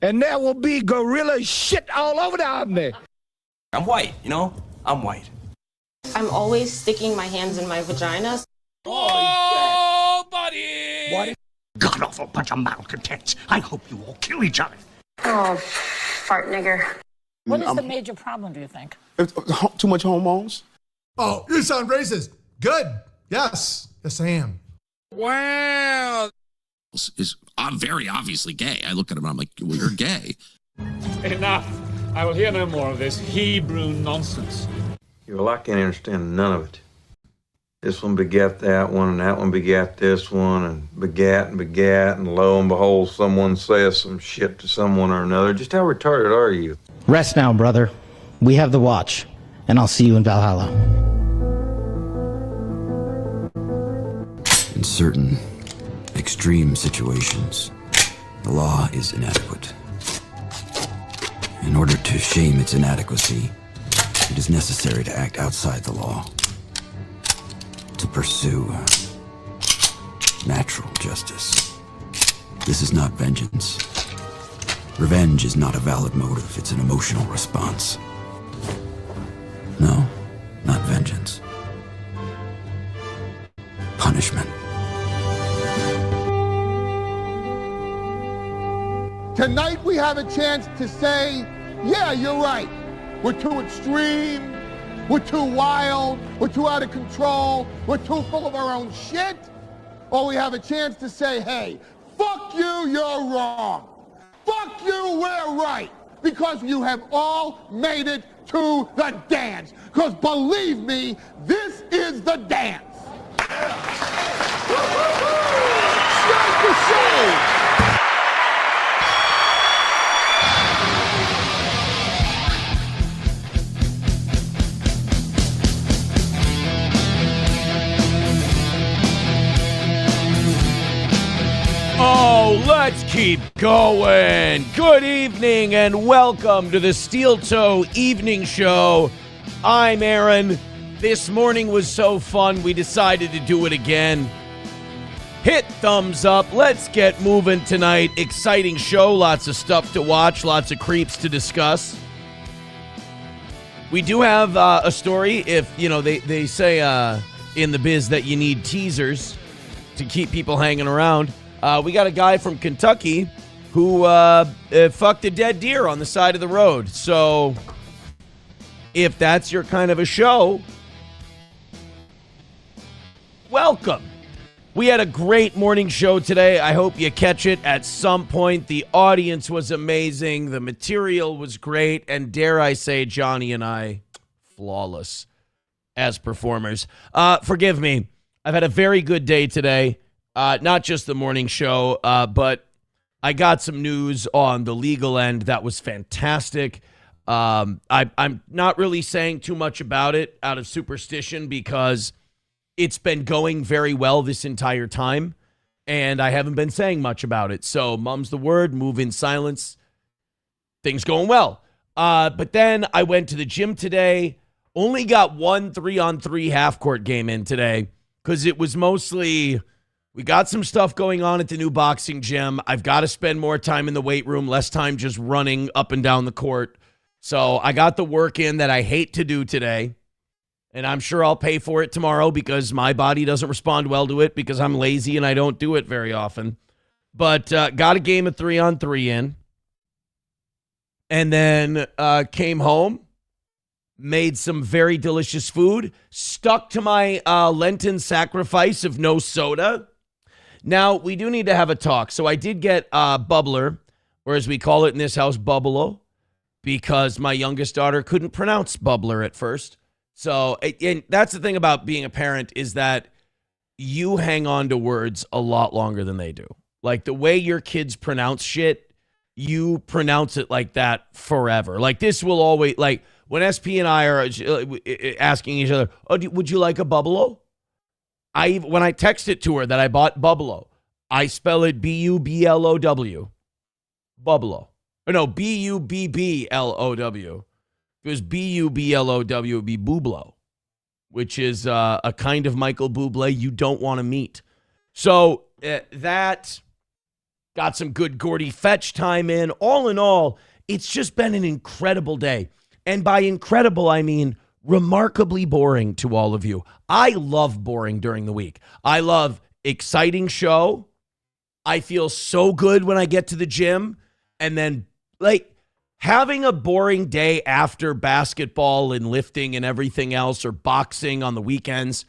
and there will be gorilla shit all over down there. I'm white, you know? I'm white. I'm always sticking my hands in my vagina. Oh, buddy! What? God-awful bunch of malcontents. I hope you all kill each other. Oh, fart nigger. What is the major problem, do you think? Too much hormones. Oh, you sound racist. Good. Yes. Yes, I am. Wow! Is very obviously gay. I look at him and I'm like, well, you're gay. Enough. I will hear no more of this Hebrew nonsense. Well, I can't understand none of it. This one begat that one, and that one begat this one, and begat, and lo and behold, someone says some shit to someone or another. Just how retarded are you? Rest now, brother. We have the watch, and I'll see you in Valhalla. In certain extreme situations, the law is inadequate. In order to shame its inadequacy, it is necessary to act outside the law, to pursue natural justice. This is not vengeance. Revenge is not a valid motive, it's an emotional response. No, not vengeance. Punishment. Tonight we have a chance to say, yeah, you're right. We're too extreme. We're too wild. We're too out of control. We're too full of our own shit. Or we have a chance to say, hey, fuck you, you're wrong. Fuck you, we're right. Because you have all made it to the dance. Because believe me, this is the dance. Start the show. Oh, let's keep going. Good evening and welcome to the Steel Toe Evening Show. I'm Aaron. This morning was so fun, we decided to do it again. Hit thumbs up. Let's get moving tonight. Exciting show. Lots of stuff to watch. Lots of creeps to discuss. We do have a story. If, you know, they say in the biz that you need teasers to keep people hanging around. We got a guy from Kentucky who fucked a dead deer on the side of the road. So if that's your kind of a show, welcome. We had a great morning show today. I hope you catch it at some point. The audience was amazing. The material was great. And dare I say, Johnny and I, flawless as performers. Forgive me. I've had a very good day today. Not just the morning show, but I got some news on the legal end that was fantastic. I'm not really saying too much about it out of superstition because it's been going very well this entire time, and I haven't been saying much about it. So mum's the word, move in silence. Things going well. But then I went to the gym today, only got one 3-on-3 half-court game in today because it was mostly... We got some stuff going on at the new boxing gym. I've got to spend more time in the weight room, less time just running up and down the court. So I got the work in that I hate to do today. And I'm sure I'll pay for it tomorrow because my body doesn't respond well to it because I'm lazy and I don't do it very often. But got a game of 3-on-3 in. And then came home, made some very delicious food, stuck to my Lenten sacrifice of no soda. Now, we do need to have a talk. So I did get bubbler, or as we call it in this house, bubbalo, because my youngest daughter couldn't pronounce bubbler at first. So, and that's the thing about being a parent is that you hang on to words a lot longer than they do. Like the way your kids pronounce shit, you pronounce it like that forever. Like this will always, like when SP and I are asking each other, oh, would you like a bubbalo? When I text it to her that I bought bubbalo, I spell it B-U-B-L-O-W. Bubbalo. Or no, B-U-B-B-L-O-W. If it was B-U-B-L-O-W, it would be Bublo, which is a kind of Michael Bublé you don't want to meet. So that Got some good Gordy Fetch time in. All in all, it's just been an incredible day. And by incredible, I mean remarkably boring to all of you. I love boring during the week. I love exciting show. I feel so good when I get to the gym. And then, like, having a boring day after basketball and lifting and everything else, or boxing on the weekends,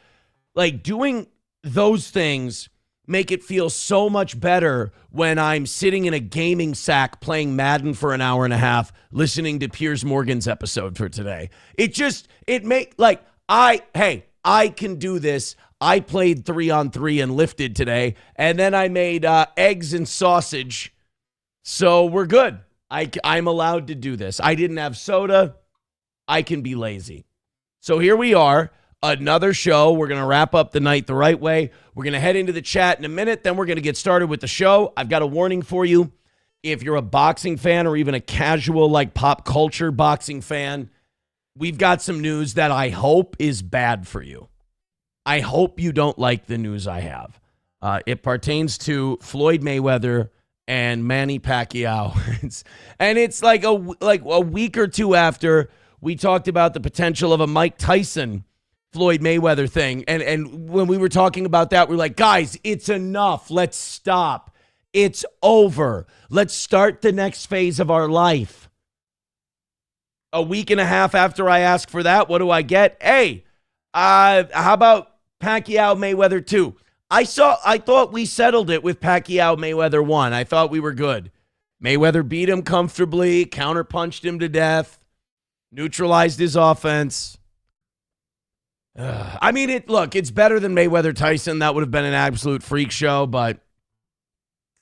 like, doing those things make it feel so much better when I'm sitting in a gaming sack playing Madden for an hour and a half, listening to Piers Morgan's episode for today. I can do this. I played 3-on-3 and lifted today, and then I made eggs and sausage, so we're good. I'm allowed to do this. I didn't have soda. I can be lazy. So here we are. Another show. We're going to wrap up the night the right way. We're going to head into the chat in a minute. Then we're going to get started with the show. I've got a warning for you. If you're a boxing fan or even a casual, like, pop culture boxing fan, we've got some news that I hope is bad for you. I hope you don't like the news I have. It pertains to Floyd Mayweather and Manny Pacquiao. It's like a week or two after we talked about the potential of a Mike Tyson Floyd Mayweather thing. And when we were talking about that, we were like, guys, it's enough. Let's stop. It's over. Let's start the next phase of our life. A week and a half after I ask for that, what do I get? Hey, how about Pacquiao-Mayweather 2? I thought we settled it with Pacquiao-Mayweather 1. I thought we were good. Mayweather beat him comfortably, counterpunched him to death, neutralized his offense. It's better than Mayweather-Tyson. That would have been an absolute freak show, but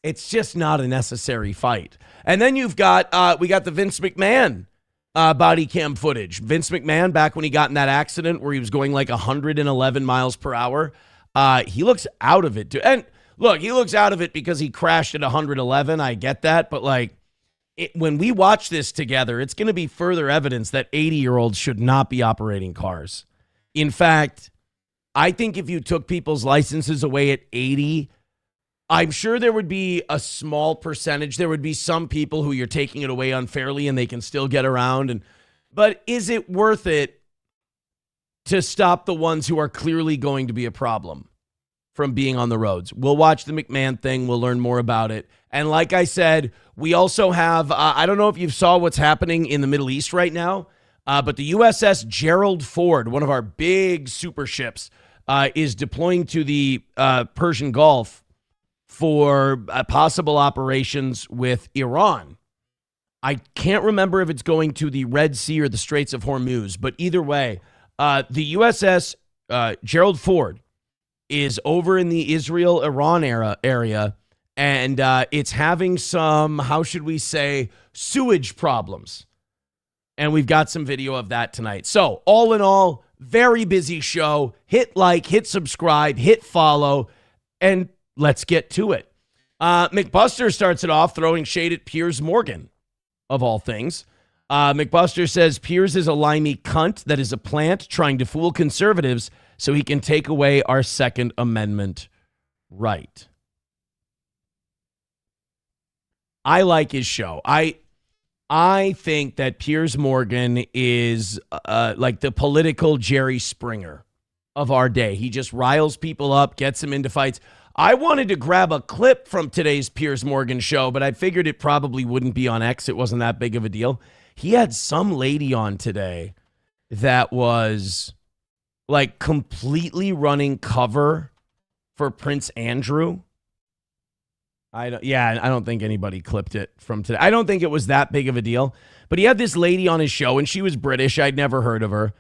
it's just not a necessary fight. And then we got the Vince McMahon body cam footage. Vince McMahon, back when he got in that accident where he was going like 111 miles per hour, he looks out of it too. And look, he looks out of it because he crashed at 111. I get that, but when we watch this together, it's going to be further evidence that 80-year-olds should not be operating cars. In fact, I think if you took people's licenses away at 80, I'm sure there would be a small percentage. There would be some people who you're taking it away unfairly and they can still get around. But is it worth it to stop the ones who are clearly going to be a problem from being on the roads? We'll watch the McMahon thing. We'll learn more about it. And like I said, we also have, I don't know if you saw what's happening in the Middle East right now, but the USS Gerald Ford, one of our big super ships, is deploying to the Persian Gulf for possible operations with Iran. I can't remember if it's going to the Red Sea or the Straits of Hormuz, but either way, the USS Gerald Ford is over in the Israel-Iran area, and it's having some, how should we say, sewage problems. And we've got some video of that tonight. So, all in all, very busy show. Hit like, hit subscribe, hit follow, and let's get to it. McBuster starts it off throwing shade at Piers Morgan, of all things. McBuster says Piers is a limey cunt that is a plant trying to fool conservatives so he can take away our Second Amendment right. I like his show. I think that Piers Morgan is like the political Jerry Springer of our day. He just riles people up, gets them into fights. I wanted to grab a clip from today's Piers Morgan show, but I figured it probably wouldn't be on X. It wasn't that big of a deal. He had some lady on today that was like completely running cover for Prince Andrew. I don't think anybody clipped it from today. I don't think it was that big of a deal. But he had this lady on his show, and she was British. I'd never heard of her.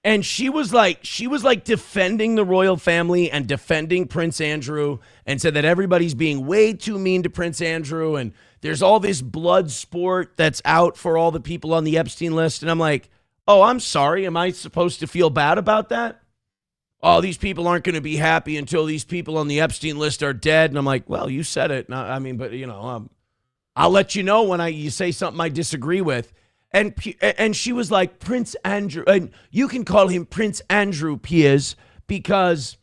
And she was like defending the royal family and defending Prince Andrew, and said that everybody's being way too mean to Prince Andrew, and there's all this blood sport that's out for all the people on the Epstein list. And I'm like, oh, I'm sorry. Am I supposed to feel bad about that? Oh, these people aren't going to be happy until these people on the Epstein list are dead. And I'm like, well, you said it. I mean, but, you know, I'll let you know when you say something I disagree with. And she was like, Prince Andrew, and you can call him Prince Andrew, Piers, because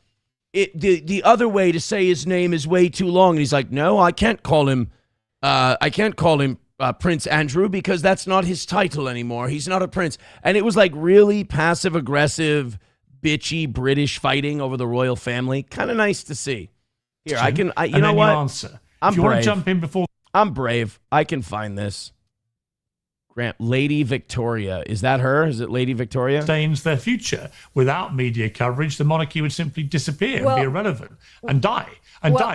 the other way to say his name is way too long. And he's like, no, I can't call him I can't call him Prince Andrew because that's not his title anymore. He's not a prince. And it was like really passive aggressive, bitchy British fighting over the royal family. Kind of nice to see. Here, you know what? Answer. I'm if you brave. want to jump in before, I'm brave. I can find this. Grant, Lady Victoria. Is that her? Is it Lady Victoria? Stains their future. Without media coverage, the monarchy would simply disappear and be irrelevant and die.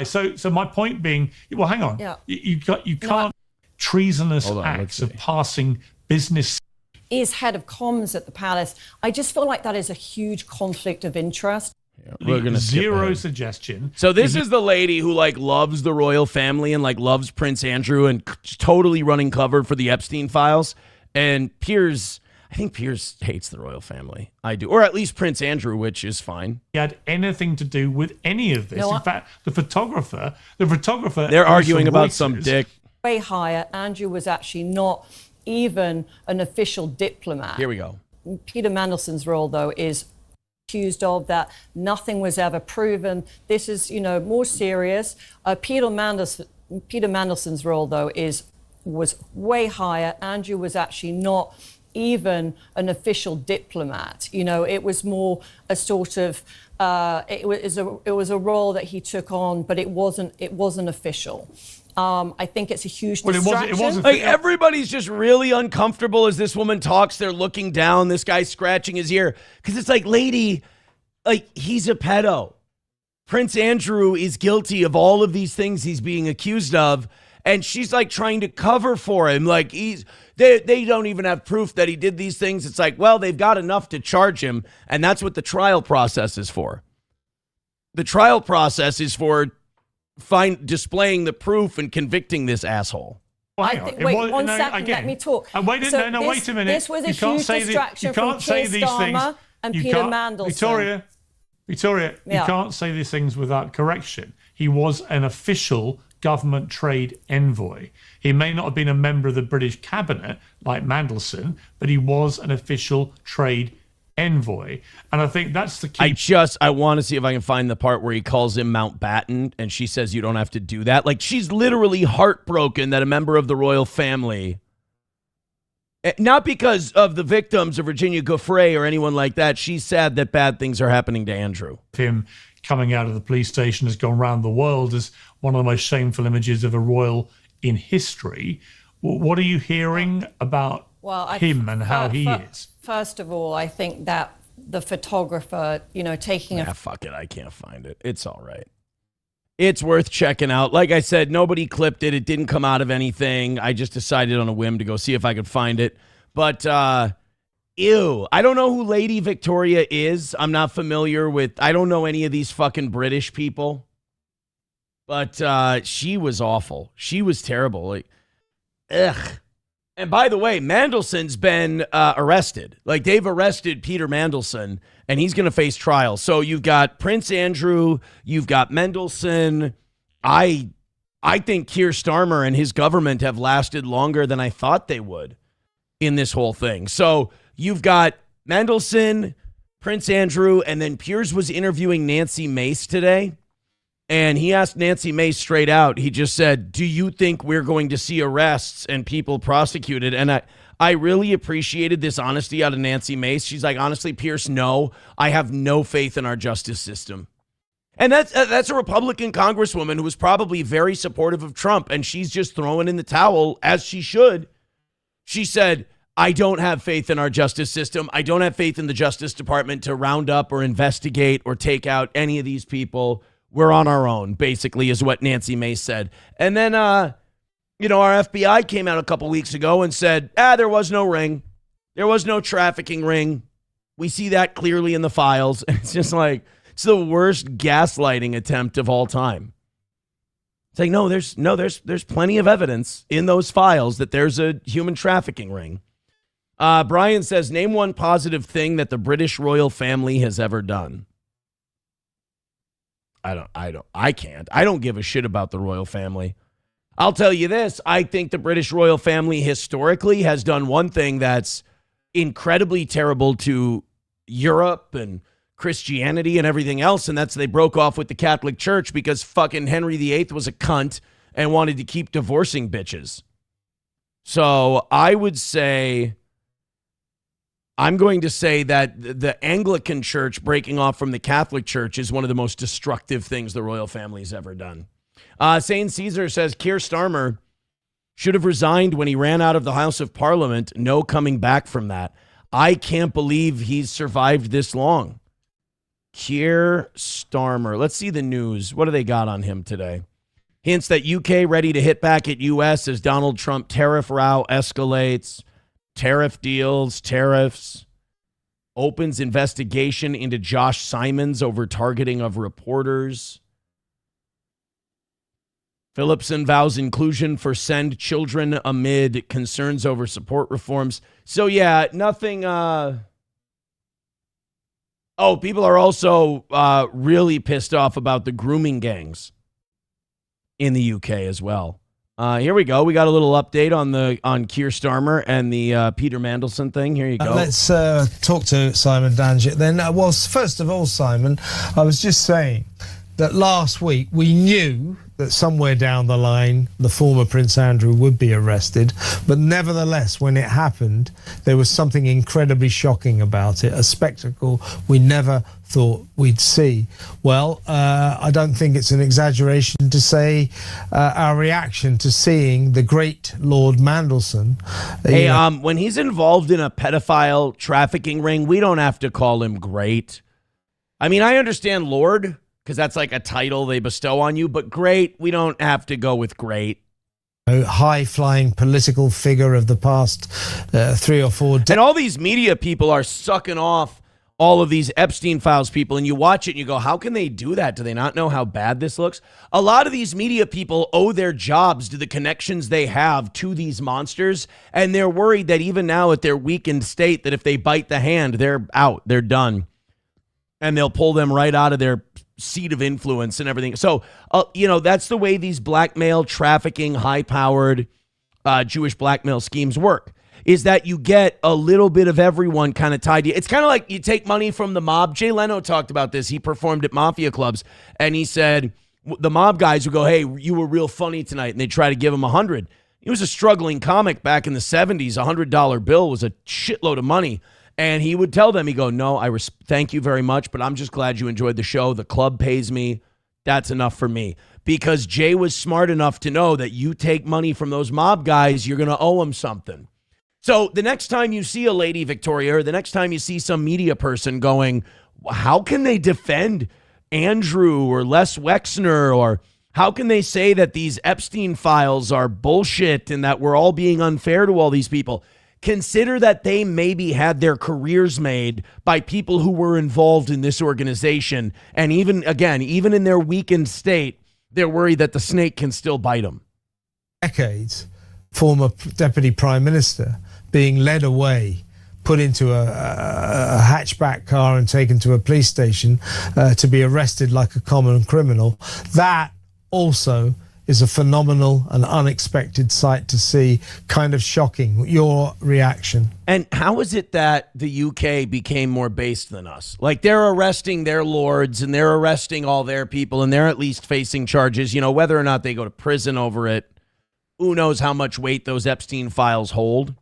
So my point being, well, hang on. Yeah. You can't treasonous acts of passing business. Is head of comms at the palace. I just feel like that is a huge conflict of interest. We're gonna zero suggestion. So this is the lady who like loves the royal family and like loves Prince Andrew and totally running cover for the Epstein files. And Piers, I think Piers hates the royal family. I do, or at least Prince Andrew, which is fine. He had anything to do with any of this. In fact, the photographer. They're arguing about some dick. Way higher. Andrew was actually not even an official diplomat. Here we go. Peter Mandelson's role, though, is accused of that. Nothing was ever proven. This is, more serious. Peter Mandelson's role, though, was way higher. Andrew was actually not even an official diplomat. It was more a sort of it was a role that he took on, but it wasn't official. I think it's a huge distraction. It wasn't like everybody's just really uncomfortable as this woman talks. They're looking down. This guy's scratching his ear because it's like, lady, like he's a pedo. Prince Andrew is guilty of all of these things he's being accused of, and she's like trying to cover for him. Like they don't even have proof that he did these things. It's like, well, they've got enough to charge him, and that's what the trial process is for. The trial process is for displaying the proof and convicting this asshole. Wait one second, let me talk. Wait a minute. This was a huge distraction from Keir Starmer and Peter Mandelson. Victoria, you can't say these things without correction. He was an official government trade envoy. He may not have been a member of the British cabinet like Mandelson, but he was an official trade envoy. And I think that's the key. I want to see if I can find the part where he calls him Mountbatten and she says you don't have to do that. Like she's literally heartbroken that a member of the royal family, not because of the victims of Virginia Giuffre or anyone like that. She's sad that bad things are happening to Andrew. Him coming out of the police station has gone around the world as one of the most shameful images of a royal in history. What are you hearing about him and how he is? First of all, I think that the photographer, taking fuck it, I can't find it. It's all right. It's worth checking out. Like I said, nobody clipped it. It didn't come out of anything. I just decided on a whim to go see if I could find it. But, ew. I don't know who Lady Victoria is. I'm not familiar with, I don't know any of these fucking British people. But she was awful. She was terrible. Like, ugh. And by the way, Mandelson's been arrested. Like, they've arrested Peter Mandelson, and he's going to face trial. So you've got Prince Andrew, you've got Mandelson. I think Keir Starmer and his government have lasted longer than I thought they would in this whole thing. So you've got Mandelson, Prince Andrew, and then Piers was interviewing Nancy Mace today. And he asked Nancy Mace straight out. He just said, do you think we're going to see arrests and people prosecuted? And I really appreciated this honesty out of Nancy Mace. She's like, honestly, Pierce, no, I have no faith in our justice system. And that's a Republican congresswoman who was probably very supportive of Trump. And she's just throwing in the towel, as she should. She said, I don't have faith in our justice system. I don't have faith in the Justice Department to round up or investigate or take out any of these people. We're on our own, basically, is what Nancy Mace said. And then, our FBI came out a couple weeks ago and said, there was no ring. There was no trafficking ring. We see that clearly in the files. It's just like, it's the worst gaslighting attempt of all time. It's like, there's plenty of evidence in those files that there's a human trafficking ring. Brian says, name one positive thing that the British royal family has ever done. I can't. I don't give a shit about the royal family. I'll tell you this. I think the British royal family historically has done one thing that's incredibly terrible to Europe and Christianity and everything else, and that's they broke off with the Catholic Church because fucking Henry VIII was a cunt and wanted to keep divorcing bitches. So I would say, I'm going to say that the Anglican Church breaking off from the Catholic Church is one of the most destructive things the royal family's ever done. St. Caesar says Keir Starmer should have resigned when he ran out of the House of Parliament. No coming back from that. I can't believe he's survived this long. Keir Starmer. Let's see the news. What do they got on him today? Hints that UK ready to hit back at US as Donald Trump tariff row escalates. Tariff deals, tariffs. Opens investigation into Josh Simons over targeting of reporters. Phillipson vows inclusion for send children amid concerns over support reforms. So, yeah, nothing. People are also really pissed off about the grooming gangs in the UK as well. Here we go. We got a little update on Keir Starmer and the Peter Mandelson thing. Here you go. Let's talk to Simon Danjit then. Well, first of all, Simon, I was just saying that last week we knew that somewhere down the line the former Prince Andrew would be arrested, but nevertheless when it happened there was something incredibly shocking about it, a spectacle we never thought we'd see. Well, I don't think it's an exaggeration to say our reaction to seeing the great Lord Mandelson. Hey, when he's involved in a pedophile trafficking ring, we don't have to call him great. I mean, I understand Lord, because that's like a title they bestow on you, but great, we don't have to go with great. A high-flying political figure of the past 3 or 4 days. And all these media people are sucking off all of these Epstein Files people, and you watch it and you go, how can they do that? Do they not know how bad this looks? A lot of these media people owe their jobs to the connections they have to these monsters, and they're worried that even now at their weakened state, that if they bite the hand, they're out, they're done. And they'll pull them right out of their seat of influence and everything. So, that's the way these blackmail, trafficking, high-powered Jewish blackmail schemes work, is that you get a little bit of everyone kind of tied to you. It's kind of like you take money from the mob. Jay Leno talked about this. He performed at mafia clubs, and he said the mob guys would go, hey, you were real funny tonight, and they try to give him $100. He was a struggling comic back in the 70s. $100 bill was a shitload of money. And he would tell them, he'd go, no, thank you very much, but I'm just glad you enjoyed the show. The club pays me. That's enough for me. Because Jay was smart enough to know that you take money from those mob guys, you're going to owe them something. So the next time you see a Lady Victoria, or the next time you see some media person going, how can they defend Andrew or Les Wexner, or how can they say that these Epstein files are bullshit and that we're all being unfair to all these people? Consider that they maybe had their careers made by people who were involved in this organization. And even in their weakened state, they're worried that the snake can still bite them. Decades, former Deputy Prime Minister being led away, put into a hatchback car and taken to a police station to be arrested like a common criminal. That also is a phenomenal and unexpected sight to see. Kind of shocking. Your reaction? And how is it that the UK became more based than us? Like, they're arresting their lords and they're arresting all their people, and they're at least facing charges. Whether or not they go to prison over it, who knows how much weight those Epstein files hold.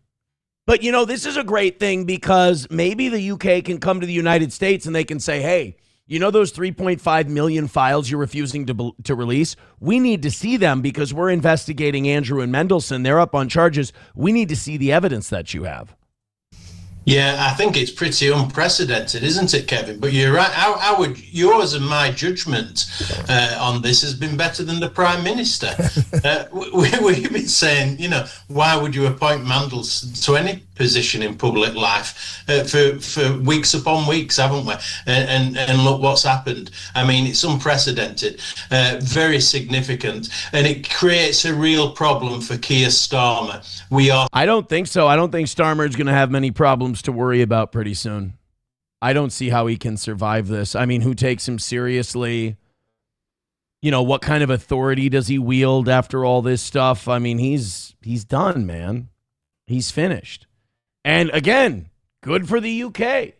But, this is a great thing, because maybe the UK can come to the United States and they can say, hey, those 3.5 million files you're refusing to release? We need to see them because we're investigating Andrew and Mendelson. They're up on charges. We need to see the evidence that you have. Yeah, I think it's pretty unprecedented, isn't it, Kevin? But you're right. How would yours and my judgment on this has been better than the Prime Minister? We've been saying, why would you appoint Mandelson to any position in public life for weeks upon weeks, haven't we? And look what's happened. I mean, it's unprecedented, very significant, and it creates a real problem for Keir Starmer. I don't think so. I don't think Starmer is going to have many problems to worry about pretty soon. I don't see how he can survive this. I mean, who takes him seriously? What kind of authority does he wield after all this stuff? I mean, he's done, man. He's finished. And again, good for the UK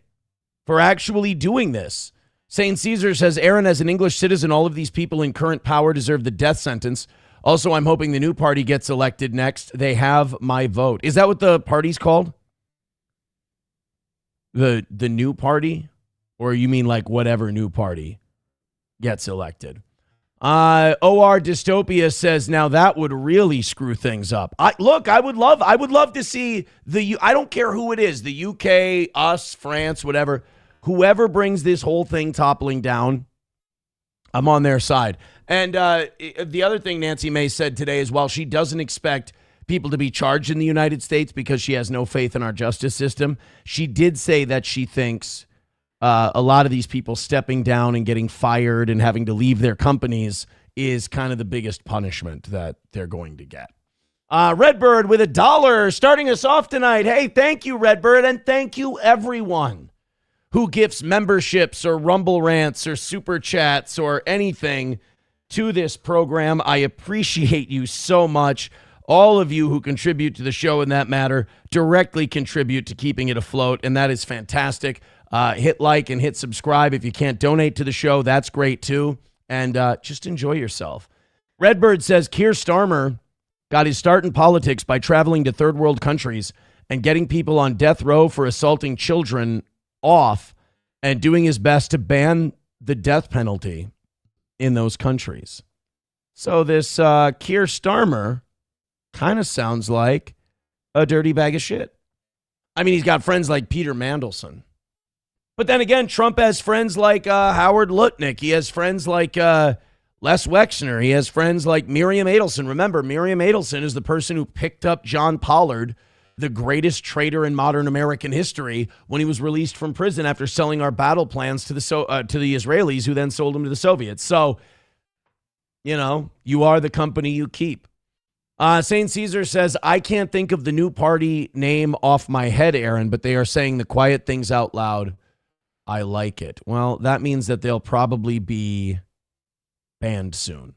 for actually doing this. St. Caesar says, Aaron, as an English citizen, all of these people in current power deserve the death sentence. Also, I'm hoping the new party gets elected next. They have my vote. Is that what the party's called? The new party? Or you mean like whatever new party gets elected? OR Dystopia says, now that would really screw things up. I would love to see I don't care who it is, the UK, us, France, whatever, whoever brings this whole thing toppling down, I'm on their side. And the other thing Nancy Mace said today is, while she doesn't expect people to be charged in the United States because she has no faith in our justice system, she did say that she thinks a lot of these people stepping down and getting fired and having to leave their companies is kind of the biggest punishment that they're going to get. Redbird with $1 starting us off tonight. Hey, thank you, Redbird, and thank you, everyone who gifts memberships or Rumble rants or super chats or anything to this program. I appreciate you so much. All of you who contribute to the show in that matter directly contribute to keeping it afloat, and that is fantastic. Hit like and hit subscribe. If you can't donate to the show, that's great too. And just enjoy yourself. Redbird says Keir Starmer got his start in politics by traveling to third world countries and getting people on death row for assaulting children off and doing his best to ban the death penalty in those countries. So this Keir Starmer kind of sounds like a dirty bag of shit. I mean, he's got friends like Peter Mandelson. But then again, Trump has friends like Howard Lutnick. He has friends like Les Wexner. He has friends like Miriam Adelson. Remember, Miriam Adelson is the person who picked up John Pollard, the greatest traitor in modern American history, when he was released from prison after selling our battle plans to the Israelis, who then sold them to the Soviets. So, you know, you are the company you keep. St. Caesar says, I can't think of the new party name off my head, Aaron, but they are saying the quiet things out loud. I like it. Well, that means that they'll probably be banned soon.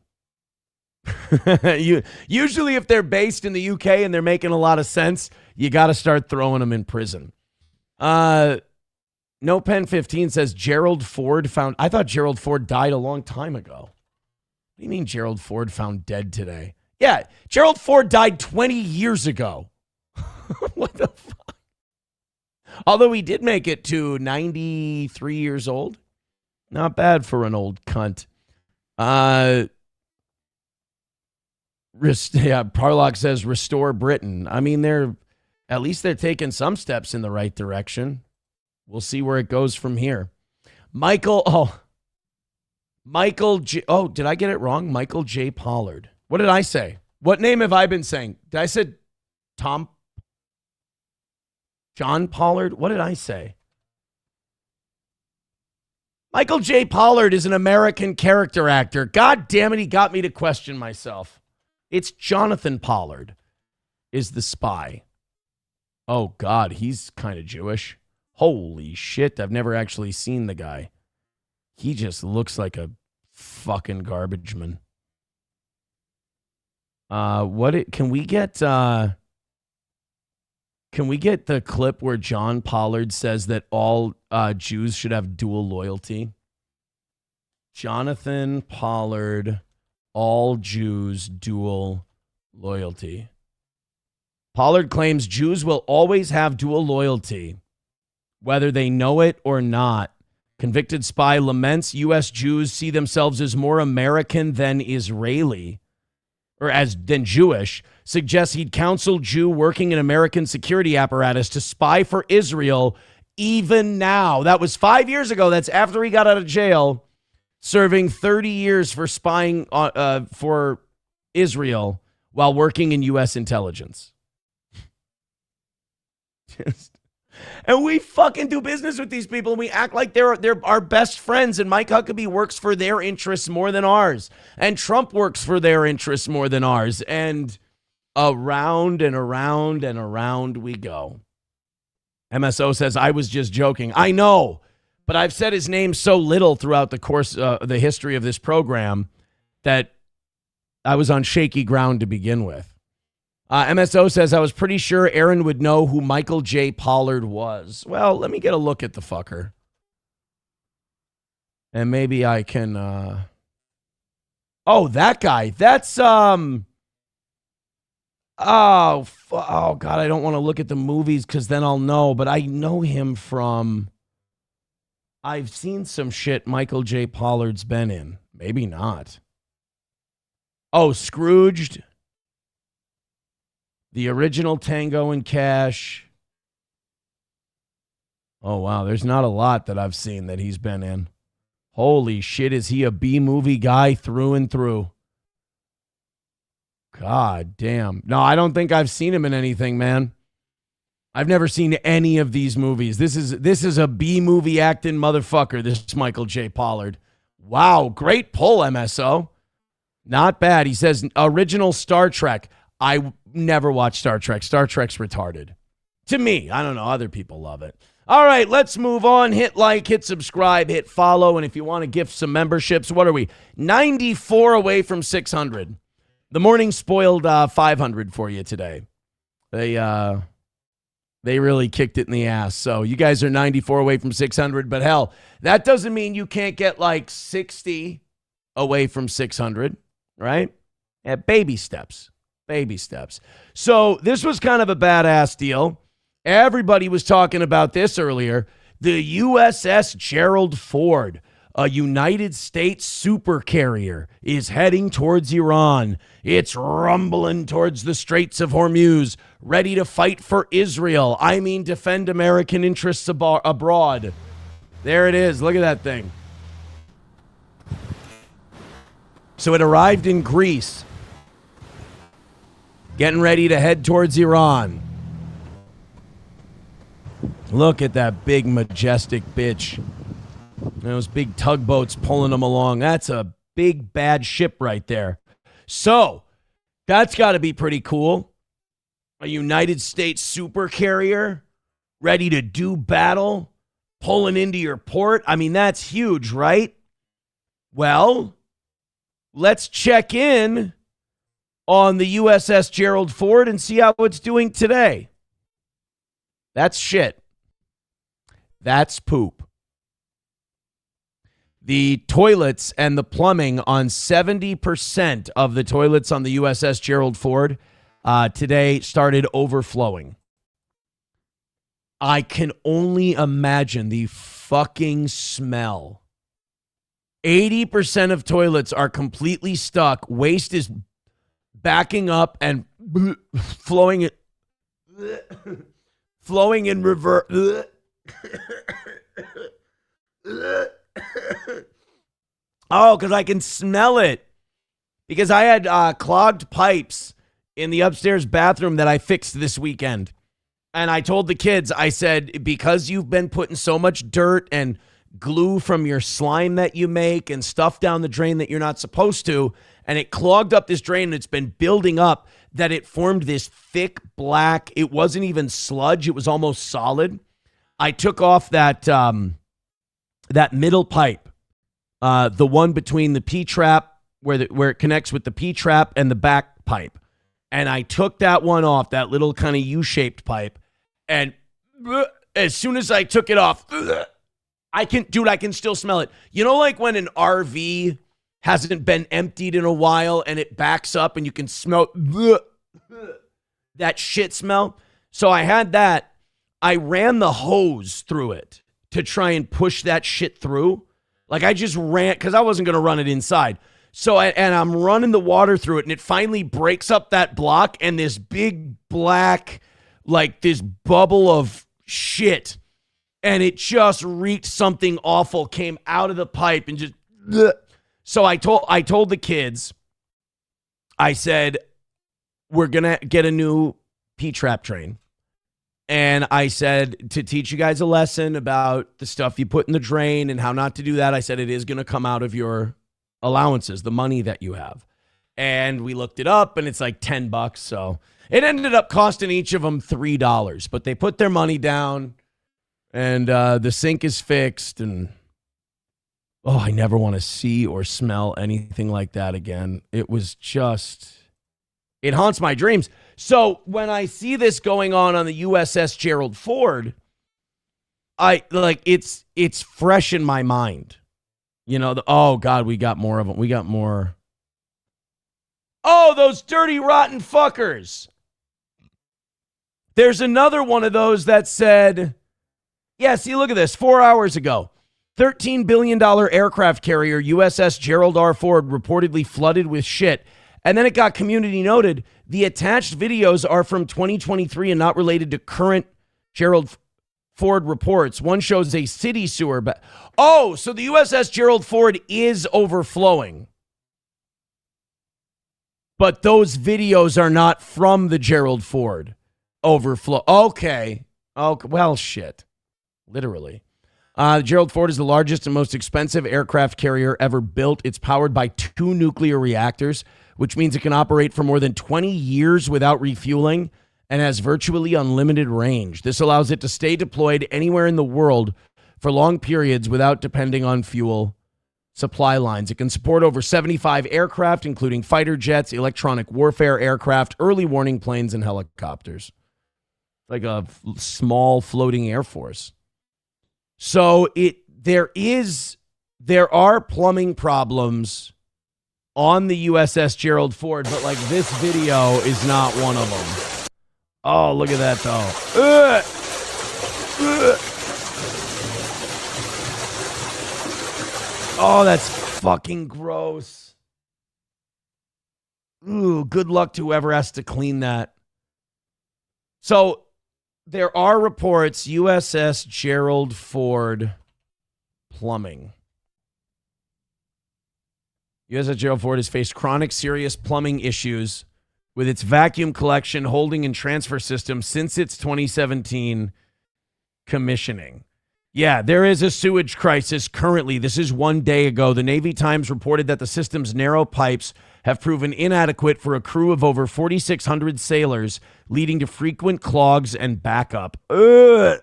Usually if they're based in the UK and they're making a lot of sense, you got to start throwing them in prison. No Pen 15 says Gerald Ford found. I thought Gerald Ford died a long time ago. What do you mean Gerald Ford found dead today? Yeah, Gerald Ford died 20 years ago. What the fuck? Although he did make it to 93 years old. Not bad for an old cunt. Parlock says restore Britain. I mean, at least they're taking some steps in the right direction. We'll see where it goes from here. Michael J. Oh, did I get it wrong? Michael J. Pollard. What did I say? What name have I been saying? Did I say John Pollard? What did I say? Michael J. Pollard is an American character actor. God damn it, he got me to question myself. It's Jonathan Pollard is the spy. Oh, God, he's kind of Jewish. Holy shit, I've never actually seen the guy. He just looks like a fucking garbage man. Can we get the clip where John Pollard says that all Jews should have dual loyalty? Jonathan Pollard, all Jews, dual loyalty. Pollard claims Jews will always have dual loyalty, whether they know it or not. Convicted spy laments U.S. Jews see themselves as more American than Israeli, or than Jewish, suggests he'd counsel Jew working in American security apparatus to spy for Israel even now. That was 5 years ago. That's after he got out of jail, serving 30 years for spying for Israel while working in U.S. intelligence. And we fucking do business with these people, and we act like they're our best friends, and Mike Huckabee works for their interests more than ours, and Trump works for their interests more than ours, and around and around and around we go. MSO says, I was just joking. I know, but I've said his name so little throughout the course, the history of this program, that I was on shaky ground to begin with. MSO says, I was pretty sure Aaron would know who Michael J. Pollard was. Well, let me get a look at the fucker. And maybe I can Oh, that guy. That's oh God, I don't want to look at the movies because then I'll know. But I know him from. I've seen some shit Michael J. Pollard's been in. Maybe not. Oh, Scrooged. The original Tango and Cash. Oh, wow. There's not a lot that I've seen that he's been in. Holy shit, is he a B-movie guy through and through? God damn. No, I don't think I've seen him in anything, man. I've never seen any of these movies. This is a B-movie acting motherfucker, this Michael J. Pollard. Wow, great pull, MSO. Not bad. He says, original Star Trek. I never watched Star Trek. Star Trek's retarded. To me, I don't know. Other people love it. All right, let's move on. Hit like, hit subscribe, hit follow. And if you want to gift some memberships, what are we? 94 away from 600. The morning spoiled 500 for you today. They really kicked it in the ass. So you guys are 94 away from 600. But hell, that doesn't mean you can't get like 60 away from 600, right? Yeah, baby steps. Baby steps. So this was kind of a badass deal. Everybody was talking about this earlier. The USS Gerald Ford, a United States supercarrier, is heading towards Iran. It's rumbling towards the Straits of Hormuz, ready to fight for Israel. I mean, defend American interests abroad. There it is. Look at that thing. So it arrived in Greece, getting ready to head towards Iran. Look at that big, majestic bitch. Those big tugboats pulling them along. That's a big, bad ship right there. So, that's got to be pretty cool. A United States supercarrier ready to do battle, pulling into your port. I mean, that's huge, right? Well, let's check in on the USS Gerald Ford and see how it's doing today. That's shit. That's poop. The toilets and the plumbing on 70% of the toilets on the USS Gerald Ford today started overflowing. I can only imagine the fucking smell. 80% of toilets are completely stuck. Waste is backing up and flowing in reverse. Oh, because I can smell it. Because I had clogged pipes in the upstairs bathroom that I fixed this weekend. And I told the kids, I said, because you've been putting so much dirt and glue from your slime that you make and stuff down the drain that you're not supposed to, and it clogged up this drain and it's been building up, that it formed this thick black, it wasn't even sludge, it was almost solid. I took off that middle pipe, the one between the P-trap, where it connects with the P-trap and the back pipe. And I took that one off, that little kind of U-shaped pipe, and as soon as I took it off, I can still smell it. You know, like when an RV hasn't been emptied in a while and it backs up and you can smell that shit smell? So I had that. I ran the hose through it to try and push that shit through. Like I just ran, because I wasn't going to run it inside. So I'm running the water through it, and it finally breaks up that block, and this big black, like this bubble of shit, and it just reeked something awful, came out of the pipe and just. So I told the kids, I said, we're gonna get a new P-trap train. And I said, to teach you guys a lesson about the stuff you put in the drain and how not to do that, I said, it is going to come out of your allowances, the money that you have. And we looked it up, and it's like $10. So it ended up costing each of them $3. But they put their money down, and the sink is fixed. And, oh, I never want to see or smell anything like that again. It was just, it haunts my dreams. So when I see this going on the USS Gerald Ford, it's fresh in my mind. You know, oh God, we got more of them. We got more Oh, those dirty, rotten fuckers. There's another one of those that said, yeah, see, look at this. 4 hours ago, $13 billion aircraft carrier USS Gerald R. Ford reportedly flooded with shit. And then it got community noted. The attached videos are from 2023 and not related to current Gerald Ford reports. One shows a city sewer. So the USS Gerald Ford is overflowing. But those videos are not from the Gerald Ford overflow. Okay. Well, shit. Literally. Gerald Ford is the largest and most expensive aircraft carrier ever built. It's powered by 2 nuclear reactors, which means it can operate for more than 20 years without refueling and has virtually unlimited range. This allows it to stay deployed anywhere in the world for long periods without depending on fuel supply lines. It can support over 75 aircraft, including fighter jets, electronic warfare aircraft, early warning planes, and helicopters. Like a small floating air force. So there are plumbing problems on the USS Gerald Ford, but like this video is not one of them. Oh, look at that though. Oh, that's fucking gross. Ooh, good luck to whoever has to clean that. So there are reports USS Gerald Ford plumbing. USS Gerald Ford has faced chronic serious plumbing issues with its vacuum collection, holding, and transfer system since its 2017 commissioning. Yeah, there is a sewage crisis currently. This is 1 day ago. The Navy Times reported that the system's narrow pipes have proven inadequate for a crew of over 4,600 sailors, leading to frequent clogs and backup. Ugh.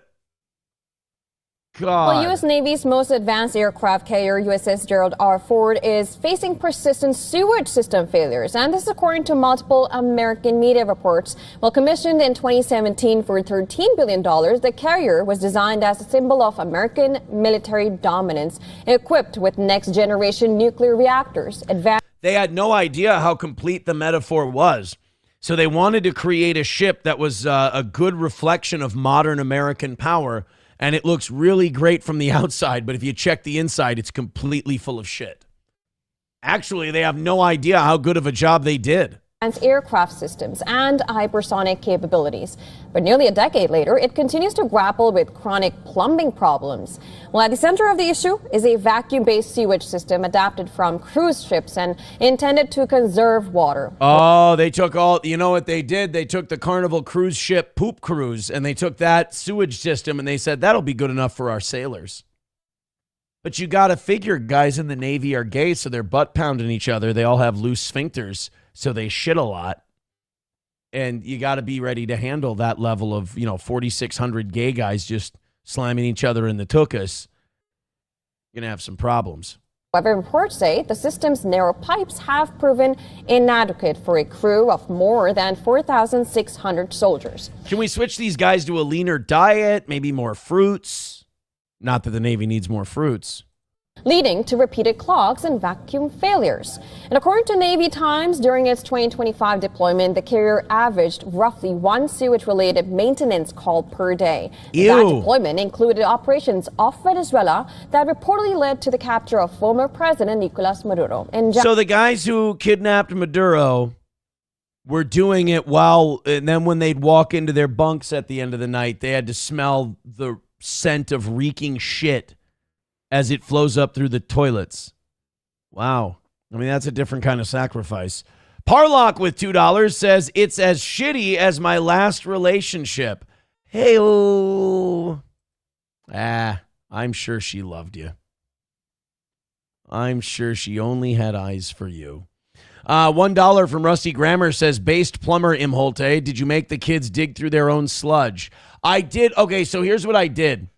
God. Well, U.S. Navy's most advanced aircraft carrier, USS Gerald R. Ford, is facing persistent sewage system failures. And this is according to multiple American media reports. Well, commissioned in 2017 for $13 billion, the carrier was designed as a symbol of American military dominance, equipped with next-generation nuclear reactors. They had no idea how complete the metaphor was. So they wanted to create a ship that was a good reflection of modern American power. And it looks really great from the outside, but if you check the inside, it's completely full of shit. Actually, they have no idea how good of a job they did. Aircraft systems and hypersonic capabilities. But nearly a decade later, it continues to grapple with chronic plumbing problems. Well, at the center of the issue is a vacuum-based sewage system adapted from cruise ships and intended to conserve water. Oh, they took you know what they did? They took the Carnival cruise ship poop cruise and they took that sewage system and they said, that'll be good enough for our sailors. But you got to figure guys in the Navy are gay, so they're butt pounding each other. They all have loose sphincters. So they shit a lot, and you got to be ready to handle that level of, 4,600 gay guys just slamming each other in the tuchus. You're going to have some problems. However, reports say the system's narrow pipes have proven inadequate for a crew of more than 4,600 soldiers. Can we switch these guys to a leaner diet, maybe more fruits? Not that the Navy needs more fruits. Leading to repeated clogs and vacuum failures. And according to Navy Times, during its 2025 deployment, the carrier averaged roughly 1 sewage-related maintenance call per day. That deployment included operations off Venezuela that reportedly led to the capture of former President Nicolas Maduro. So the guys who kidnapped Maduro were doing it and then when they'd walk into their bunks at the end of the night, they had to smell the scent of reeking shit as it flows up through the toilets. Wow. I mean, that's a different kind of sacrifice. Parlock with $2 says, it's as shitty as my last relationship. Hey-oh. I'm sure she loved you. I'm sure she only had eyes for you. $1 from Rusty Grammar says, based plumber Imholte, did you make the kids dig through their own sludge? I did. Okay, so here's what I did.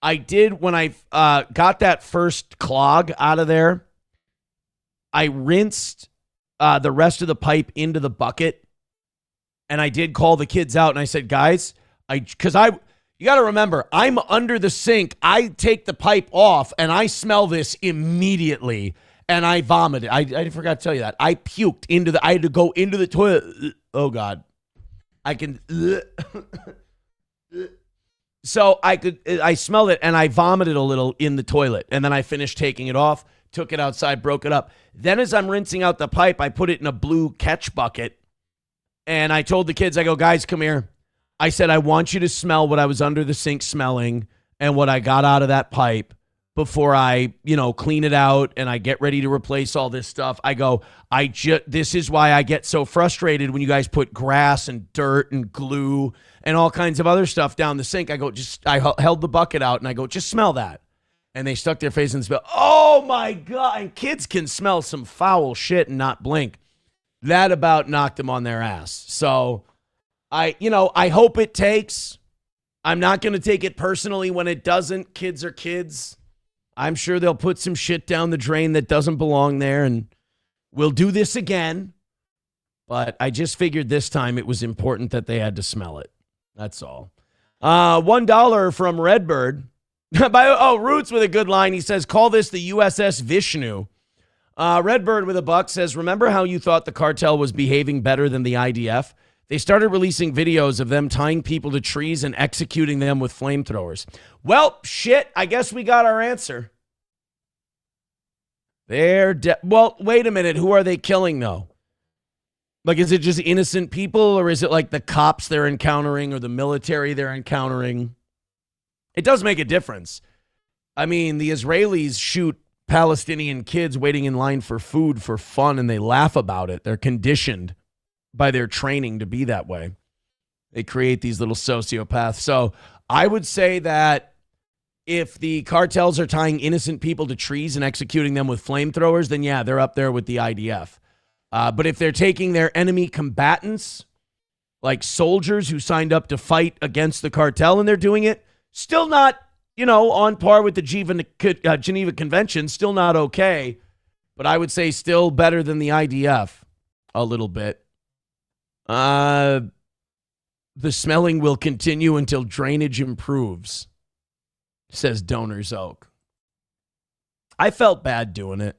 When I got that first clog out of there, I rinsed the rest of the pipe into the bucket, and I did call the kids out, and I said, guys, you got to remember, I'm under the sink. I take the pipe off, and I smell this immediately, and I vomited. I forgot to tell you that. I puked I had to go into the toilet. Oh, God. So I smelled it, and I vomited a little in the toilet, and then I finished taking it off, took it outside, broke it up. Then as I'm rinsing out the pipe, I put it in a blue catch bucket, and I told the kids, I go, guys, come here. I said, I want you to smell what I was under the sink smelling and what I got out of that pipe before I, clean it out and I get ready to replace all this stuff. I go, this is why I get so frustrated when you guys put grass and dirt and glue and all kinds of other stuff down the sink. I go, I held the bucket out and I go, just smell that. And they stuck their face and smelled. Oh my God. And kids can smell some foul shit and not blink. That about knocked them on their ass. So I hope it takes. I'm not going to take it personally when it doesn't. Kids are kids. I'm sure they'll put some shit down the drain that doesn't belong there, and we'll do this again. But I just figured this time it was important that they had to smell it. That's all. $1 from Redbird. Roots with a good line. He says, call this the USS Vishnu. Redbird with a buck says, remember how you thought the cartel was behaving better than the IDF? They started releasing videos of them tying people to trees and executing them with flamethrowers. Well, shit, I guess we got our answer. Well, wait a minute. Who are they killing, though? Like, is it just innocent people, or is it like the cops they're encountering or the military they're encountering? It does make a difference. I mean, the Israelis shoot Palestinian kids waiting in line for food for fun, and they laugh about it. They're conditioned by their training to be that way. They create these little sociopaths. So I would say that if the cartels are tying innocent people to trees and executing them with flamethrowers, then yeah, they're up there with the IDF. But if they're taking their enemy combatants, like soldiers who signed up to fight against the cartel, and they're doing it, still not, on par with the Geneva Convention, still not okay. But I would say still better than the IDF a little bit. The smelling will continue until drainage improves, says Donor's Oak. I felt bad doing it,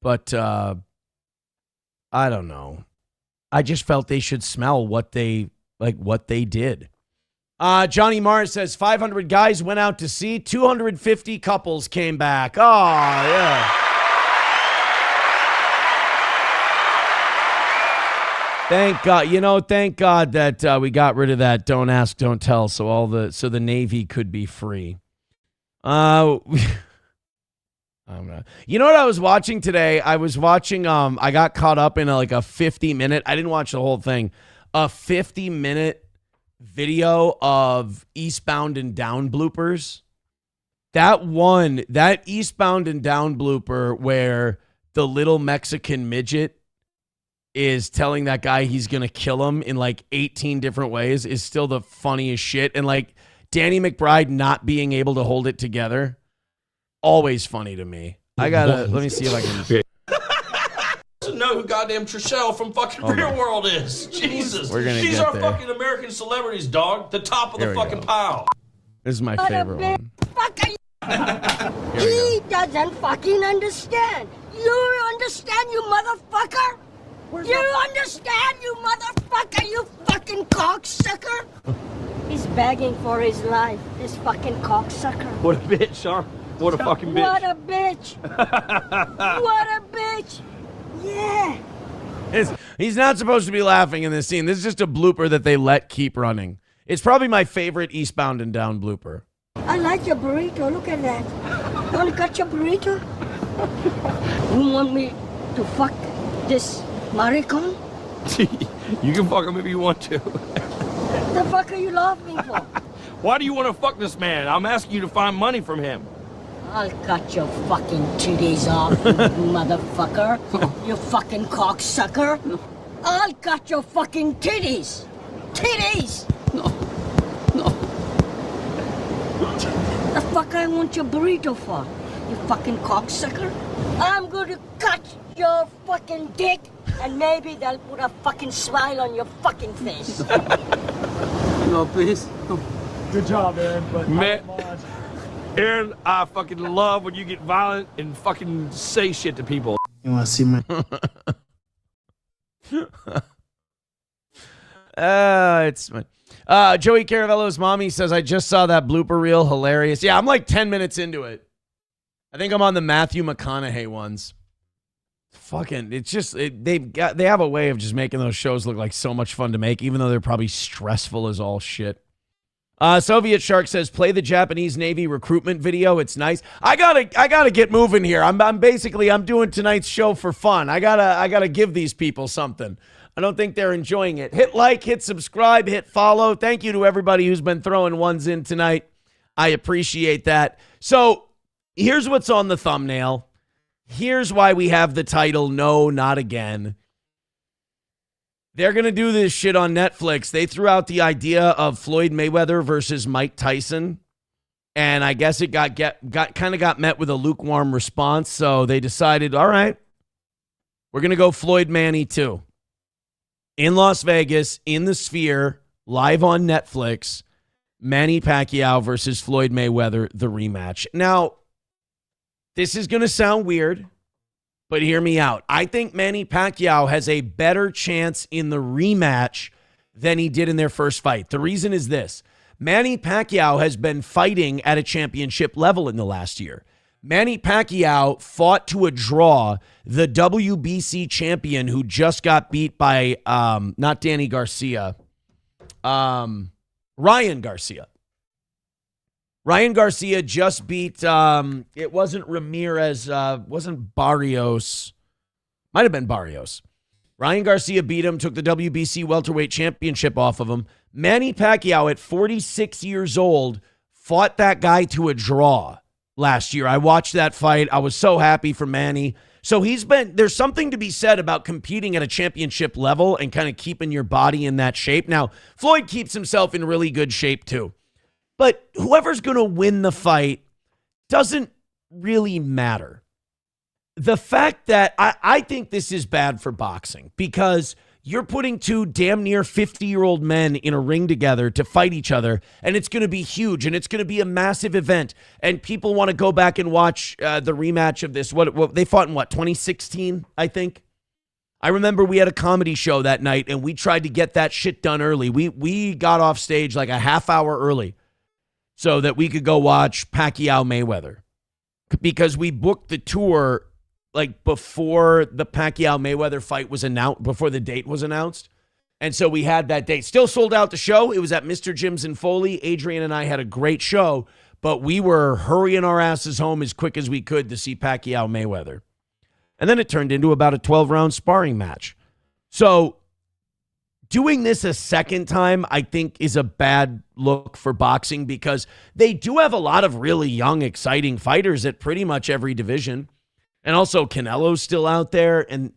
but I don't know. I just felt they should smell what they did. Johnny Mars says 500 guys went out to sea, 250 couples came back. Oh, yeah. Thank God. Thank God that we got rid of that don't ask, don't tell, so the Navy could be free. You know what I was watching today? I was watching I got caught up in a 50-minute, I didn't watch the whole thing, a 50-minute video of Eastbound and Down bloopers. That Eastbound and Down blooper where the little Mexican midget is telling that guy he's going to kill him in 18 different ways is still the funniest shit. And Danny McBride not being able to hold it together, always funny to me. Let me see if I can. To know who goddamn Trishelle from fucking Real World is. Jesus. She's our fucking American celebrities, dog. The top of the fucking pile. This is my favorite one. He doesn't fucking understand. You understand, you motherfucker? You understand, you motherfucker, you fucking cocksucker? He's begging for his life, this fucking cocksucker. What a bitch, huh? What a fucking bitch. What a bitch. What a bitch. Yeah. He's not supposed to be laughing in this scene. This is just a blooper that they let keep running. It's probably my favorite Eastbound and Down blooper. I like your burrito. Look at that. You want to cut your burrito? You want me to fuck this maricon? You can fuck him if you want to. The fuck are you laughing for? Why do you want to fuck this man? I'm asking you to find money from him. I'll cut your fucking titties off, you motherfucker. You fucking cocksucker. I'll cut your fucking titties. Titties! No. The fuck I want your burrito for? You fucking cocksucker? I'm going to cut your fucking dick, and maybe they'll put a fucking smile on your fucking face. No, please. No. Good job, Aaron, but Aaron, I fucking love when you get violent and fucking say shit to people. You want to see my... It's fun. Joey Caravello's mommy says, I just saw that blooper reel. Hilarious. Yeah, I'm like 10 minutes into it. I think I'm on the Matthew McConaughey ones. Fucking, it's just, they have a way of just making those shows look like so much fun to make, even though they're probably stressful as all shit. Soviet Shark says, play the Japanese Navy recruitment video. It's nice. I gotta get moving here. I'm doing tonight's show for fun. I gotta give these people something. I don't think they're enjoying it. Hit like, hit subscribe, hit follow. Thank you to everybody who's been throwing ones in tonight. I appreciate that. So here's what's on the thumbnail. Here's why we have the title, No, Not Again. They're going to do this shit on Netflix. They threw out the idea of Floyd Mayweather versus Mike Tyson. And I guess it got met with a lukewarm response. So they decided, all right, we're going to go Floyd Manny too. In Las Vegas, in the Sphere, live on Netflix, Manny Pacquiao versus Floyd Mayweather, the rematch. Now, this is going to sound weird, but hear me out. I think Manny Pacquiao has a better chance in the rematch than he did in their first fight. The reason is this. Manny Pacquiao has been fighting at a championship level in the last year. Manny Pacquiao fought to a draw the WBC champion who just got beat by, not Danny Garcia, Ryan Garcia. Ryan Garcia just beat, it wasn't Ramirez, wasn't Barrios. Might have been Barrios. Ryan Garcia beat him, took the WBC welterweight championship off of him. Manny Pacquiao at 46 years old fought that guy to a draw last year. I watched that fight. I was so happy for Manny. So there's something to be said about competing at a championship level and kind of keeping your body in that shape. Now, Floyd keeps himself in really good shape too. But whoever's going to win the fight doesn't really matter. The fact that I think this is bad for boxing because you're putting two damn near 50-year-old men in a ring together to fight each other, and it's going to be huge, and it's going to be a massive event, and people want to go back and watch the rematch of this. What they fought in 2016, I think? I remember we had a comedy show that night, and we tried to get that shit done early. We got off stage like a half hour early so that we could go watch Pacquiao-Mayweather because we booked the tour like before the Pacquiao-Mayweather fight was announced, before the date was announced. And so we had that date. Still sold out the show. It was at Mr. Jim's in Foley. Adrian and I had a great show, but we were hurrying our asses home as quick as we could to see Pacquiao-Mayweather. And then it turned into about a 12-round sparring match. So doing this a second time, I think, is a bad look for boxing because they do have a lot of really young, exciting fighters at pretty much every division. And also Canelo's still out there. And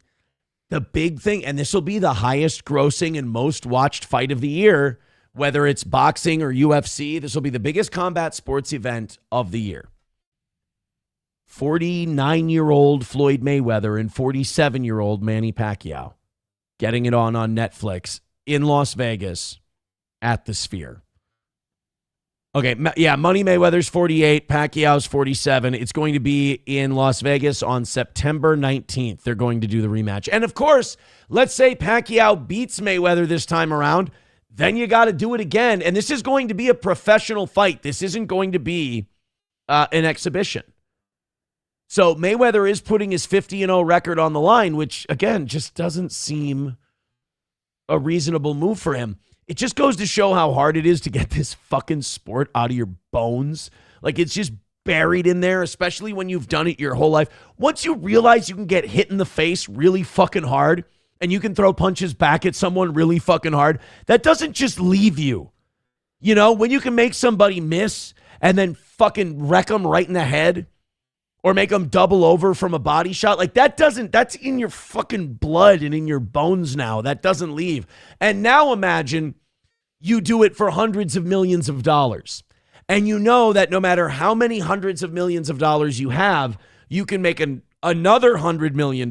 the big thing, and this will be the highest grossing and most watched fight of the year, whether it's boxing or UFC, this will be the biggest combat sports event of the year. 49-year-old Floyd Mayweather and 47-year-old Manny Pacquiao getting it on Netflix in Las Vegas at the Sphere. Okay, yeah, Money Mayweather's 48, Pacquiao's 47. It's going to be in Las Vegas on September 19th. They're going to do the rematch. And of course, let's say Pacquiao beats Mayweather this time around, then you got to do it again. And this is going to be a professional fight. This isn't going to be an exhibition. So Mayweather is putting his 50-0 record on the line, which, again, just doesn't seem a reasonable move for him. It just goes to show how hard it is to get this fucking sport out of your bones. Like, it's just buried in there, especially when you've done it your whole life. Once you realize you can get hit in the face really fucking hard and you can throw punches back at someone really fucking hard, that doesn't just leave you. You know, when you can make somebody miss and then fucking wreck them right in the head or make them double over from a body shot, like that's in your fucking blood and in your bones now. That doesn't leave. And now imagine you do it for hundreds of millions of dollars. And you know that no matter how many hundreds of millions of dollars you have, you can make another $100 million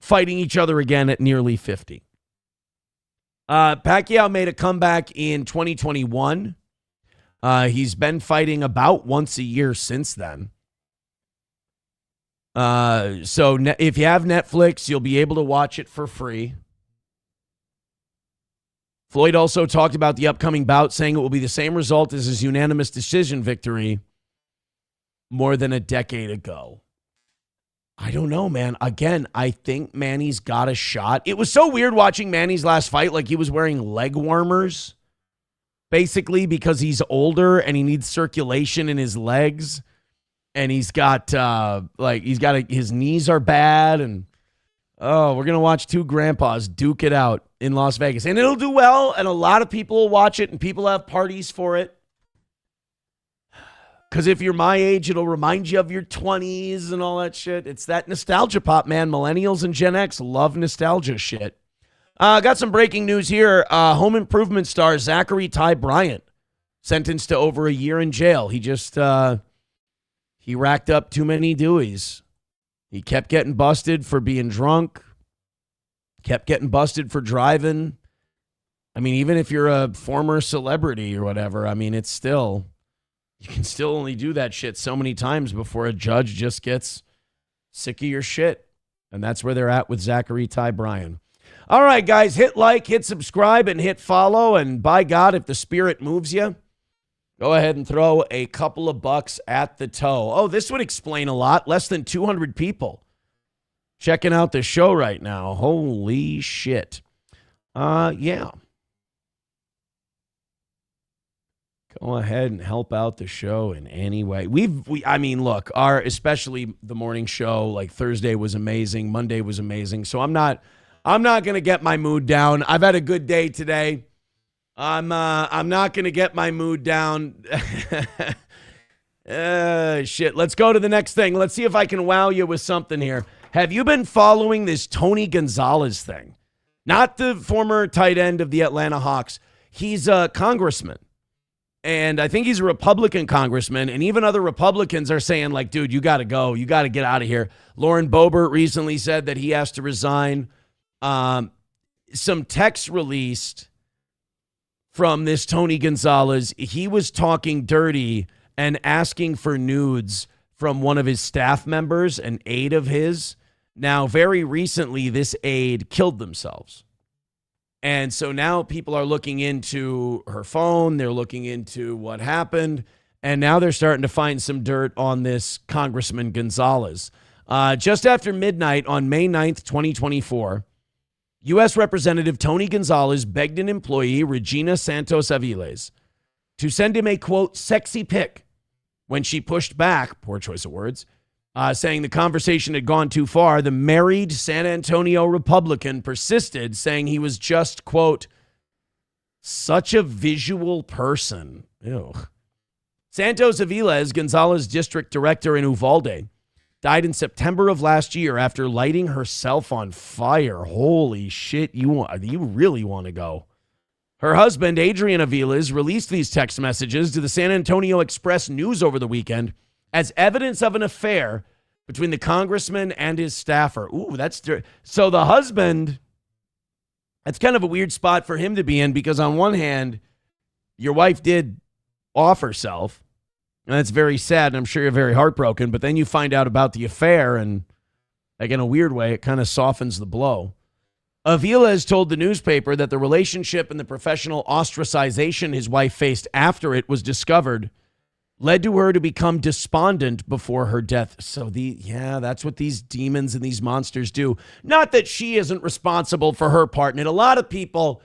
fighting each other again at nearly 50. Pacquiao made a comeback in 2021. He's been fighting about once a year since then. So if you have Netflix, you'll be able to watch it for free. Floyd also talked about the upcoming bout, saying it will be the same result as his unanimous decision victory more than a decade ago. I don't know, man. Again, I think Manny's got a shot. It was so weird watching Manny's last fight, like he was wearing leg warmers, basically because he's older and he needs circulation in his legs. And he's got, his knees are bad. And, we're going to watch two grandpas duke it out in Las Vegas. And it'll do well, and a lot of people will watch it, and people have parties for it. Because if you're my age, it'll remind you of your 20s and all that shit. It's that nostalgia pop, man. Millennials and Gen X love nostalgia shit. Got some breaking news here. Home Improvement star Zachary Ty Bryant sentenced to over a year in jail. He just... he racked up too many Deweys. He kept getting busted for being drunk, kept getting busted for driving. I mean, even if you're a former celebrity or whatever, I mean, it's still, you can still only do that shit so many times before a judge just gets sick of your shit. And that's where they're at with Zachary Ty Bryant. All right, guys, hit like, hit subscribe, and hit follow. And by God, if the spirit moves you, go ahead and throw a couple of bucks at the toe. Oh, this would explain a lot. Less than 200 people checking out the show right now. Holy shit. Yeah. Go ahead and help out the show in any way. I mean, look, especially the morning show, like Thursday was amazing. Monday was amazing. So I'm not going to get my mood down. I've had a good day today. I'm not going to get my mood down. Shit. Let's go to the next thing. Let's see if I can wow you with something here. Have you been following this Tony Gonzalez thing? Not the former tight end of the Atlanta Hawks. He's a congressman. And I think he's a Republican congressman. And even other Republicans are saying, like, dude, you got to go. You got to get out of here. Lauren Boebert recently said that he has to resign. Some text released from this Tony Gonzalez. He was talking dirty and asking for nudes from one of his staff members, an aide of his. Now, very recently, this aide killed themselves. And so now people are looking into her phone. They're looking into what happened. And now they're starting to find some dirt on this Congressman Gonzalez. Just after midnight on May 9th, 2024, U.S. Representative Tony Gonzalez begged an employee, Regina Santos Aviles, to send him a, quote, sexy pic when she pushed back, poor choice of words, saying the conversation had gone too far. The married San Antonio Republican persisted, saying he was just, quote, such a visual person. Ew. Santos Aviles, Gonzalez district director in Uvalde, died in September of last year after lighting herself on fire. Holy shit, you really want to go. Her husband, Adrian Aviles, released these text messages to the San Antonio Express News over the weekend as evidence of an affair between the congressman and his staffer. Ooh, that's... So the husband, that's kind of a weird spot for him to be in, because on one hand, your wife did off herself, and that's very sad, and I'm sure you're very heartbroken, but then you find out about the affair, and like in a weird way, it kind of softens the blow. Aviles told the newspaper that the relationship and the professional ostracization his wife faced after it was discovered led to her to become despondent before her death. So that's what these demons and these monsters do. Not that she isn't responsible for her part in it. A lot of people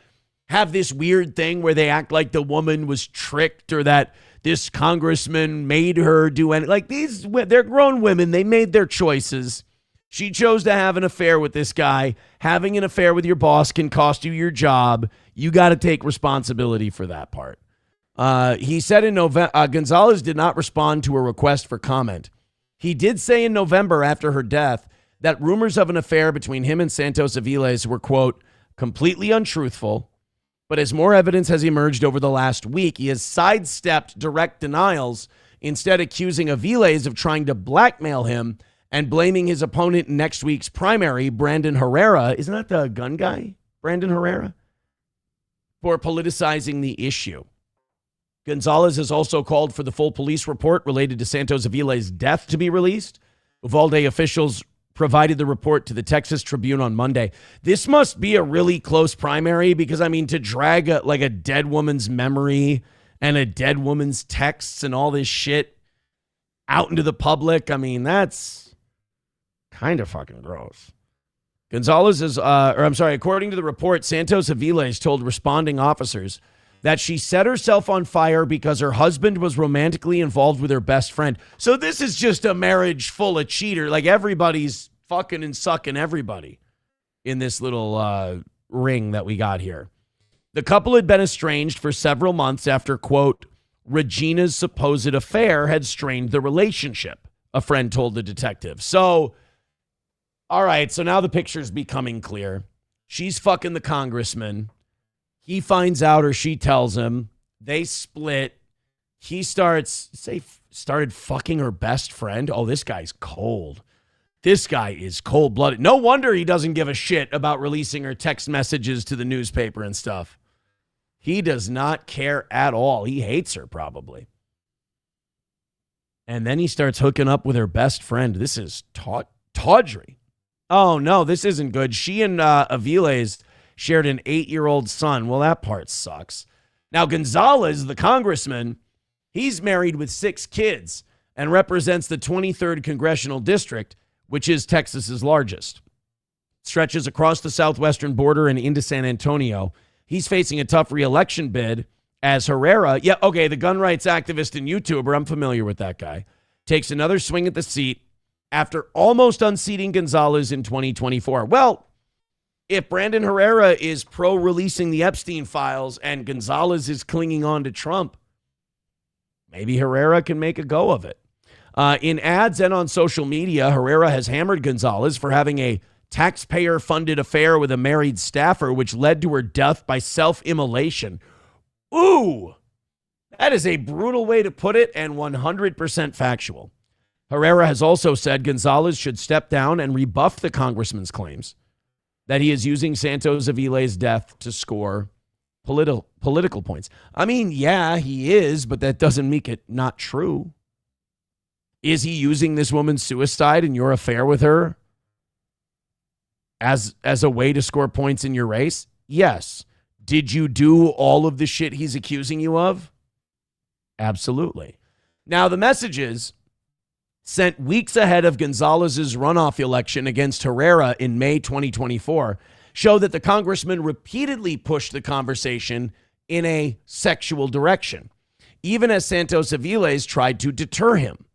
have this weird thing where they act like the woman was tricked, or that this congressman made her do anything. Like, they're grown women. They made their choices. She chose to have an affair with this guy. Having an affair with your boss can cost you your job. You got to take responsibility for that part. He said in November, Gonzalez did not respond to a request for comment. He did say in November after her death that rumors of an affair between him and Santos Aviles were, quote, completely untruthful. But as more evidence has emerged over the last week, he has sidestepped direct denials, instead accusing Aviles of trying to blackmail him and blaming his opponent in next week's primary, Brandon Herrera. Isn't that the gun guy, Brandon Herrera? For politicizing the issue. Gonzalez has also called for the full police report related to Santos Avila's death to be released. Uvalde officials provided the report to the Texas Tribune on Monday. This must be a really close primary because, I mean, to drag a dead woman's memory and a dead woman's texts and all this shit out into the public, I mean, that's kind of fucking gross. Gonzalez is, according to the report, Santos Aviles told responding officers that she set herself on fire because her husband was romantically involved with her best friend. So this is just a marriage full of cheater. Like, everybody's fucking and sucking everybody in this little ring that we got here. The couple had been estranged for several months after, quote, Regina's supposed affair had strained the relationship, a friend told the detective. So, all right, so now the picture's becoming clear. She's fucking the congressman. He finds out, or she tells him. They split. He started fucking her best friend. Oh, this guy's cold. This guy is cold-blooded. No wonder he doesn't give a shit about releasing her text messages to the newspaper and stuff. He does not care at all. He hates her, probably. And then he starts hooking up with her best friend. This is tawdry. Oh, no, this isn't good. She and Aviles shared an 8-year-old son. Well, that part sucks. Now, Gonzalez, the congressman, he's married with 6 kids and represents the 23rd Congressional District, which is Texas's largest. It stretches across the southwestern border and into San Antonio. He's facing a tough re-election bid as Herrera, the gun rights activist and YouTuber, I'm familiar with that guy, takes another swing at the seat after almost unseating Gonzalez in 2024. Well, if Brandon Herrera is pro-releasing the Epstein files and Gonzalez is clinging on to Trump, maybe Herrera can make a go of it. In ads and on social media, Herrera has hammered Gonzalez for having a taxpayer-funded affair with a married staffer, which led to her death by self-immolation. Ooh, that is a brutal way to put it and 100% factual. Herrera has also said Gonzalez should step down and rebuff the congressman's claims that he is using Santos Aviles' death to score political points. I mean, yeah, he is, but that doesn't make it not true. Is he using this woman's suicide and your affair with her as a way to score points in your race? Yes. Did you do all of the shit he's accusing you of? Absolutely. Now, the messages sent weeks ahead of Gonzalez's runoff election against Herrera in May 2024 show that the congressman repeatedly pushed the conversation in a sexual direction, even as Santos Aviles tried to deter him.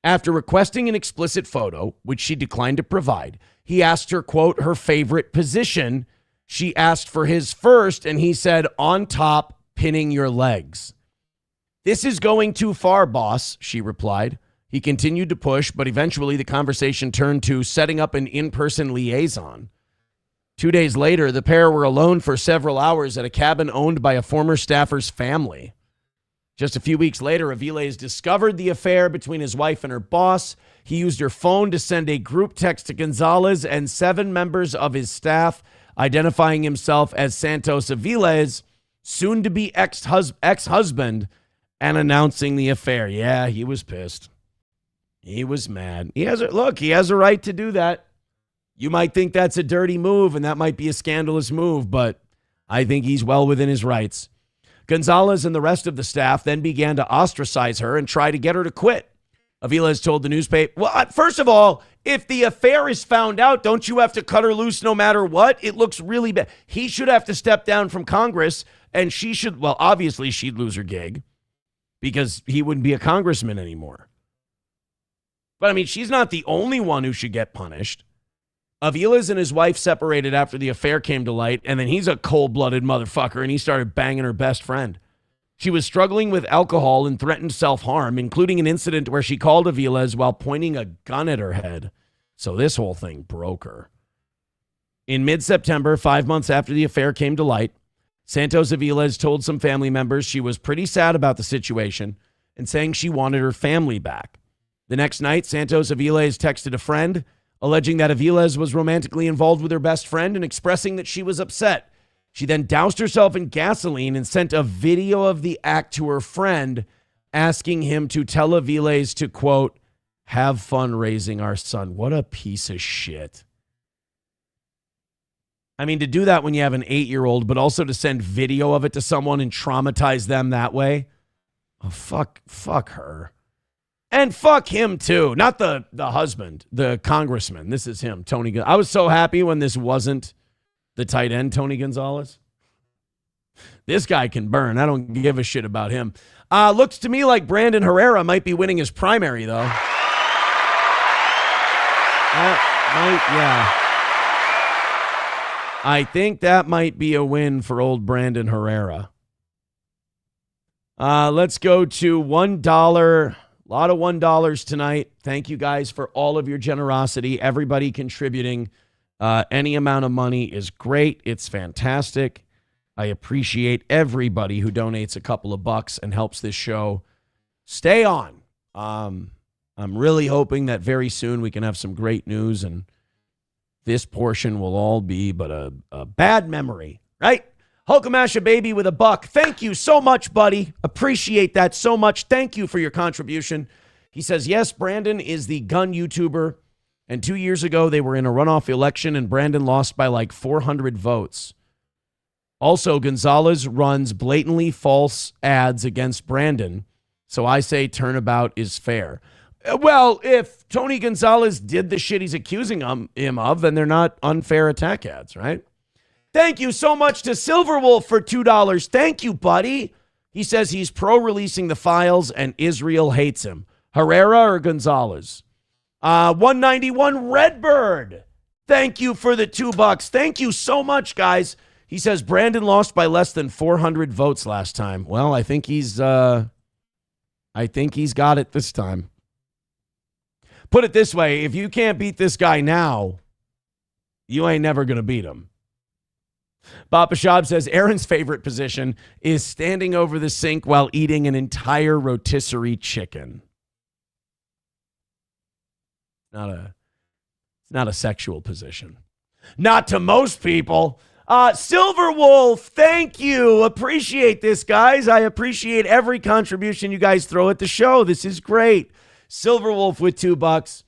After requesting an explicit photo, which she declined to provide, he asked her, quote, her favorite position. She asked for his first, and he said, on top, pinning your legs. This is going too far, boss, she replied. He continued to push, but eventually the conversation turned to setting up an in-person liaison. 2 days later, the pair were alone for several hours at a cabin owned by a former staffer's family. Just a few weeks later, Aviles discovered the affair between his wife and her boss. He used her phone to send a group text to Gonzalez and 7 members of his staff, identifying himself as Santos Aviles, soon-to-be ex-husband, and announcing the affair. Yeah, he was pissed. He was mad. He has a right to do that. You might think that's a dirty move, and that might be a scandalous move, but I think he's well within his rights. Gonzalez and the rest of the staff then began to ostracize her and try to get her to quit. Aviles told the newspaper, well, first of all, if the affair is found out, don't you have to cut her loose no matter what? It looks really bad. He should have to step down from Congress, and she should, well, obviously she'd lose her gig because he wouldn't be a congressman anymore. But, I mean, she's not the only one who should get punished. Aviles and his wife separated after the affair came to light, and then he's a cold-blooded motherfucker, and he started banging her best friend. She was struggling with alcohol and threatened self-harm, including an incident where she called Aviles while pointing a gun at her head. So this whole thing broke her. In mid-September, 5 months after the affair came to light, Santos Aviles told some family members she was pretty sad about the situation and saying she wanted her family back. The next night, Santos Aviles texted a friend, alleging that Aviles was romantically involved with her best friend and expressing that she was upset. She then doused herself in gasoline and sent a video of the act to her friend, asking him to tell Aviles to, quote, have fun raising our son. What a piece of shit. I mean, to do that when you have an 8-year-old, but also to send video of it to someone and traumatize them that way. Oh, fuck her. And fuck him too. Not the husband, the congressman. This is him, Tony. I was so happy when this wasn't the tight end, Tony Gonzalez. This guy can burn. I don't give a shit about him. Looks to me like Brandon Herrera might be winning his primary, though. Yeah. I think that might be a win for old Brandon Herrera. Let's go to $1. A lot of $1 tonight. Thank you guys for all of your generosity. Everybody contributing any amount of money is great. It's fantastic. I appreciate everybody who donates a couple of bucks and helps this show stay on. I'm really hoping that very soon we can have some great news and this portion will all be but a bad memory, right? Hulkamasha baby with $1. Thank you so much, buddy. Appreciate that so much. Thank you for your contribution. He says, yes, Brandon is the gun YouTuber. And 2 years ago, they were in a runoff election and Brandon lost by like 400 votes. Also, Gonzalez runs blatantly false ads against Brandon. So I say turnabout is fair. Well, if Tony Gonzalez did the shit he's accusing him of, then they're not unfair attack ads, right? Thank you so much to Silverwolf for $2. Thank you, buddy. He says he's pro-releasing the files and Israel hates him. Herrera or Gonzalez? 191 Redbird. Thank you for the $2. Thank you so much, guys. He says Brandon lost by less than 400 votes last time. Well, I think he's got it this time. Put it this way, if you can't beat this guy now, you ain't never going to beat him. Papa Shab says Aaron's favorite position is standing over the sink while eating an entire rotisserie chicken. It's not a sexual position. Not to most people. Silverwolf, thank you. Appreciate this, guys. I appreciate every contribution you guys throw at the show. This is great. Silverwolf with $2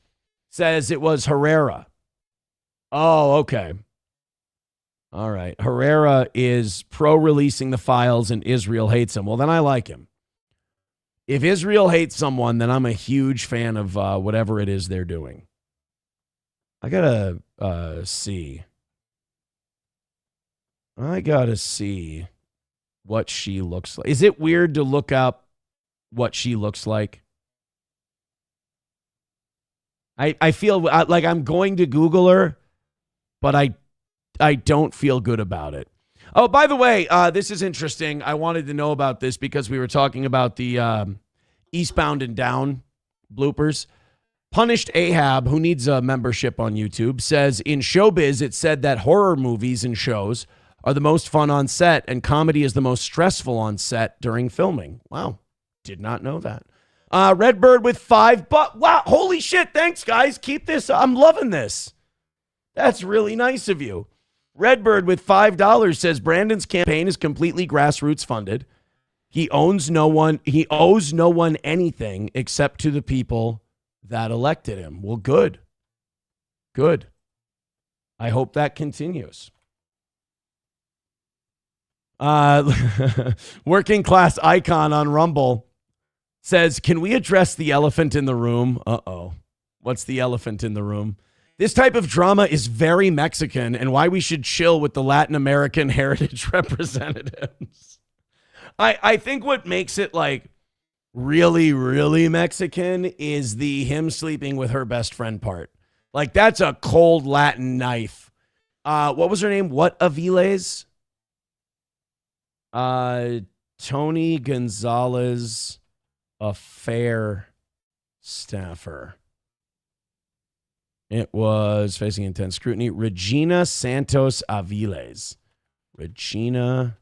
says it was Herrera. Oh, okay. All right. Herrera is pro-releasing the files and Israel hates him. Well, then I like him. If Israel hates someone, then I'm a huge fan of whatever it is they're doing. I gotta see what she looks like. Is it weird to look up what she looks like? I feel like I'm going to Google her, but I don't feel good about it. Oh, by the way, this is interesting. I wanted to know about this because we were talking about the Eastbound and Down bloopers. Punished Ahab, who needs a membership on YouTube, says in showbiz, it said that horror movies and shows are the most fun on set and comedy is the most stressful on set during filming. Wow. Did not know that. Redbird with $5. Wow. Holy shit. Thanks, guys. Keep this. I'm loving this. That's really nice of you. Redbird with $5 says Brandon's campaign is completely grassroots funded. He owes no one anything except to the people that elected him. Well, good. Good. I hope that continues. Working class icon on Rumble says, can we address the elephant in the room? Uh-oh. What's the elephant in the room? This type of drama is very Mexican and why we should chill with the Latin American heritage representatives. I think what makes it like really, really Mexican is the him sleeping with her best friend part. Like that's a cold Latin knife. What was her name? What Aviles? Tony Gonzalez, affair staffer. It was facing intense scrutiny. Regina Santos Aviles. Regina.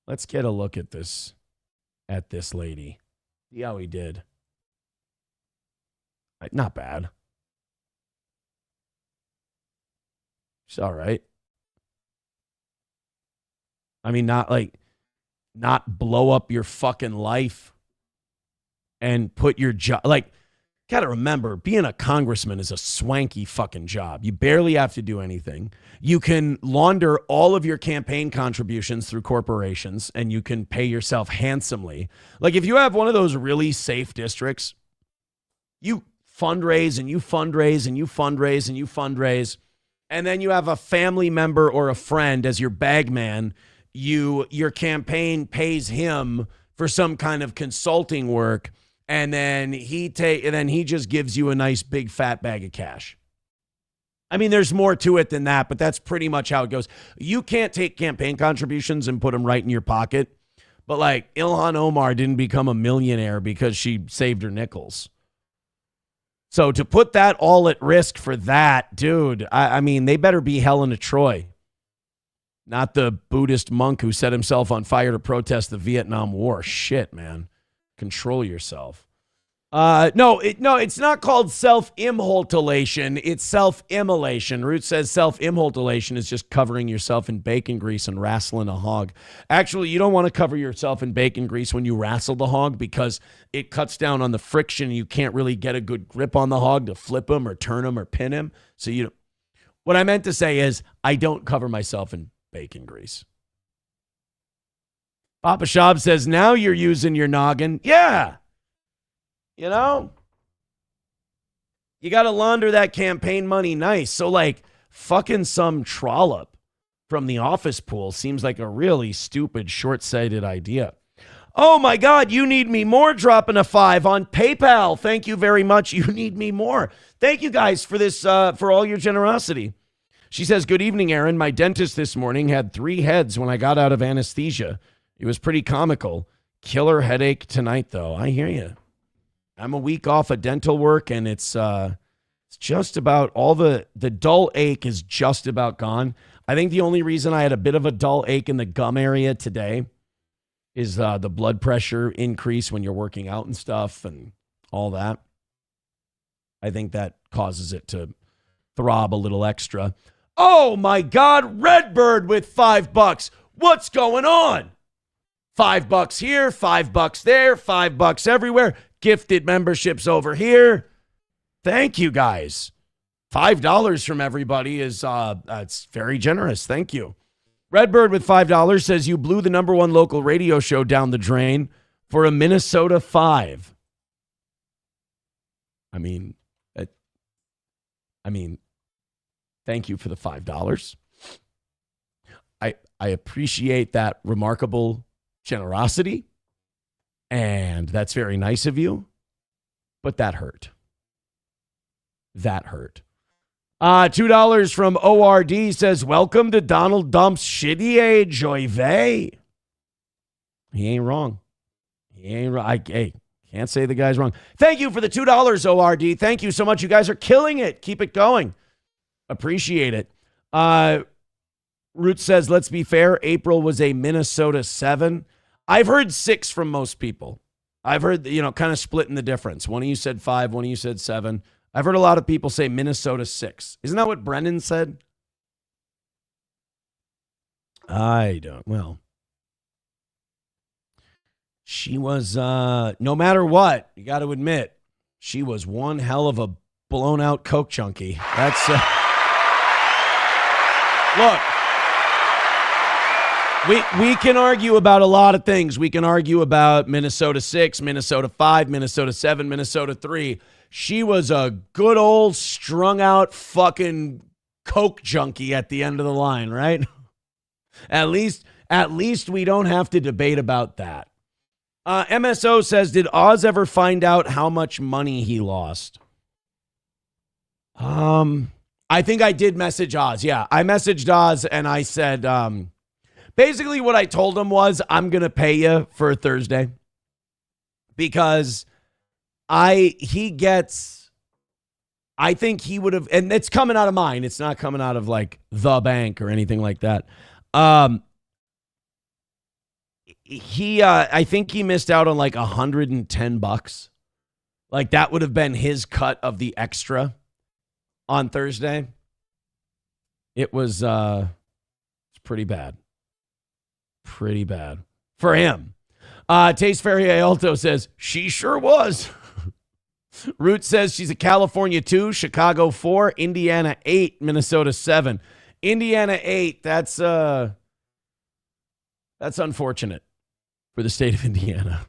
Let's get a look at this lady. See how he did. Not bad. She's all right. I mean, not blow up your fucking life and put your job. Like, gotta remember, being a congressman is a swanky fucking job. You barely have to do anything. You can launder all of your campaign contributions through corporations, and you can pay yourself handsomely. Like, if you have one of those really safe districts, you fundraise and you fundraise and you fundraise and you fundraise, and then you have a family member or a friend as your bag man. Your campaign pays him for some kind of consulting work, and then he just gives you a nice big fat bag of cash. I mean, there's more to it than that, but that's pretty much how it goes. You can't take campaign contributions and put them right in your pocket, but like Ilhan Omar didn't become a millionaire because she saved her nickels. So to put that all at risk for that, dude, I mean, they better be Helen of Troy. Not the Buddhist monk who set himself on fire to protest the Vietnam War. Shit, man. Control yourself. No, it's not called self-immolation. It's self-immolation. Root says self-immolation is just covering yourself in bacon grease and wrestling a hog. Actually, you don't want to cover yourself in bacon grease when you wrestle the hog because it cuts down on the friction. You can't really get a good grip on the hog to flip him or turn him or pin him. So what I meant to say is I don't cover myself in bacon grease. Papa Shab says, now you're using your noggin. Yeah. You know? You got to launder that campaign money nice. So like fucking some trollop from the office pool seems like a really stupid, short-sighted idea. Oh my God, you need me more, dropping a 5 on PayPal. Thank you very much. You need me more. Thank you guys for this, for all your generosity. She says, good evening, Aaron. My dentist this morning had 3 heads when I got out of anesthesia. It was pretty comical. Killer headache tonight, though. I hear you. I'm a week off of dental work, and it's just about all the dull ache is just about gone. I think the only reason I had a bit of a dull ache in the gum area today is the blood pressure increase when you're working out and stuff and all that. I think that causes it to throb a little extra. Oh my God, Redbird with $5. What's going on? $5 here, $5 there, $5 everywhere. Gifted memberships over here. Thank you guys. $5 from everybody is it's very generous. Thank you. Redbird with $5 says you blew the #1 local radio show down the drain for a Minnesota 5. I mean, thank you for the $5. I appreciate that remarkable generosity, and that's very nice of you, but that hurt. That hurt. $2 from ORD says, welcome to Donald Dump's shitty age, oy vey. He ain't wrong. He ain't wrong. Can't say the guy's wrong. Thank you for the $2, ORD. Thank you so much. You guys are killing it. Keep it going. Appreciate it. Root says, let's be fair. April was a Minnesota 7. I've heard 6 from most people. I've heard, kind of splitting the difference. One of you said 5, one of you said 7. I've heard a lot of people say Minnesota 6. Isn't that what Brennan said? Well, she was, no matter what, you got to admit, she was one hell of a blown out Coke junkie. That's, look. We can argue about a lot of things. We can argue about Minnesota 6, Minnesota 5, Minnesota 7, Minnesota 3. She was a good old strung out fucking Coke junkie at the end of the line, right? At least we don't have to debate about that. MSO says, did Oz ever find out how much money he lost? I think I did message Oz. Yeah, I messaged Oz and I said, basically what I told him was, I'm going to pay you for Thursday because I think he would have, and it's coming out of mine. It's not coming out of like the bank or anything like that. I think he missed out on like $110. Like that would have been his cut of the extra on Thursday. It was, it's pretty bad. Pretty bad for him. Taste Ferrier Alto says, she sure was. Root says she's a California 2, Chicago 4, Indiana 8, Minnesota 7. Indiana 8, that's unfortunate for the state of Indiana.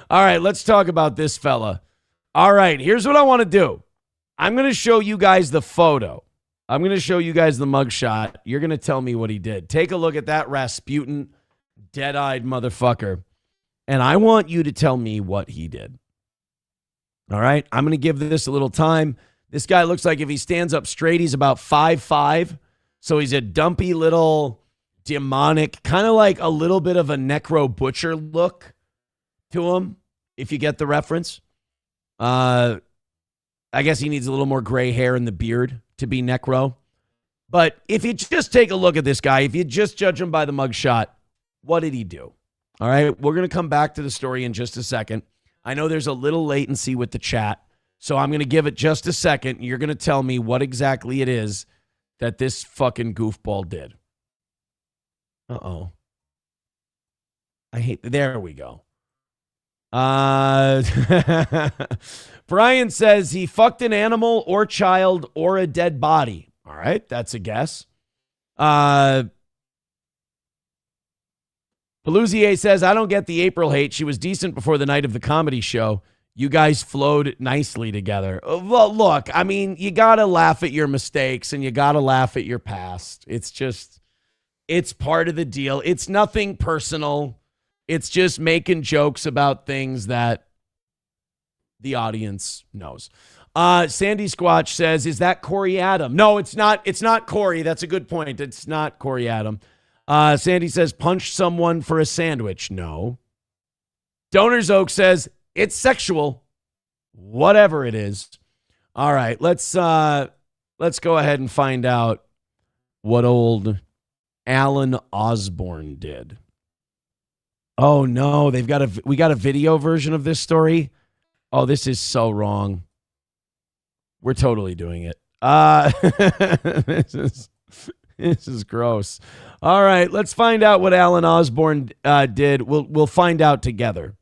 All right, let's talk about this fella. All right, here's what I want to do. I'm going to show you guys the photo. I'm going to show you guys the mugshot. You're going to tell me what he did. Take a look at that Rasputin, dead-eyed motherfucker. And I want you to tell me what he did. All right, I'm going to give this a little time. This guy looks like if he stands up straight, he's about 5'5". So he's a dumpy little demonic, kind of like a little bit of a necro butcher look to him, if you get the reference. I guess he needs a little more gray hair in the beard to be necro. But if you just take a look at this guy, if you just judge him by the mugshot, what did he do? All right, we're going to come back to the story in just a second. I know there's a little latency with the chat, so I'm going to give it just a second. You're going to tell me what exactly it is that this fucking goofball did. Uh-oh. There we go. Brian says he fucked an animal or child or a dead body. All right, that's a guess. Pelusier says, I don't get the April hate. She was decent before the night of the comedy show. You guys flowed nicely together. Well, look, I mean, you got to laugh at your mistakes and you got to laugh at your past. It's just, it's part of the deal. It's nothing personal. It's just making jokes about things that the audience knows. Sandy Squatch says, is that Corey Adam? No, it's not. It's not Corey. That's a good point. It's not Corey Adam. Sandy says, punch someone for a sandwich. No. Donor's Oak says, it's sexual. Whatever it is. All right, let's go ahead and find out what old Alan Osborne did. Oh no, we got a video version of this story. Oh, this is so wrong. We're totally doing it. This is gross. All right, let's find out what Alan Osborne did. We'll find out together.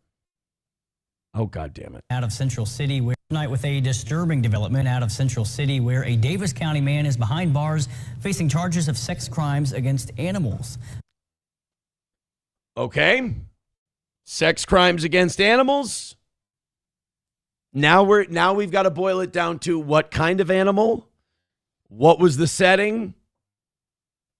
Oh, God damn it. Out of Central City, where tonight with a disturbing development out of Central City, where a Davis County man is behind bars facing charges of sex crimes against animals. Okay. Sex crimes against animals. Now we've got to boil it down to what kind of animal? What was the setting?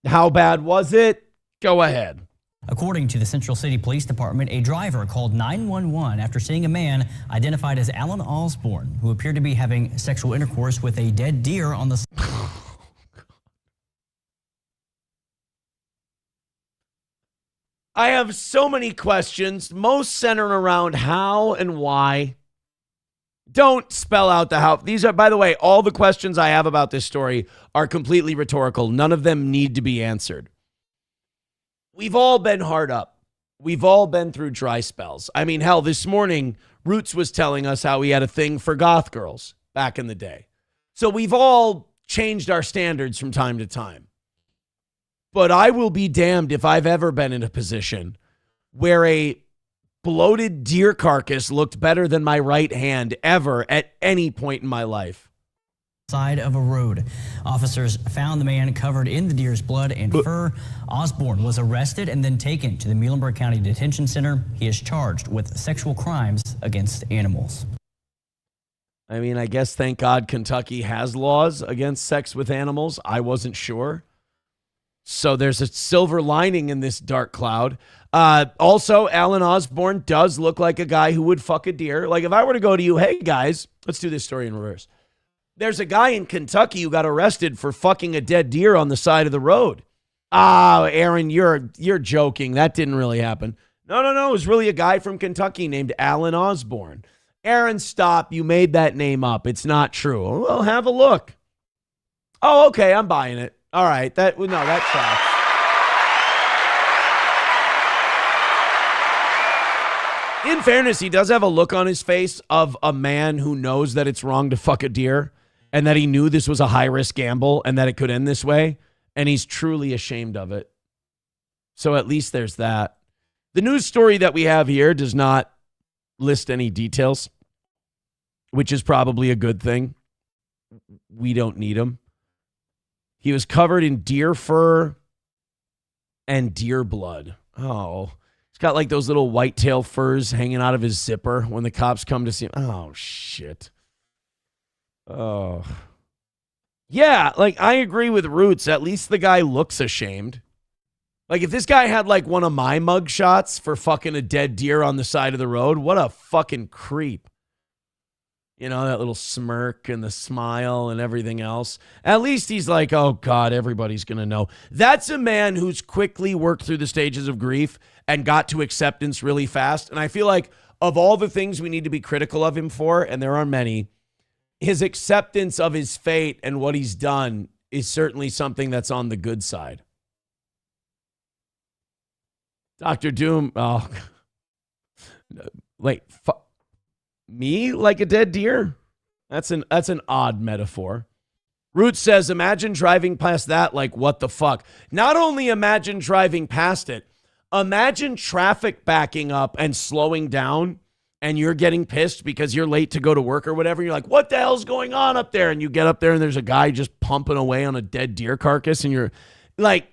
How bad was it? Go ahead. According to the Central City Police Department, a driver called 911 after seeing a man identified as Alan Osborne, who appeared to be having sexual intercourse with a dead deer on the... I have so many questions, most centered around how and why. Don't spell out the how. These are, by the way, all the questions I have about this story are completely rhetorical. None of them need to be answered. We've all been hard up. We've all been through dry spells. I mean, hell, this morning, Roots was telling us how he had a thing for goth girls back in the day. So we've all changed our standards from time to time. But I will be damned if I've ever been in a position where a bloated deer carcass looked better than my right hand ever at any point in my life. Side of a road. Officers found the man covered in the deer's blood and fur. Osborne was arrested and then taken to the Muhlenberg County Detention Center. He is charged with sexual crimes against animals. I mean, I guess thank God Kentucky has laws against sex with animals. I wasn't sure. So there's a silver lining in this dark cloud. Also, Alan Osborne does look like a guy who would fuck a deer. Like if I were to go to you, hey guys, let's do this story in reverse. There's a guy in Kentucky who got arrested for fucking a dead deer on the side of the road. Aaron, you're joking. That didn't really happen. No. It was really a guy from Kentucky named Alan Osborne. Aaron, stop. You made that name up. It's not true. Well, have a look. Oh, okay. I'm buying it. All right. That's in fairness, he does have a look on his face of a man who knows that it's wrong to fuck a deer and that he knew this was a high-risk gamble and that it could end this way, and he's truly ashamed of it. So at least there's that. The news story that we have here does not list any details, which is probably a good thing. We don't need them. He was covered in deer fur and deer blood. Oh, he's got like those little whitetail furs hanging out of his zipper when the cops come to see him. Oh, shit. Oh. Yeah, like I agree with Roots. At least the guy looks ashamed. Like if this guy had like one of my mug shots for fucking a dead deer on the side of the road, what a fucking creep. You know, that little smirk and the smile and everything else. At least he's like, oh God, everybody's going to know. That's a man who's quickly worked through the stages of grief and got to acceptance really fast. And I feel like of all the things we need to be critical of him for, and there are many, his acceptance of his fate and what he's done is certainly something that's on the good side. Dr. Doom, oh, wait, me like a dead deer? That's an odd metaphor. Roots says, imagine driving past that like, what the fuck? Not only imagine driving past it, imagine traffic backing up and slowing down and you're getting pissed because you're late to go to work or whatever. You're like, what the hell's going on up there? And you get up there and there's a guy just pumping away on a dead deer carcass. And you're like,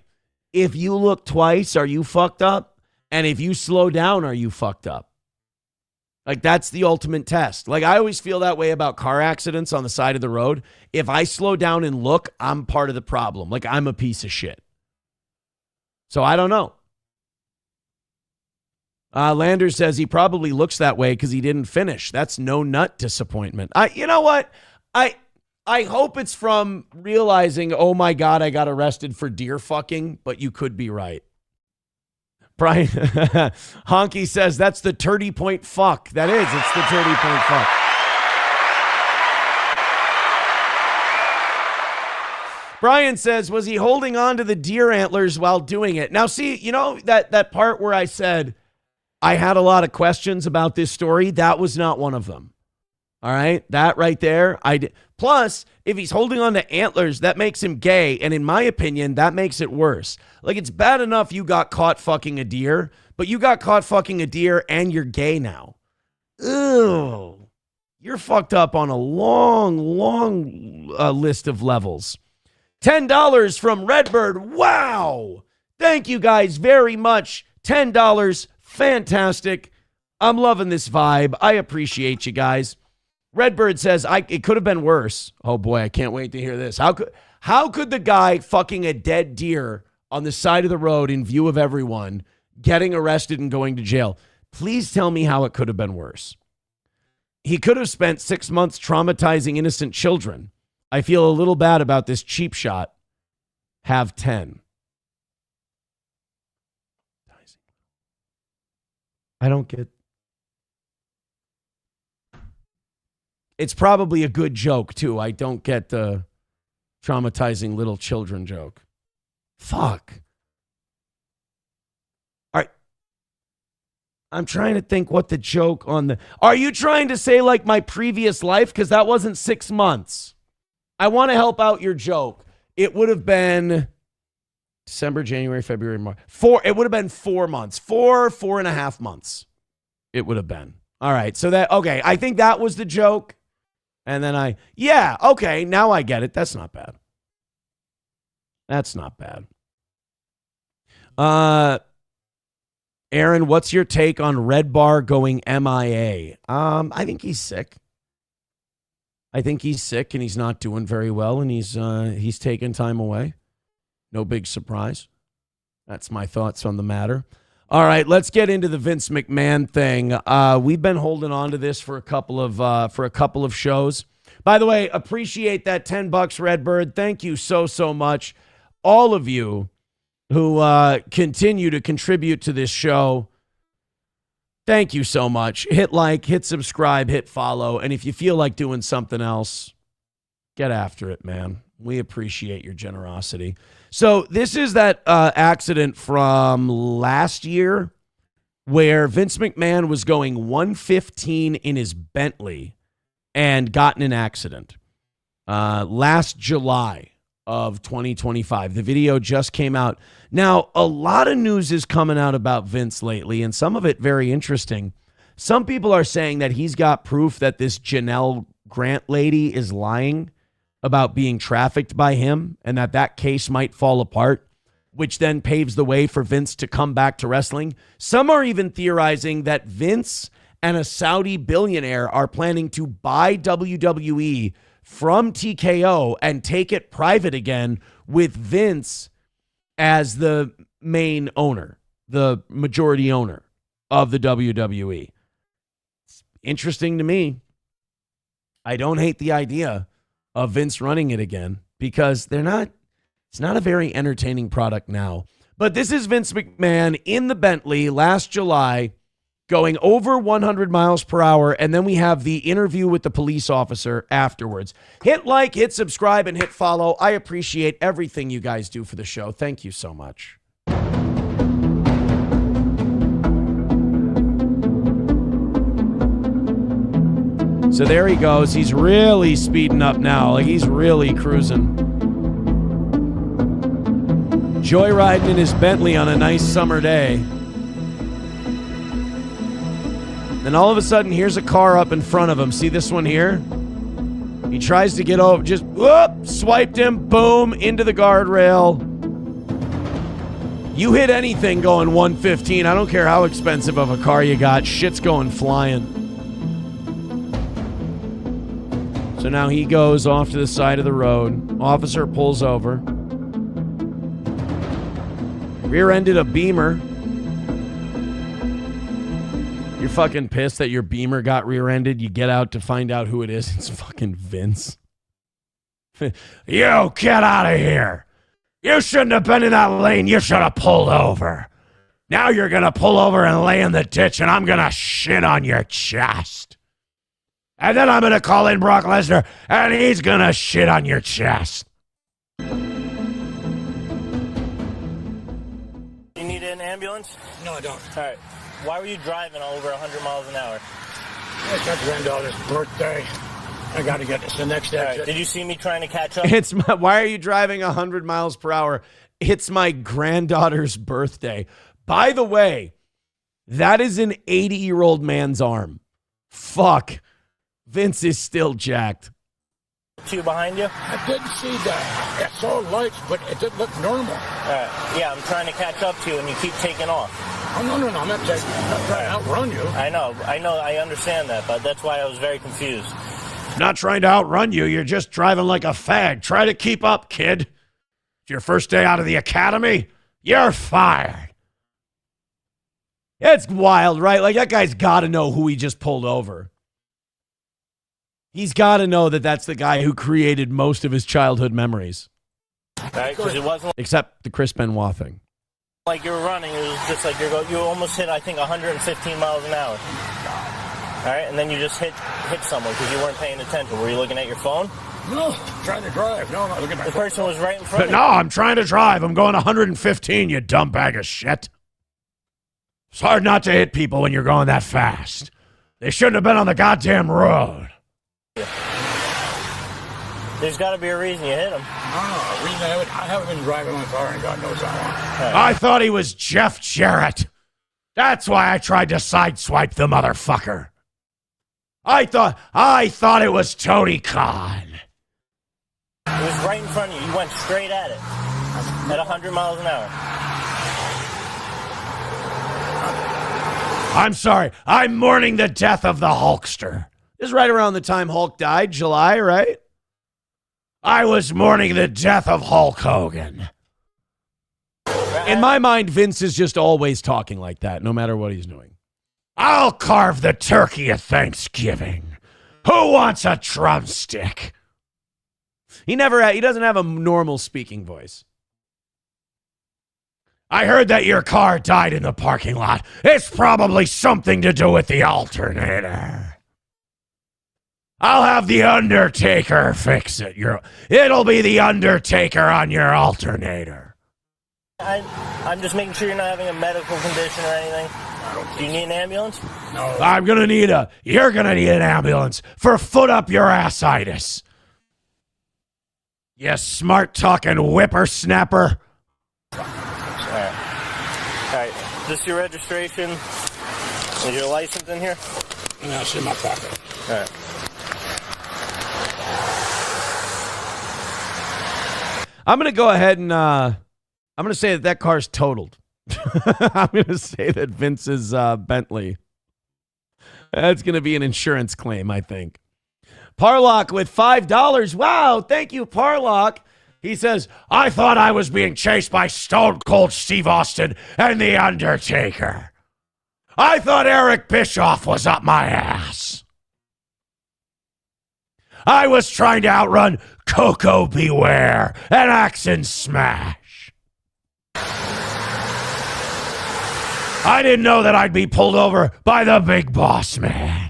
if you look twice, are you fucked up? And if you slow down, are you fucked up? Like, that's the ultimate test. Like, I always feel that way about car accidents on the side of the road. If I slow down and look, I'm part of the problem. Like, I'm a piece of shit. So I don't know. Landers says he probably looks that way because he didn't finish. That's no nut disappointment. You know what? I hope it's from realizing, oh my God, I got arrested for deer fucking, but you could be right. Brian Honky says that's the 30-point fuck. That is, it's the 30-point fuck. Brian says, was he holding on to the deer antlers while doing it? Now, see, you know, that part where I said I had a lot of questions about this story, that was not one of them. All right, that right there. Plus, if he's holding on to antlers, that makes him gay. And in my opinion, that makes it worse. Like, it's bad enough you got caught fucking a deer, but you got caught fucking a deer and you're gay now. Ew. You're fucked up on a long list of levels. $10 from Redbird. Wow. Thank you guys very much. $10. Fantastic. I'm loving this vibe. I appreciate you guys. Redbird says, it could have been worse. Oh boy, I can't wait to hear this. How could the guy fucking a dead deer on the side of the road in view of everyone getting arrested and going to jail? Please tell me how it could have been worse. He could have spent 6 months traumatizing innocent children. I feel a little bad about this cheap shot. Have 10. I don't get. It's probably a good joke, too. I don't get the traumatizing little children joke. Fuck. All right. I'm trying to think what the joke on the... Are you trying to say like my previous life? Because that wasn't 6 months. I want to help out your joke. It would have been December, January, February, March. It would have been 4 months. 4.5 months. It would have been. All right. So that... Okay. I think that was the joke. And then yeah, okay, now I get it. That's not bad. That's not bad. Aaron, what's your take on Red Bar going MIA? I think he's sick. I think he's sick and he's not doing very well, and he's taking time away. No big surprise. That's my thoughts on the matter. All right, let's get into the Vince McMahon thing. We've been holding on to this for a couple of shows. By the way, appreciate that $10, Redbird. Thank you so much, all of you who continue to contribute to this show. Thank you so much. Hit like, hit subscribe, hit follow, and if you feel like doing something else, get after it, man. We appreciate your generosity. So this is that accident from last year where Vince McMahon was going 115 in his Bentley and got in an accident last July of 2025. The video just came out. Now, a lot of news is coming out about Vince lately, and some of it very interesting. Some people are saying that he's got proof that this Janelle Grant lady is lying about being trafficked by him, and that case might fall apart, which then paves the way for Vince to come back to wrestling. Some are even theorizing that Vince and a Saudi billionaire are planning to buy WWE from TKO and take it private again with Vince as the main owner, the majority owner of the WWE. It's interesting to me. I don't hate the idea of Vince running it again because it's not a very entertaining product now. But this is Vince McMahon in the Bentley last July going over 100 miles per hour, and then we have the interview with the police officer afterwards. Hit like, hit subscribe, and hit follow. I appreciate everything you guys do for the show. Thank you so much. So there he goes. He's really speeding up now. Like, he's really cruising. Joyriding in his Bentley on a nice summer day. Then all of a sudden, here's a car up in front of him. See this one here? He tries to get over, just whoop, swiped him, boom, into the guardrail. You hit anything going 115. I don't care how expensive of a car you got. Shit's going flying. So now he goes off to the side of the road. Officer pulls over. Rear-ended a Beamer. You're fucking pissed that your Beamer got rear-ended. You get out to find out who it is. It's fucking Vince. You get out of here. You shouldn't have been in that lane. You should have pulled over. Now you're going to pull over and lay in the ditch, and I'm going to shit on your chest. And then I'm going to call in Brock Lesnar, and he's going to shit on your chest. You need an ambulance? No, I don't. All right. Why were you driving over 100 miles an hour? It's my granddaughter's birthday. I got to get this the next exit. Right. Did you see me trying to catch up? Why are you driving 100 miles per hour? It's my granddaughter's birthday. By the way, that is an 80-year-old man's arm. Fuck. Vince is still jacked. You behind you? I didn't see that. I saw lights, but it didn't look normal. All right. Yeah, I'm trying to catch up to you, and you keep taking off. Oh, no. I'm not trying to outrun you. I know. I understand that, but that's why I was very confused. Not trying to outrun you. You're just driving like a fag. Try to keep up, kid. It's your first day out of the academy. You're fired. It's wild, right? Like, that guy's got to know who he just pulled over. He's got to know that that's the guy who created most of his childhood memories. Right? Because it wasn't except the Chris Benoit thing. Like you were running. It was just like you almost hit, I think, 115 miles an hour. All right, and then you just hit someone because you weren't paying attention. Were you looking at your phone? No, I'm trying to drive. No, I'm not looking at my phone. The person was right in front of you. No, I'm trying to drive. I'm going 115, you dumb bag of shit. It's hard not to hit people when you're going that fast. They shouldn't have been on the goddamn road. There's got to be a reason you hit him. No, I haven't been driving my car and God knows how long. I thought he was Jeff Jarrett. That's why I tried to sideswipe the motherfucker. I thought it was Tony Khan. It was right in front of you. You went straight at it at 100 miles an hour. I'm sorry. I'm mourning the death of the Hulkster. This is right around the time Hulk died, July, right? I was mourning the death of Hulk Hogan. In my mind, Vince is just always talking like that, no matter what he's doing. I'll carve the turkey at Thanksgiving. Who wants a drumstick? He doesn't have a normal speaking voice. I heard that your car died in the parking lot. It's probably something to do with the alternator. I'll have the Undertaker fix it. It'll be the Undertaker on your alternator. I'm just making sure you're not having a medical condition or anything. Do you need an ambulance? No. You're gonna need an ambulance for foot up your assitis. You smart-talking whippersnapper. All right. Is this your registration? Is your license in here? No, it's in my pocket. All right. I'm going to go ahead and I'm going to say that car's totaled. I'm going to say that Vince's Bentley. That's going to be an insurance claim, I think. Parlock with $5. Wow, thank you, Parlock. He says, I thought I was being chased by Stone Cold Steve Austin and The Undertaker. I thought Eric Bischoff was up my ass. I was trying to outrun Coco Beware and Axe and Smash. I didn't know that I'd be pulled over by the big boss man.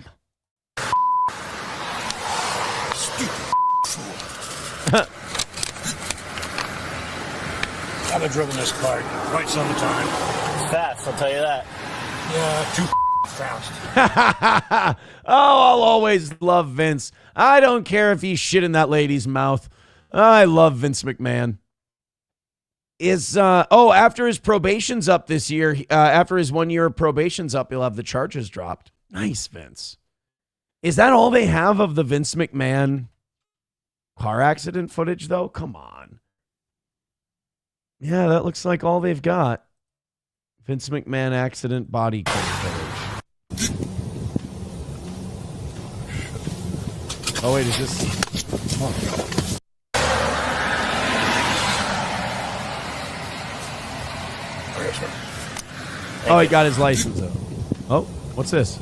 I've driven this car quite some time. It's fast, I'll tell you that. Yeah, too fast. I'll always love Vince. I don't care if he shit in that lady's mouth. I love Vince McMahon. After his probation's up this year, after his 1 year of probation's up, he'll have the charges dropped. Nice, Vince. Is that all they have of the Vince McMahon car accident footage, though? Come on. Yeah, that looks like all they've got. Vince McMahon accident body cam footage. Oh, wait, is this... Oh, he got his license, though. Oh, what's this?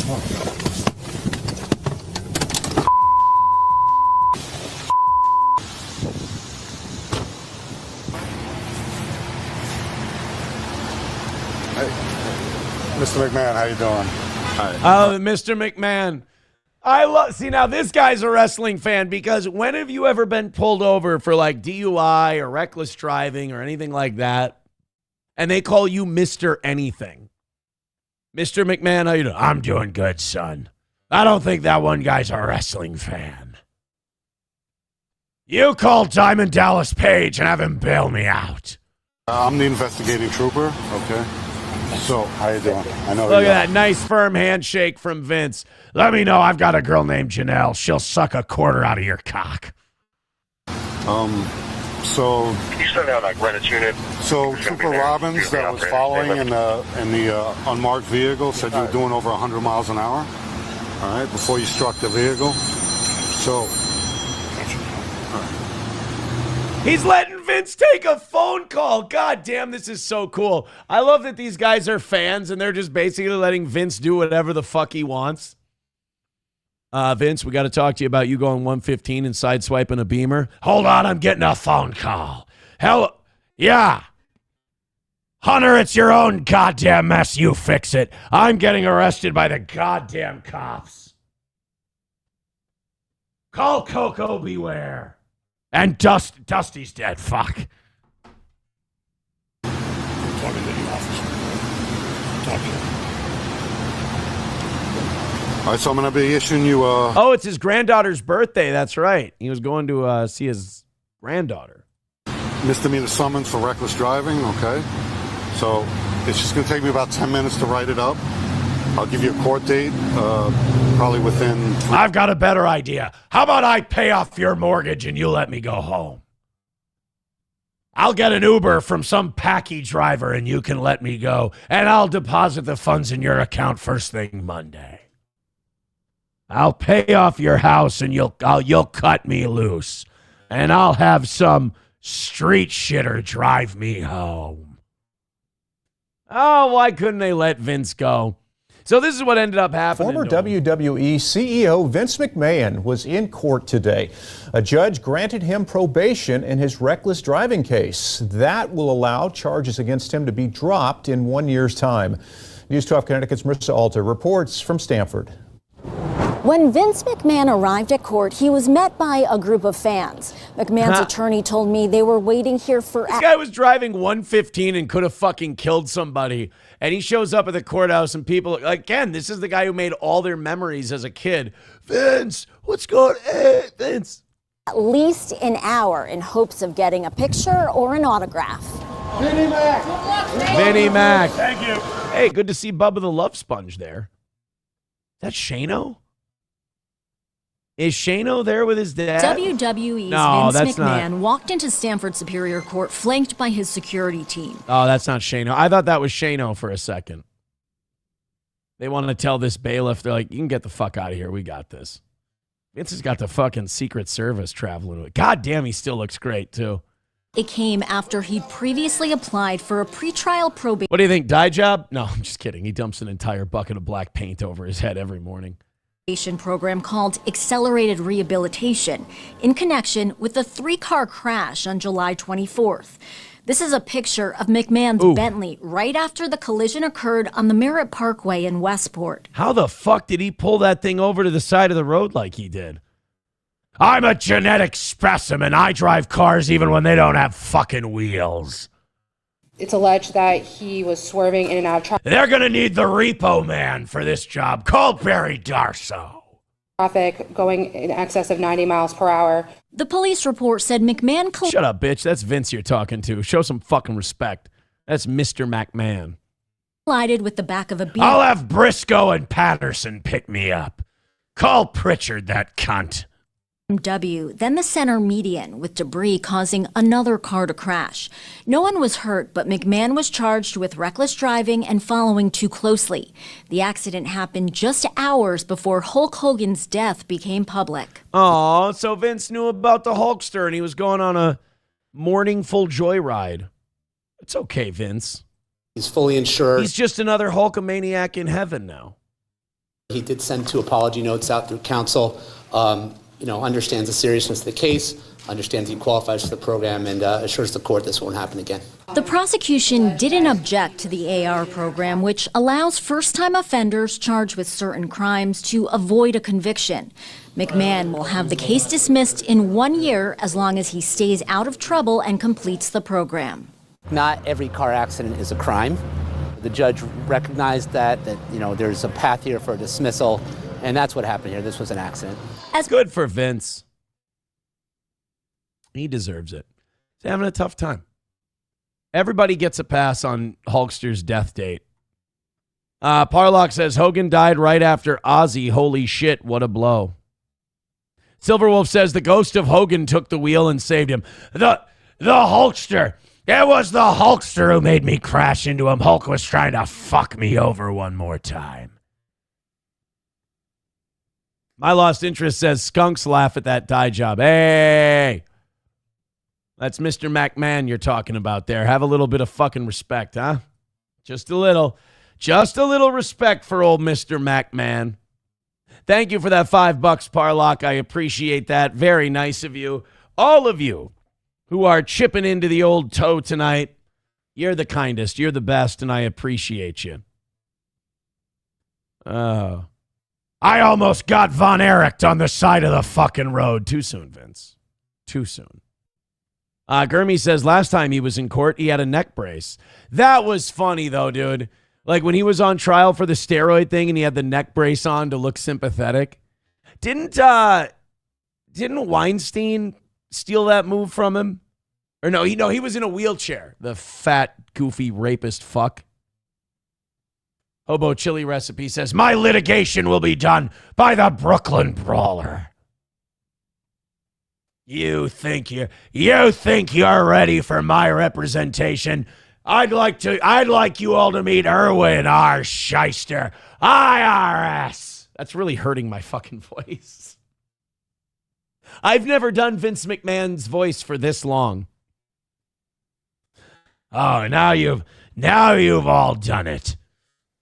Oh. Mr. McMahon, how you doing? Hi. Oh, Mr. McMahon. See, now this guy's a wrestling fan because when have you ever been pulled over for like DUI or reckless driving or anything like that? And they call you Mr. Anything. Mr. McMahon, how you doing? I'm doing good, son. I don't think that one guy's a wrestling fan. You call Diamond Dallas Page and have him bail me out. I'm the investigating trooper, okay? So, how you doing? I know. Look at that nice firm handshake from Vince. Let me know I've got a girl named Janelle. She'll suck a quarter out of your cock. So... You send out like Reddit's unit. So, Trooper Robbins that was following in the unmarked vehicle said you were doing over 100 miles an hour, all right, before you struck the vehicle. So... He's letting Vince take a phone call. God damn, this is so cool. I love that these guys are fans and they're just basically letting Vince do whatever the fuck he wants. Vince, we got to talk to you about you going 115 and sideswiping a Beamer. Hold on, I'm getting a phone call. Hell, yeah. Hunter, it's your own goddamn mess. You fix it. I'm getting arrested by the goddamn cops. Call Coco Beware. And Dusty's dead. Fuck. Talking to the officer. Talk to him. All right, so I'm going to be issuing you a... Oh, it's his granddaughter's birthday. That's right. He was going to see his granddaughter. Misdemeanor summons for reckless driving, okay? So it's just going to take me about 10 minutes to write it up. I'll give you a court date, probably within... I've got a better idea. How about I pay off your mortgage and you let me go home? I'll get an Uber from some packy driver and you can let me go, and I'll deposit the funds in your account first thing Monday. I'll pay off your house and you'll cut me loose, and I'll have some street shitter drive me home. Oh, why couldn't they let Vince go? So this is what ended up happening. Former WWE CEO Vince McMahon was in court today. A judge granted him probation in his reckless driving case. That will allow charges against him to be dropped in 1 year's time. News 12 Connecticut's Marissa Alter reports from Stamford. When Vince McMahon arrived at court, he was met by a group of fans. McMahon's attorney told me they were waiting here for... This guy was driving 115 and could have fucking killed somebody. And he shows up at the courthouse and people... Again, this is the guy who made all their memories as a kid. Vince, what's going on? Hey, Vince. At least an hour in hopes of getting a picture or an autograph. Vinnie Mac. Vinnie Mac. Thank you. Hey, good to see Bubba the Love Sponge there. Is that Shano? Is Shano there with his dad? WWE's Vince McMahon walked into Stamford Superior Court flanked by his security team. Oh, that's not Shano. I thought that was Shano for a second. They want to tell this bailiff, they're like, you can get the fuck out of here. We got this. Vince has got the fucking Secret Service traveling with it. God damn, he still looks great, too. It came after he'd previously applied for a pretrial probation. What do you think, dye job? No, I'm just kidding. He dumps an entire bucket of black paint over his head every morning. Program called Accelerated Rehabilitation in connection with the 3-car crash on July 24th. This is a picture of McMahon's Bentley right after the collision occurred on the Merritt Parkway in Westport. How the fuck did he pull that thing over to the side of the road like he did? I'm a genetic specimen. I drive cars even when they don't have fucking wheels. It's alleged that he was swerving in and out of They're going to need the repo man for this job. Call Barry Darso. Traffic going in excess of 90 miles per hour. The police report said McMahon... Shut up, bitch. That's Vince you're talking to. Show some fucking respect. That's Mr. McMahon. ...collided with the back of a BMW. I'll have Briscoe and Patterson pick me up. Call Pritchard, that cunt. Then the center median with debris causing another car to crash. No one was hurt, but McMahon was charged with reckless driving and following too closely. The accident happened just hours before Hulk Hogan's death became public. Oh, so Vince knew about the Hulkster and he was going on a morning-full joyride. It's okay, Vince. He's fully insured. He's just another Hulkamaniac in heaven now. He did send 2 apology notes out through counsel. Understands the seriousness of the case, understands he qualifies for the program, and assures the court this won't happen again. The prosecution didn't object to the AR program, which allows first-time offenders charged with certain crimes to avoid a conviction. McMahon will have the case dismissed in 1 year as long as he stays out of trouble and completes the program. Not every car accident is a crime. The judge recognized that there's a path here for dismissal, and that's what happened here. This was an accident. Good for Vince. He deserves it. He's having a tough time. Everybody gets a pass on Hulkster's death date. Parlock says Hogan died right after Ozzy. Holy shit, what a blow. Silverwolf says the ghost of Hogan took the wheel and saved him. The Hulkster. It was the Hulkster who made me crash into him. Hulk was trying to fuck me over one more time. My Lost Interest says skunks laugh at that dye job. Hey, that's Mr. McMahon you're talking about there. Have a little bit of fucking respect, huh? Just a little respect for old Mr. McMahon. Thank you for that $5, Parlock. I appreciate that. Very nice of you. All of you who are chipping into the old toe tonight, you're the kindest. You're the best, and I appreciate you. Oh. I almost got Von Erich on the side of the fucking road. Too soon, Vince. Too soon. Gurmy says last time he was in court, he had a neck brace. That was funny, though, dude. Like when he was on trial for the steroid thing and he had the neck brace on to look sympathetic. Didn't Weinstein steal that move from him? Or no, he was in a wheelchair. The fat, goofy rapist fuck. Hobo Chili Recipe says, my litigation will be done by the Brooklyn Brawler. You think you're ready for my representation? I'd like you all to meet Erwin R. Shyster, IRS. That's really hurting my fucking voice. I've never done Vince McMahon's voice for this long. Oh, now you've all done it.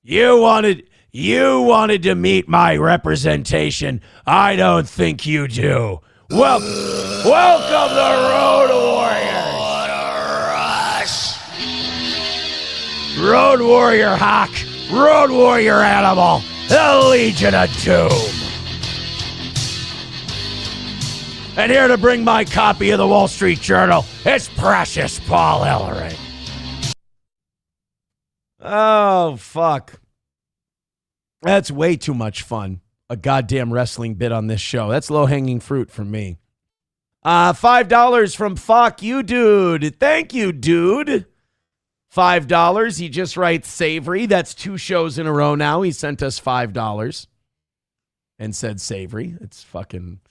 You wanted to meet my representation. I don't think you do. Welcome the Road Warriors. What a rush. Road Warrior Hawk, Road Warrior Animal, the Legion of Doom. And here to bring my copy of the Wall Street Journal, it's Precious Paul Ellering. Oh, fuck. That's way too much fun. A goddamn wrestling bit on this show. That's low-hanging fruit for me. $5 from Fuck You, dude. Thank you, dude. $5. He just writes savory. That's 2 shows in a row now. He sent us $5 and said savory. It's fucking...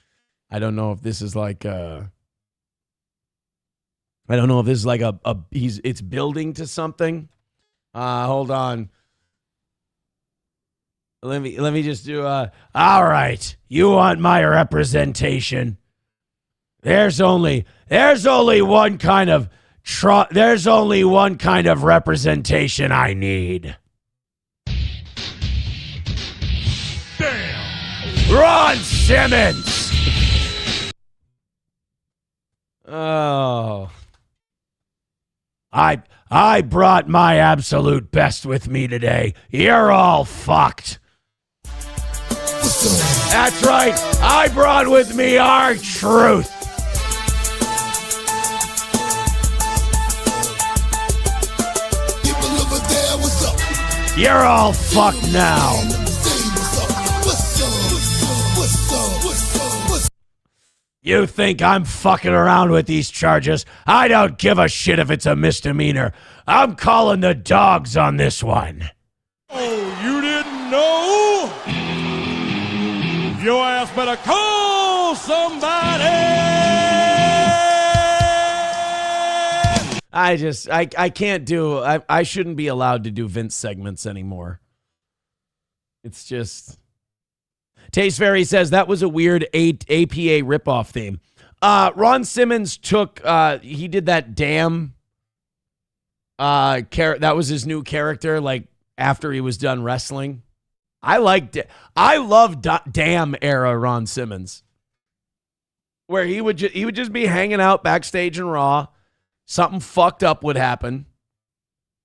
I don't know if this is like it's building to something. Hold on. Let me just do all right. You want my representation? There's only one kind of representation I need. Damn. Ron Simmons. Oh. I brought my absolute best with me today. You're all fucked. That's right. I brought with me our truth. You're all fucked now. You think I'm fucking around with these charges? I don't give a shit if it's a misdemeanor. I'm calling the dogs on this one. Oh, you didn't know? Your ass better call somebody. I can't do, I shouldn't be allowed to do Vince segments anymore. It's just... Taste Fairy says that was a weird APA ripoff theme. Ron Simmons took, he did that damn, that was his new character, like, after he was done wrestling. I love damn era Ron Simmons. Where he would just be hanging out backstage in Raw. Something fucked up would happen.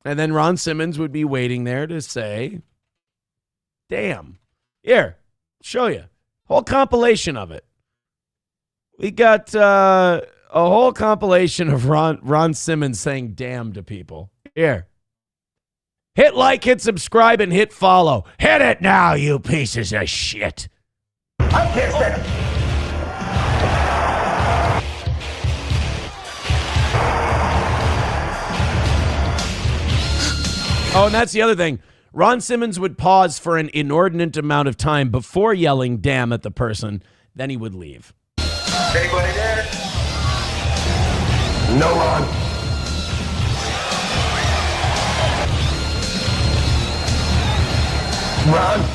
And then Ron Simmons would be waiting there to say, damn. Here. Show you. Whole compilation of it. We got a whole compilation of Ron Simmons saying damn to people. Here. Hit like, hit subscribe, and hit follow. Hit it now, you pieces of shit. I'm pissed at him. Oh, and that's the other thing. Ron Simmons would pause for an inordinate amount of time before yelling damn at the person. Then he would leave. Anybody there? No, Ron. Ron?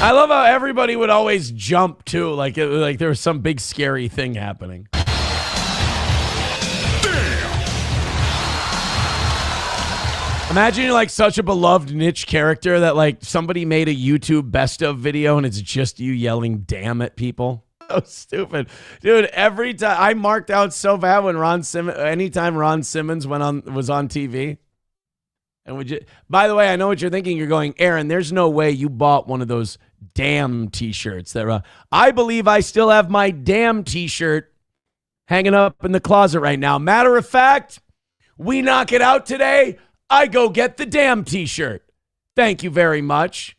I love how everybody would always jump too, like there was some big scary thing happening. Imagine you're like such a beloved niche character that like somebody made a YouTube best of video and it's just you yelling damn at people. So stupid. Dude, every time I marked out so bad when anytime Ron Simmons was on TV. And by the way, I know what you're thinking. You're going, Aaron, there's no way you bought one of those damn t-shirts. I believe I still have my damn t-shirt hanging up in the closet right now. Matter of fact, we knock it out today. I go get the damn t-shirt. Thank you very much.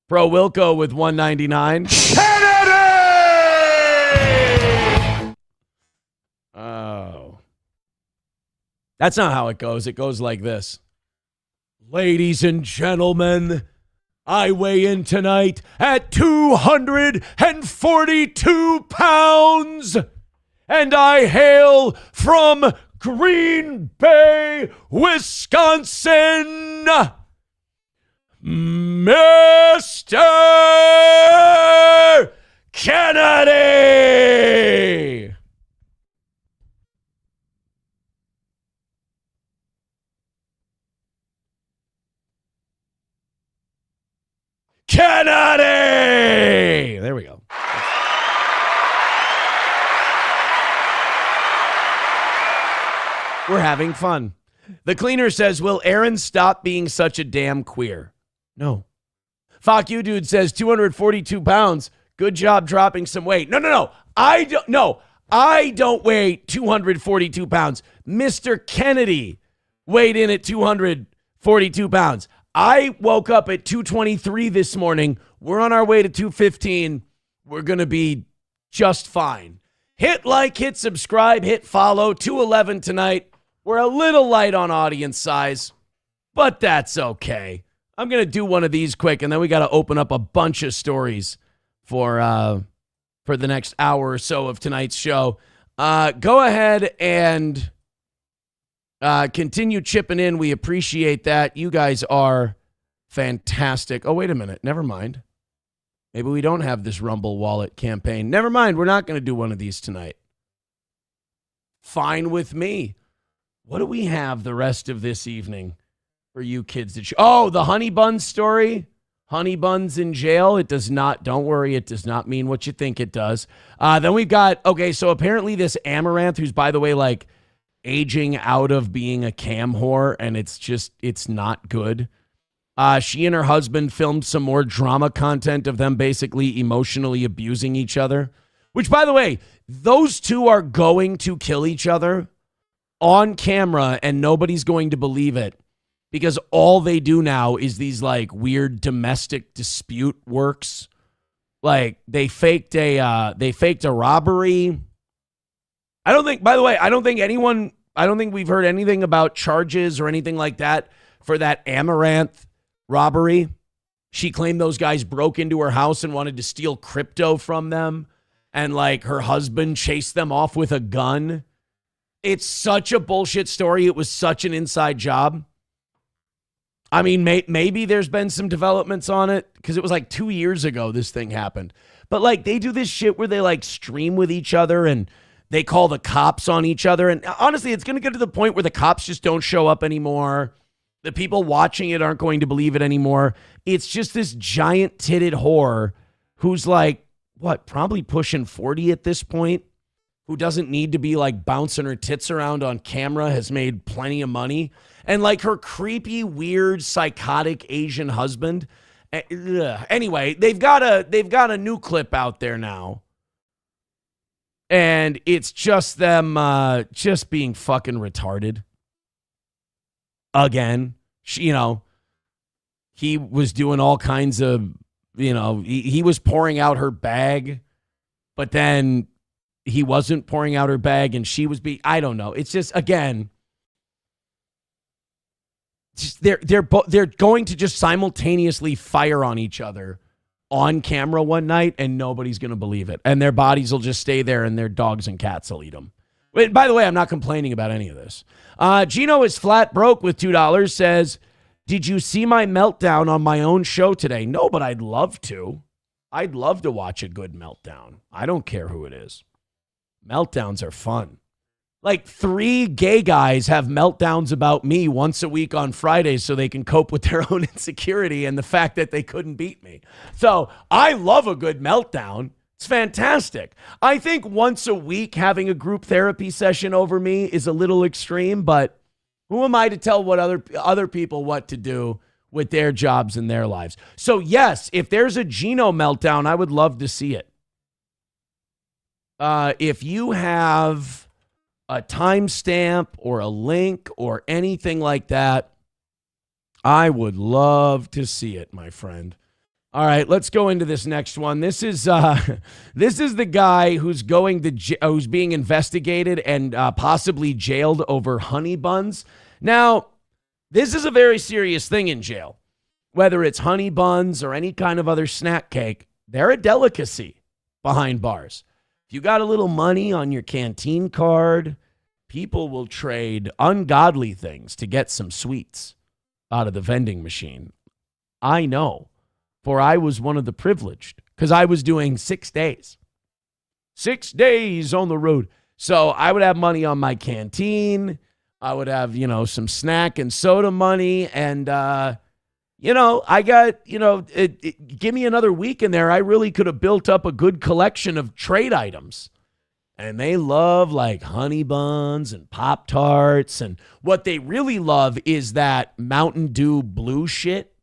Pro Wilco with $1.99. Oh. That's not how it goes. It goes like this. Ladies and gentlemen, I weigh in tonight at 242 pounds, and I hail from Green Bay, Wisconsin, Mr. Kennedy. We're having fun. The cleaner says, will Aaron stop being such a damn queer? No. Fuck you, dude says 242 pounds. Good job dropping some weight. No. I don't weigh 242 pounds. Mr. Kennedy weighed in at 242 pounds. I woke up at 223 this morning. We're on our way to 215. We're going to be just fine. Hit like, hit subscribe, hit follow. 211 tonight. We're a little light on audience size, but that's okay. I'm going to do one of these quick, and then we got to open up a bunch of stories for the next hour or so of tonight's show. Go ahead and continue chipping in. We appreciate that. You guys are fantastic. Oh, wait a minute. Never mind. Maybe we don't have this Rumble Wallet campaign. Never mind. We're not going to do one of these tonight. Fine with me. What do we have the rest of this evening for you kids? The Honey Buns story. Honey Buns in jail. It does not, don't worry, it does not mean what you think it does. Then we've got, so apparently this Amaranth, who's, by the way, like aging out of being a cam whore, and it's not good. She and her husband filmed some more drama content of them basically emotionally abusing each other, which, by the way, those two are going to kill each other on camera, and nobody's going to believe it. Because all they do now is these like weird domestic dispute works. Like they faked a robbery. I don't think we've heard anything about charges or anything like that for that Amaranth robbery. She claimed those guys broke into her house and wanted to steal crypto from them. And like her husband chased them off with a gun. It's such a bullshit story. It was such an inside job. I mean, maybe there's been some developments on it because it was like 2 years ago this thing happened. But like they do this shit where they like stream with each other and they call the cops on each other. And honestly, it's going to get to the point where the cops just don't show up anymore. The people watching it aren't going to believe it anymore. It's just this giant titted whore who's like, probably pushing 40 at this point, who doesn't need to be like bouncing her tits around on camera, has made plenty of money. And like her creepy, weird, psychotic Asian husband. Anyway, they've got a new clip out there now. And it's just them just being fucking retarded. Again, he was doing all kinds of, he was pouring out her bag, but then he wasn't pouring out her bag and she was I don't know. It's just, again, they're going to just simultaneously fire on each other on camera one night and nobody's going to believe it. And their bodies will just stay there and their dogs and cats will eat them. Wait, by the way, I'm not complaining about any of this. Gino is flat broke with $2, says, did you see my meltdown on my own show today? No, but I'd love to. I'd love to watch a good meltdown. I don't care who it is. Meltdowns are fun. Like 3 gay guys have meltdowns about me once a week on Fridays so they can cope with their own insecurity and the fact that they couldn't beat me. So I love a good meltdown. It's fantastic. I think once a week having a group therapy session over me is a little extreme, but who am I to tell what other people what to do with their jobs and their lives? So yes, if there's a Gino meltdown, I would love to see it. If you have a timestamp or a link or anything like that, I would love to see it, my friend. All right, let's go into this next one. This is the guy who's who's being investigated and possibly jailed over honey buns. Now, this is a very serious thing in jail. Whether it's honey buns or any kind of other snack cake, they're a delicacy behind bars. If you got a little money on your canteen card, people will trade ungodly things to get some sweets out of the vending machine. I know, for I was one of the privileged because I was doing 6 days. 6 days on the road. So I would have money on my canteen. I would have, some snack and soda money. And, I got, give me another week in there. I really could have built up a good collection of trade items. And they love like honey buns and Pop-Tarts. And what they really love is that Mountain Dew blue shit.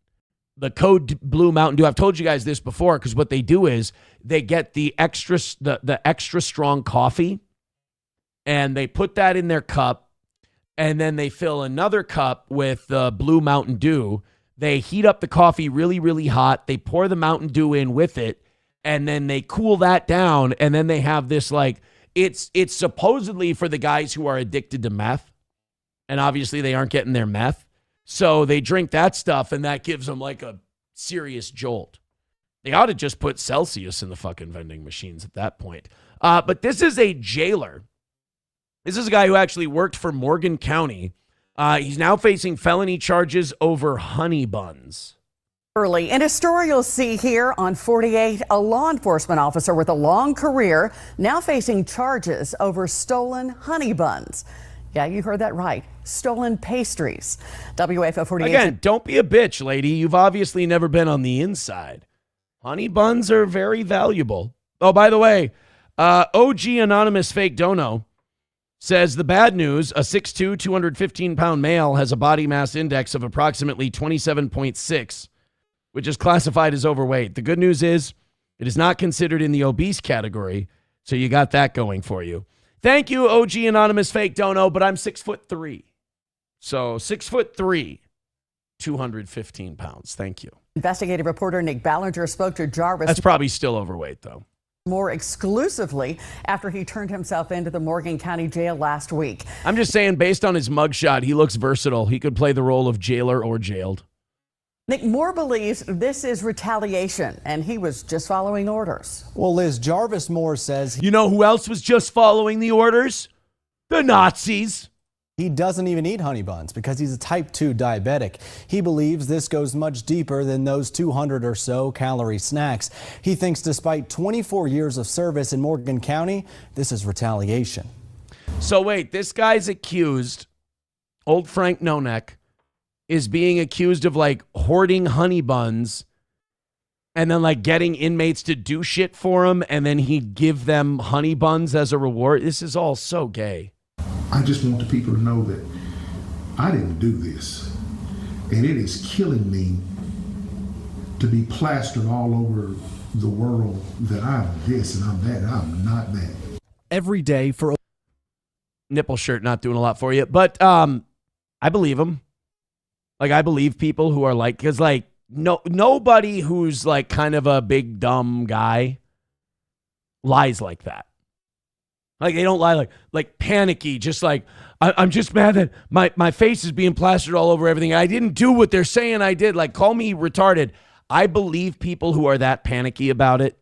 The Code Blue Mountain Dew. I've told you guys this before because what they do is they get the extra strong coffee and they put that in their cup and then they fill another cup with Blue Mountain Dew. They heat up the coffee really, really hot. They pour the Mountain Dew in with it and then they cool that down and then they have this like, it's supposedly for the guys who are addicted to meth and obviously they aren't getting their meth. So they drink that stuff, and that gives them like a serious jolt. They ought to just put Celsius in the fucking vending machines at that point. But this is a jailer. This is a guy who actually worked for Morgan County. He's now facing felony charges over honey buns. Early in a story you'll see here on 48, a law enforcement officer with a long career now facing charges over stolen honey buns. Yeah, you heard that right. Stolen pastries. WFO 48. Again, don't be a bitch, lady. You've obviously never been on the inside. Honey buns are very valuable. Oh, by the way, OG Anonymous Fake Dono says the bad news, a 6'2", 215-pound male has a body mass index of approximately 27.6, which is classified as overweight. The good news is it is not considered in the obese category, so you got that going for you. Thank you, OG Anonymous Fake Dono, but I'm 6'3". So 6'3", 215 pounds. Thank you. Investigative reporter Nick Ballinger spoke to Jarvis. That's probably still overweight, though. More exclusively after he turned himself into the Morgan County Jail last week. I'm just saying, based on his mugshot, he looks versatile. He could play the role of jailer or jailed. Nick Moore believes this is retaliation, and he was just following orders. Well, Liz, Jarvis Moore says... You know who else was just following the orders? The Nazis. He doesn't even eat honey buns because he's a type 2 diabetic. He believes this goes much deeper than those 200 or so calorie snacks. He thinks despite 24 years of service in Morgan County, this is retaliation. So wait, this guy's accused, old Frank No-Neck, is being accused of like hoarding honey buns and then like getting inmates to do shit for him and then he'd give them honey buns as a reward. This is all so gay. I just want the people to know that I didn't do this. And it is killing me to be plastered all over the world that I'm this and I'm that and I'm not that. Every day for... Nipple shirt not doing a lot for you. But I believe him. Like, I believe people who are like, because like, nobody who's like kind of a big dumb guy lies like that. Like, they don't lie like panicky, just like, I'm just mad that my face is being plastered all over everything. I didn't do what they're saying I did. Like, call me retarded. I believe people who are that panicky about it.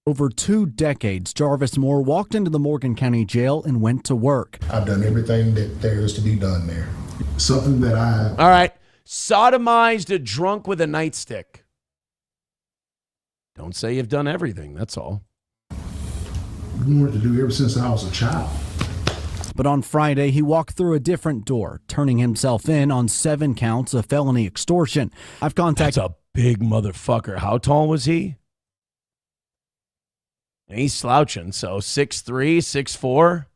Over 2 decades, Jarvis Moore walked into the Morgan County Jail and went to work. I've done everything that there is to be done there. Something that All right. Sodomized a drunk with a nightstick. Don't say you've done everything. That's all. wanted to do ever since I was a child. But on Friday, he walked through a different door, turning himself in on 7 counts of felony extortion. I've contacted... That's a big motherfucker. How tall was he? He's slouching, so 6'3", 6'4".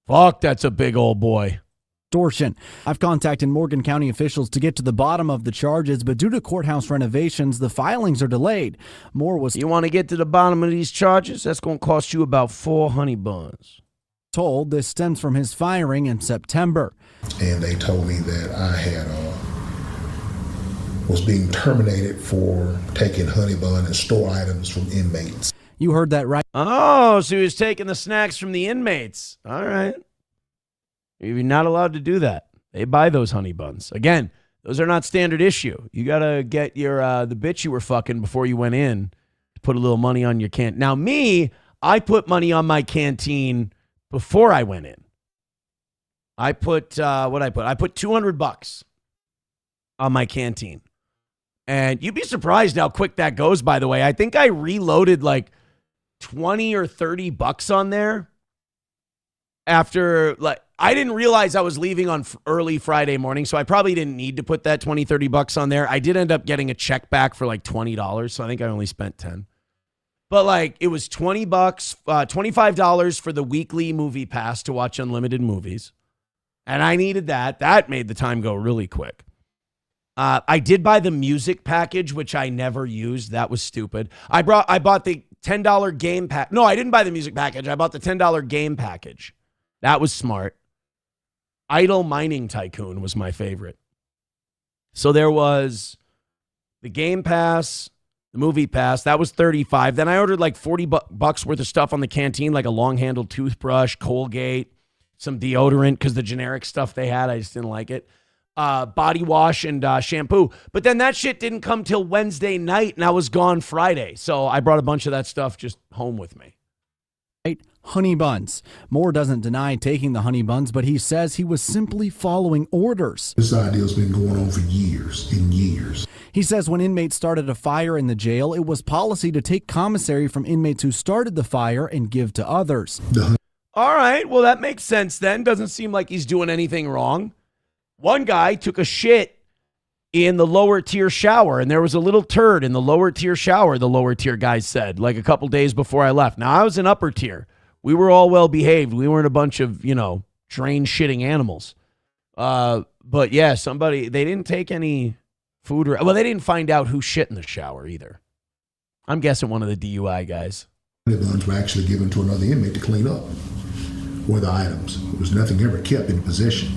Fuck, that's a big old boy. Extortion. I've contacted Morgan County officials to get to the bottom of the charges, but due to courthouse renovations, the filings are delayed. Moore was... You want to get to the bottom of these charges? That's going to cost you about 4 honey buns. Told this stems from his firing in September. And they told me that I had was being terminated for taking honey bun and store items from inmates. You heard that right. Oh, so he was taking the snacks from the inmates. All right. You're not allowed to do that. They buy those honey buns. Again, those are not standard issue. You got to get your the bitch you were fucking before you went in to put a little money on your canteen. Now, me, I put money on my canteen before I went in. I put, I put $200 on my canteen. And you'd be surprised how quick that goes, by the way. I think I reloaded like 20 or 30 bucks on there after, like, I didn't realize I was leaving on early Friday morning, so I probably didn't need to put that 20, 30 bucks on there. I did end up getting a check back for like $20, so I think I only spent 10. But like it was $20, $25 for the weekly movie pass to watch unlimited movies. And I needed that. That made the time go really quick. I did buy the music package, which I never used. That was stupid. I bought the $10 game pack. No, I didn't buy the music package. I bought the $10 game package. That was smart. Idle Mining Tycoon was my favorite. So there was the game pass, the movie pass. That was $35. Then I ordered like $40 worth of stuff on the canteen, like a long-handled toothbrush, Colgate, some deodorant, because the generic stuff they had, I just didn't like it. Body wash and shampoo. But then that shit didn't come till Wednesday night, and I was gone Friday. So I brought a bunch of that stuff just home with me. Honey buns. Moore doesn't deny taking the honey buns, but he says he was simply following orders. This idea's been going on for years and years. He says when inmates started a fire in the jail, it was policy to take commissary from inmates who started the fire and give to others. All right, well, that makes sense then. Doesn't seem like he's doing anything wrong. One guy took a shit in the lower tier shower, and there was a little turd in the lower tier shower, the lower tier guy said, like a couple days before I left. Now, I was in upper tier. We were all well behaved. We weren't a bunch of, drain shitting animals. But yeah, they didn't take any food. They didn't find out who shit in the shower either. I'm guessing one of the DUI guys. The buns were actually given to another inmate to clean up, or the items. There was nothing ever kept in possession.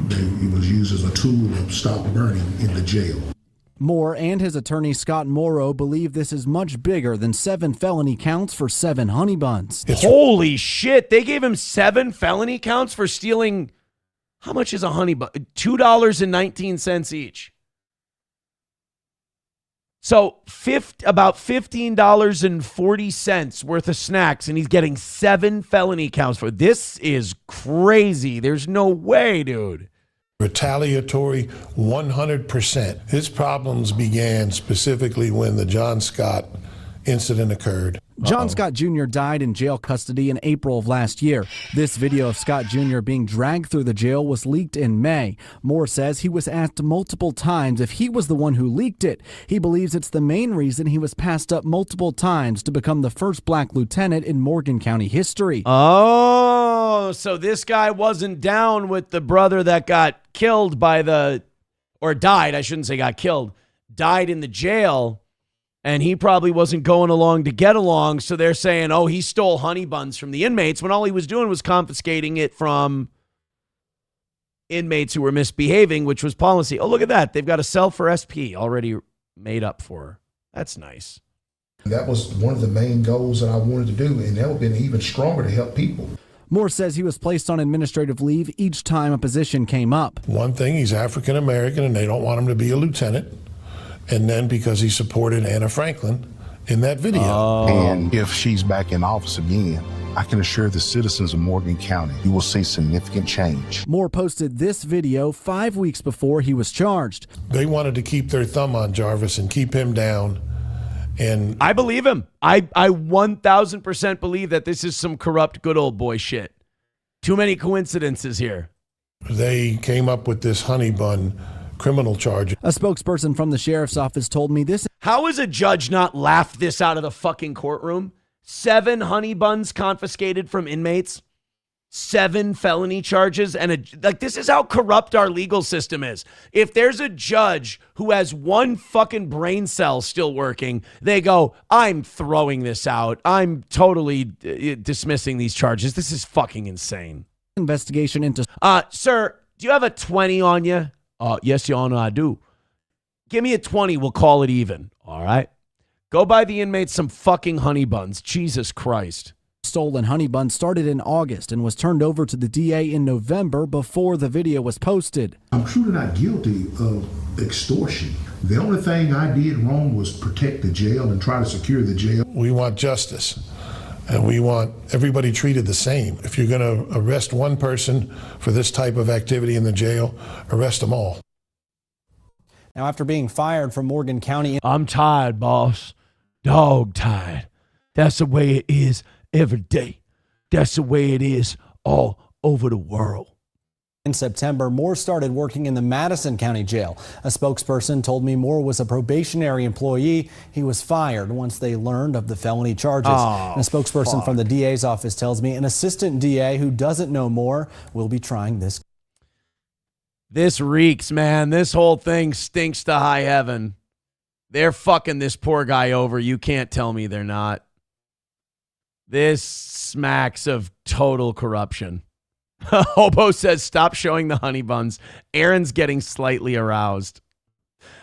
It was used as a tool to stop burning in the jail. Moore and his attorney Scott Morrow believe this is much bigger than 7 felony counts for 7 honey buns. Holy shit. They gave him 7 felony counts for stealing. How much is a honey bun? $2.19 each. So about $15.40 worth of snacks, and he's getting 7 felony counts for. This is crazy. There's no way, dude. Retaliatory 100%. His problems began specifically when the John Scott incident occurred. John Scott Jr. died in jail custody in April of last year. This video of Scott Jr. being dragged through the jail was leaked in May. Moore says he was asked multiple times if he was the one who leaked it. He believes it's the main reason he was passed up multiple times to become the first black lieutenant in Morgan County history. Oh, so this guy wasn't down with the brother that got killed or died, I shouldn't say got killed, died in the jail. And he probably wasn't going along to get along. So they're saying, oh, he stole honey buns from the inmates when all he was doing was confiscating it from inmates who were misbehaving, which was policy. Oh, look at that. They've got a cell for SP already made up for her. That's nice. That was one of the main goals that I wanted to do. And that would have been even stronger to help people. Moore says he was placed on administrative leave each time a position came up. One thing, he's African American and they don't want him to be a lieutenant. And then because he supported Anna Franklin in that video. And if she's back in office again, I can assure the citizens of Morgan County you will see significant change. Moore posted this video 5 weeks before he was charged. They wanted to keep their thumb on Jarvis and keep him down. And I believe him. I 1,000% believe that this is some corrupt good old boy shit. Too many coincidences here. They came up with this honey bun criminal charge. A spokesperson from the sheriff's office told me this. How is a judge not laughed this out of the fucking courtroom? 7 honey buns confiscated from inmates, 7 felony charges, and this is how corrupt our legal system is. If there's a judge who has 1 fucking brain cell still working, they go, I'm throwing this out. I'm totally dismissing these charges. This is fucking insane. Investigation into. Sir, do you have a 20 on you? Yes, Your Honor, I do. Give me a 20. We'll call it even. All right. Go buy the inmates some fucking honey buns. Jesus Christ. Stolen honey bun started in August and was turned over to the DA in November before the video was posted. I'm truly not guilty of extortion. The only thing I did wrong was protect the jail and try to secure the jail. We want justice. And we want everybody treated the same. If you're going to arrest one person for this type of activity in the jail, arrest them all. Now, after being fired from Morgan County. I'm tired, boss. Dog tired. That's the way it is every day. That's the way it is all over the world. In September, Moore started working in the Madison County Jail. A spokesperson told me Moore was a probationary employee. He was fired once they learned of the felony charges. And a spokesperson from the DA's office tells me an assistant DA who doesn't know Moore will be trying this. This reeks, man. This whole thing stinks to high heaven. They're fucking this poor guy over. You can't tell me they're not. This smacks of total corruption. Hobo says, stop showing the honey buns. Aaron's getting slightly aroused.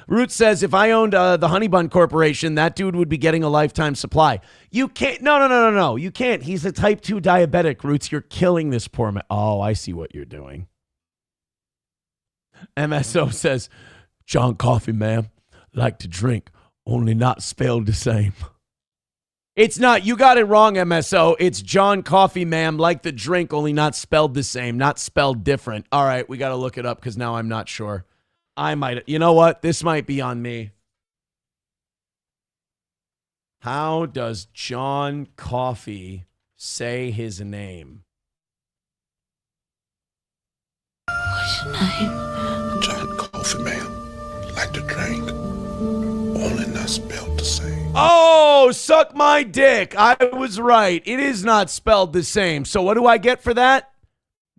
Root says, if I owned the Honey Bun Corporation, that dude would be getting a lifetime supply. You can't. No. You can't. He's a type 2 diabetic, Roots. You're killing this poor man. Oh, I see what you're doing. MSO says, John Coffee, ma'am, like to drink, only not spelled the same. It's not. You got it wrong, MSO. It's John Coffee, ma'am, like the drink, only not spelled the same, not spelled different. All right, we got to look it up because now I'm not sure. I might. You know what? This might be on me. How does John Coffee say his name? What's your name? John Coffee, ma'am, like to drink, only not spelled the same. Oh, suck my dick. I was right. It is not spelled the same. So what do I get for that?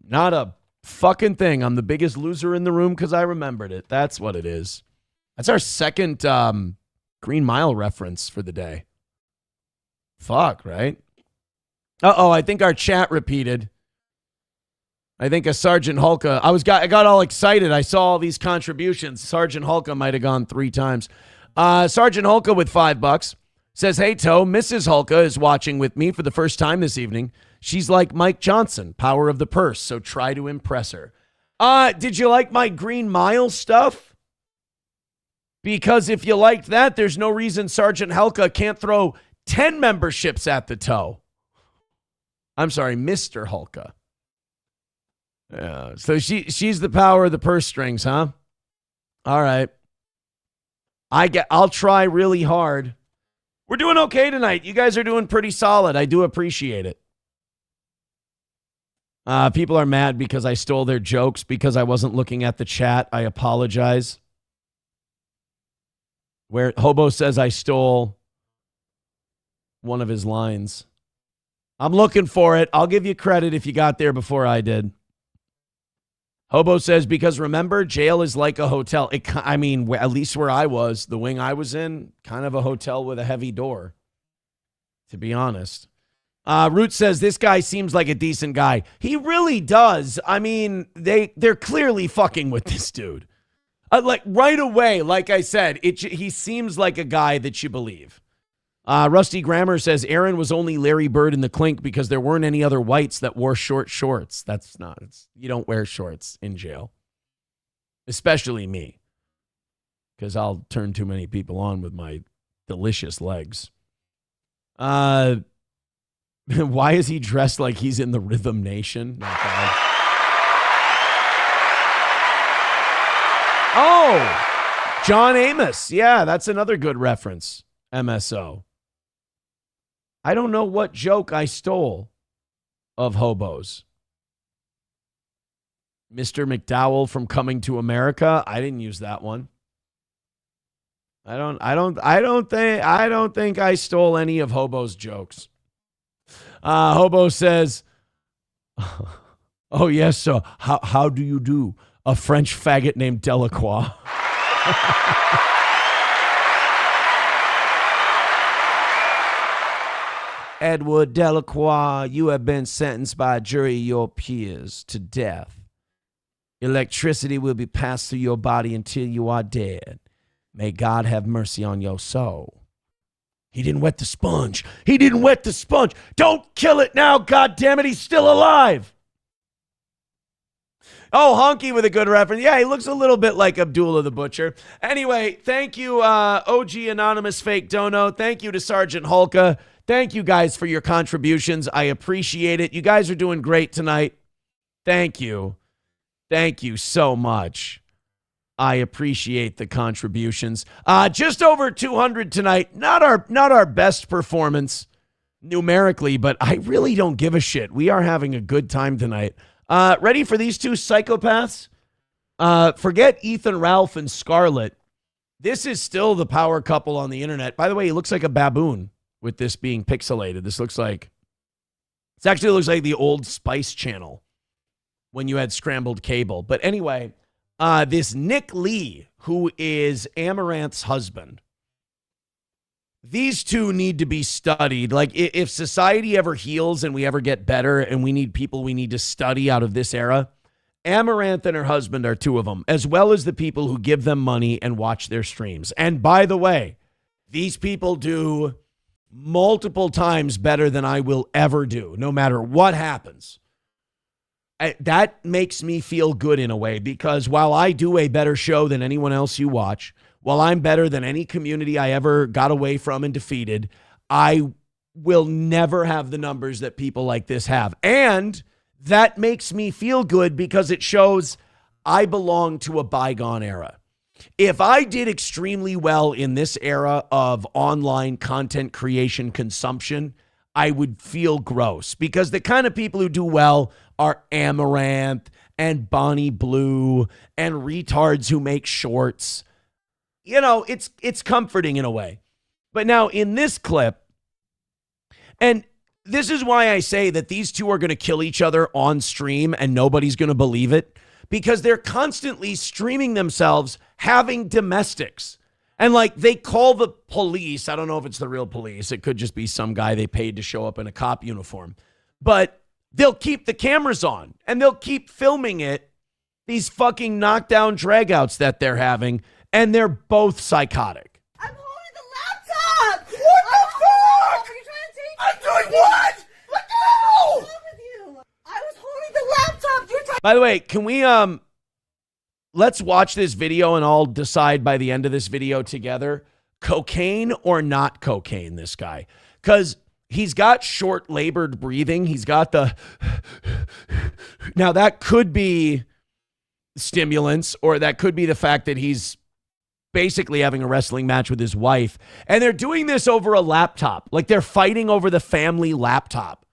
Not a fucking thing. I'm the biggest loser in the room because I remembered it. That's what it is. That's our second Green Mile reference for the day. Fuck, right? Uh-oh, I think our chat repeated. I think a Sergeant Hulka. I got all excited. I saw all these contributions. Sergeant Hulka might have gone 3 times. Sergeant Hulka with $5 says, hey, Toe, Mrs. Hulka is watching with me for the first time this evening. She's like Mike Johnson, power of the purse, so try to impress her. Did you like my Green Mile stuff? Because if you liked that, there's no reason Sergeant Hulka can't throw 10 memberships at the Toe. I'm sorry, Mr. Hulka. So she's the power of the purse strings, huh? All right. I'll try really hard. We're doing okay tonight. You guys are doing pretty solid. I do appreciate it. People are mad because I stole their jokes because I wasn't looking at the chat. I apologize. Where Hobo says I stole one of his lines. I'm looking for it. I'll give you credit if you got there before I did. Hobo says, because remember, jail is like a hotel. At least where I was, the wing I was in, kind of a hotel with a heavy door, to be honest. Root says, this guy seems like a decent guy. He really does. I mean, they're clearly fucking with this dude. Like right away, like I said, he seems like a guy that you believe. Rusty Grammer says Aaron was only Larry Bird in the clink because there weren't any other whites that wore short shorts. You don't wear shorts in jail. Especially me. Because I'll turn too many people on with my delicious legs. Why is he dressed like he's in the Rhythm Nation? Not bad. Oh, John Amos. Yeah, that's another good reference. MSO. I don't know what joke I stole of hobos. Mr. McDowell from Coming to America. I didn't use that one. I don't think I stole any of Hobo's jokes. Hobo says, oh yes, sir. How do you do? A French faggot named Delacroix. Edward Delacroix, you have been sentenced by a jury of your peers to death. Electricity will be passed through your body until you are dead. May God have mercy on your soul. He didn't wet the sponge. He didn't wet the sponge. Don't kill it now, goddammit. He's still alive. Oh, Honky with a good reference. Yeah, he looks a little bit like Abdullah the Butcher. Anyway, thank you, OG Anonymous Fake Dono. Thank you to Sergeant Hulka. Thank you guys for your contributions. I appreciate it. You guys are doing great tonight. Thank you. Thank you so much. I appreciate the contributions. Just over 200 tonight. Not our best performance numerically, but I really don't give a shit. We are having a good time tonight. Ready for these two psychopaths? Forget Ethan Ralph and Scarlett. This is still the power couple on the internet. By the way, he looks like a baboon with this being pixelated. This actually looks like the old Spice Channel when you had scrambled cable. But anyway, this Nick Lee, who is Amaranth's husband, these two need to be studied. Like, if society ever heals and we ever get better and we need people we need to study out of this era, Amaranth and her husband are two of them, as well as the people who give them money and watch their streams. And by the way, these people do multiple times better than I will ever do, no matter what happens. That makes me feel good in a way, because while I do a better show than anyone else you watch, while I'm better than any community I ever got away from and defeated, I will never have the numbers that people like this have. And that makes me feel good because it shows I belong to a bygone era. If I did extremely well in this era of online content creation consumption, I would feel gross, because the kind of people who do well are Amaranth and Bonnie Blue and retards who make shorts. You know, it's comforting in a way. But now in this clip, and this is why I say that these two are going to kill each other on stream and nobody's going to believe it, because they're constantly streaming themselves having domestics. And like, they call the police. I don't know if it's the real police. It could just be some guy they paid to show up in a cop uniform. But they'll keep the cameras on and they'll keep filming it, these fucking knockdown dragouts that they're having, and they're both psychotic. I'm holding the laptop! What the fuck? Are you trying to take I'm doing what? Let go! What's wrong with you? I was holding the laptop. You're trying. By the way, can we let's watch this video and I'll decide by the end of this video together, cocaine or not cocaine, this guy. Because he's got short labored breathing. He's got the now that could be stimulants, or that could be the fact that he's basically having a wrestling match with his wife, and they're doing this over a laptop. Like, they're fighting over the family laptop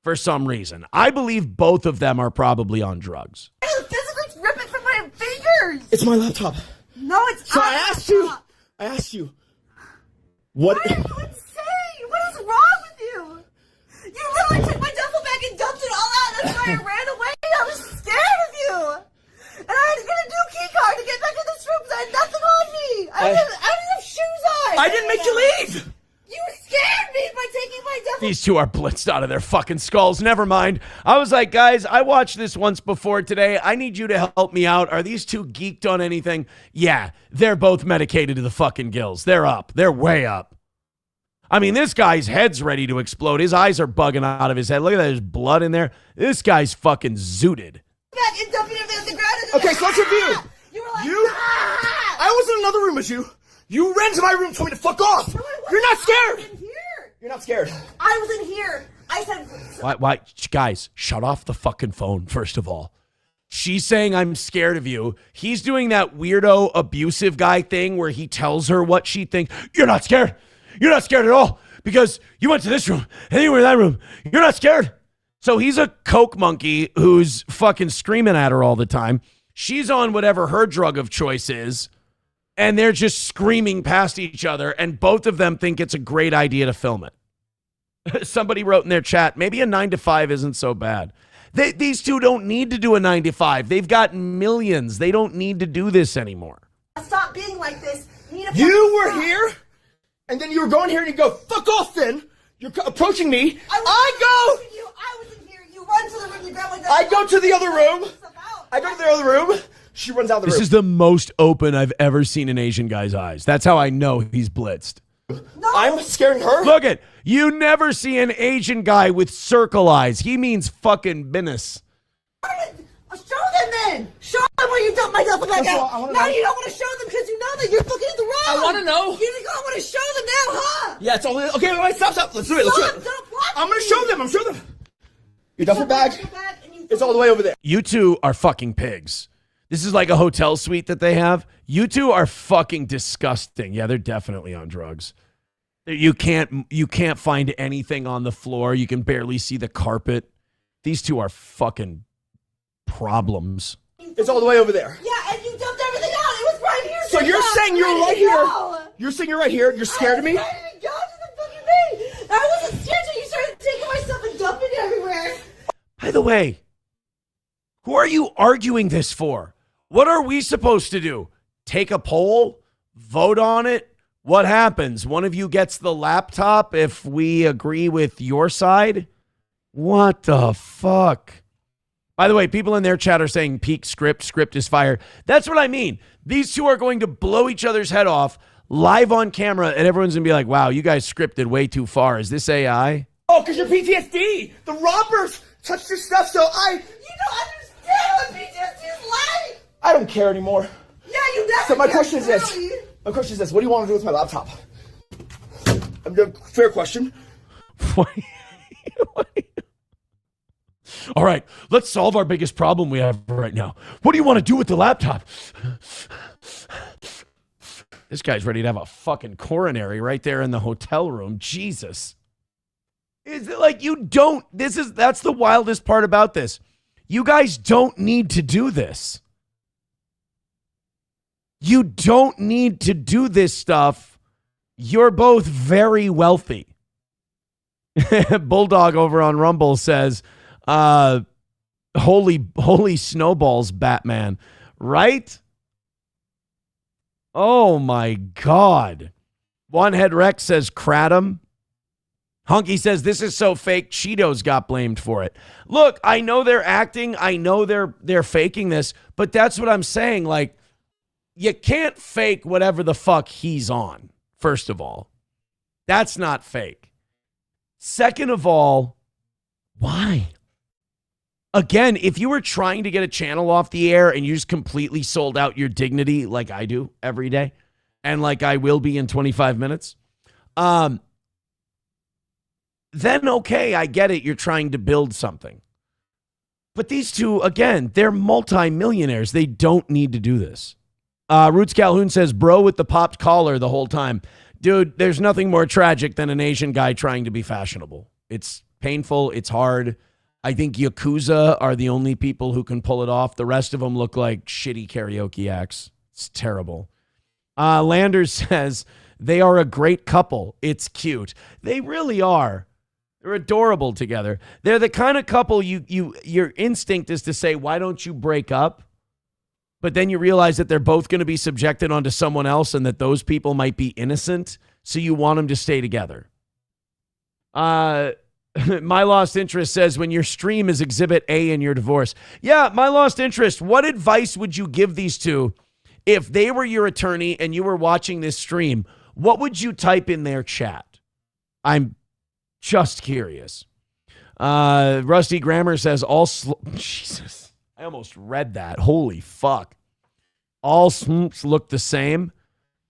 for some reason. I believe both of them are probably on drugs. I physically rip it from my fingers. It's my laptop. No, it's so not. I asked you. What? Why are you insane? What is wrong with you? You literally took my duffel bag and dumped it all out. That's why I ran away. I was scared of you. And I had to get a new key card to get back in this room because I had nothing on me. I didn't have shoes on. I didn't make you leave. You scared me by taking my duffel. These two are blitzed out of their fucking skulls. Never mind. I was like, guys, I watched this once before today. I need you to help me out. Are these two geeked on anything? Yeah, they're both medicated to the fucking gills. They're up. They're way up. I mean, this guy's head's ready to explode. His eyes are bugging out of his head. Look at that. There's blood in there. This guy's fucking zooted. Back and dumping everything on the ground. Okay, so let's review. You were like, I was in another room as you. You ran to my room and told me to fuck off. You're not scared. You're not scared. I was in here. I said. Why? Guys, shut off the fucking phone, first of all. She's saying I'm scared of you. He's doing that weirdo abusive guy thing where he tells her what she thinks. You're not scared. You're not scared at all because you went to this room and then you were in that room. You're not scared. So he's a coke monkey who's fucking screaming at her all the time. She's on whatever her drug of choice is, and they're just screaming past each other, and both of them think it's a great idea to film it. Somebody wrote in their chat, maybe a 9 to 5 isn't so bad. These two don't need to do a 9 to 5. They've got millions. They don't need to do this anymore. Stop being like this. You were here, and then you were going here, and you go, fuck off then. You're approaching me. I was in here. You run to the room. You grab my duffel. I go to the other room. I go to the other room. She runs out of the room. This is the most open I've ever seen an Asian guy's eyes. That's how I know he's blitzed. No. I'm scaring her. Look at, you never see an Asian guy with circle eyes. He means fucking business. Show them then. Show them where you dumped my duffel bag out. Now you don't want to show them because you know that you're looking at the wrong. I want to know. You don't want to show them now, huh? Yeah, it's only okay. Wait, stop. Let's do it. I'm gonna show them. Your duffel bag is all the way over there. You two are fucking pigs. This is like a hotel suite that they have. You two are fucking disgusting. Yeah, they're definitely on drugs. You can't find anything on the floor. You can barely see the carpet. These two are fucking problems. It's all the way over there. Yeah, and you dumped everything out. It was right here. So you're saying you're right here? You're saying you're right here? You're scared of me? I didn't go to the fucking thing. I wasn't scared until you started taking my stuff and dumping it everywhere. By the way, who are you arguing this for? What are we supposed to do? Take a poll? Vote on it? What happens? One of you gets the laptop if we agree with your side? What the fuck? By the way, people in their chat are saying peak script is fire. That's what I mean. These two are going to blow each other's head off live on camera, and everyone's going to be like, wow, you guys scripted way too far. Is this AI? Oh, because you're PTSD. The robbers touched your stuff, so I... You don't understand what PTSD is like. I don't care anymore. Yeah, you never So my cared, question is this. clearly. My question is this. What do you want to do with my laptop? Fair question. All right, let's solve our biggest problem we have right now. What do you want to do with the laptop? This guy's ready to have a fucking coronary right there in the hotel room. Jesus. Is it like you don't, that's the wildest part about this. You guys don't need to do this. You don't need to do this stuff. You're both very wealthy. Bulldog over on Rumble says, holy snowballs, Batman. Right? Oh my God. One Head Rex says Kratom. Hunky says this is so fake, Cheetos got blamed for it. Look, I know they're acting. I know they're faking this, but that's what I'm saying. Like, you can't fake whatever the fuck he's on, first of all. That's not fake. Second of all, why? Again, if you were trying to get a channel off the air and you just completely sold out your dignity like I do every day, and like I will be in 25 minutes, then okay, I get it. You're trying to build something. But these two, again, they're multimillionaires. They don't need to do this. Roots Calhoun says, bro with the popped collar the whole time. Dude, there's nothing more tragic than an Asian guy trying to be fashionable. It's painful. It's hard. I think Yakuza are the only people who can pull it off. The rest of them look like shitty karaoke acts. It's terrible. Landers says, they are a great couple. It's cute. They really are. They're adorable together. They're the kind of couple your instinct is to say, why don't you break up? But then you realize that they're both going to be subjected onto someone else and that those people might be innocent. So you want them to stay together. My Lost Interest says, when your stream is exhibit A in your divorce. Yeah, My Lost Interest, what advice would you give these two if they were your attorney and you were watching this stream? What would you type in their chat? I'm just curious. Rusty Grammar says, Jesus. I almost read that. Holy fuck. All smoops look the same,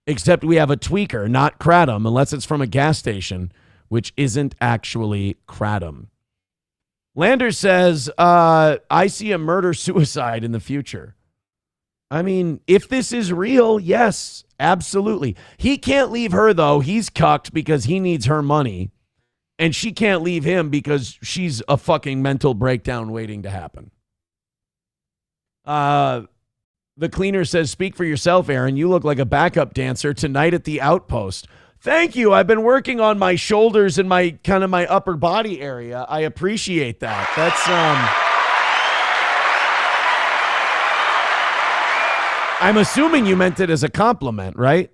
except we have a tweaker, not Kratom, unless it's from a gas station, which isn't actually Kratom. Landers says, I see a murder-suicide in the future. I mean, if this is real, yes, absolutely. He can't leave her, though. He's cucked because he needs her money. And she can't leave him because she's a fucking mental breakdown waiting to happen. The cleaner says, speak for yourself, Aaron. You look like a backup dancer tonight at the Outpost. Thank you. I've been working on my shoulders and my kind of my upper body area. I appreciate that. That's I'm assuming you meant it as a compliment, right?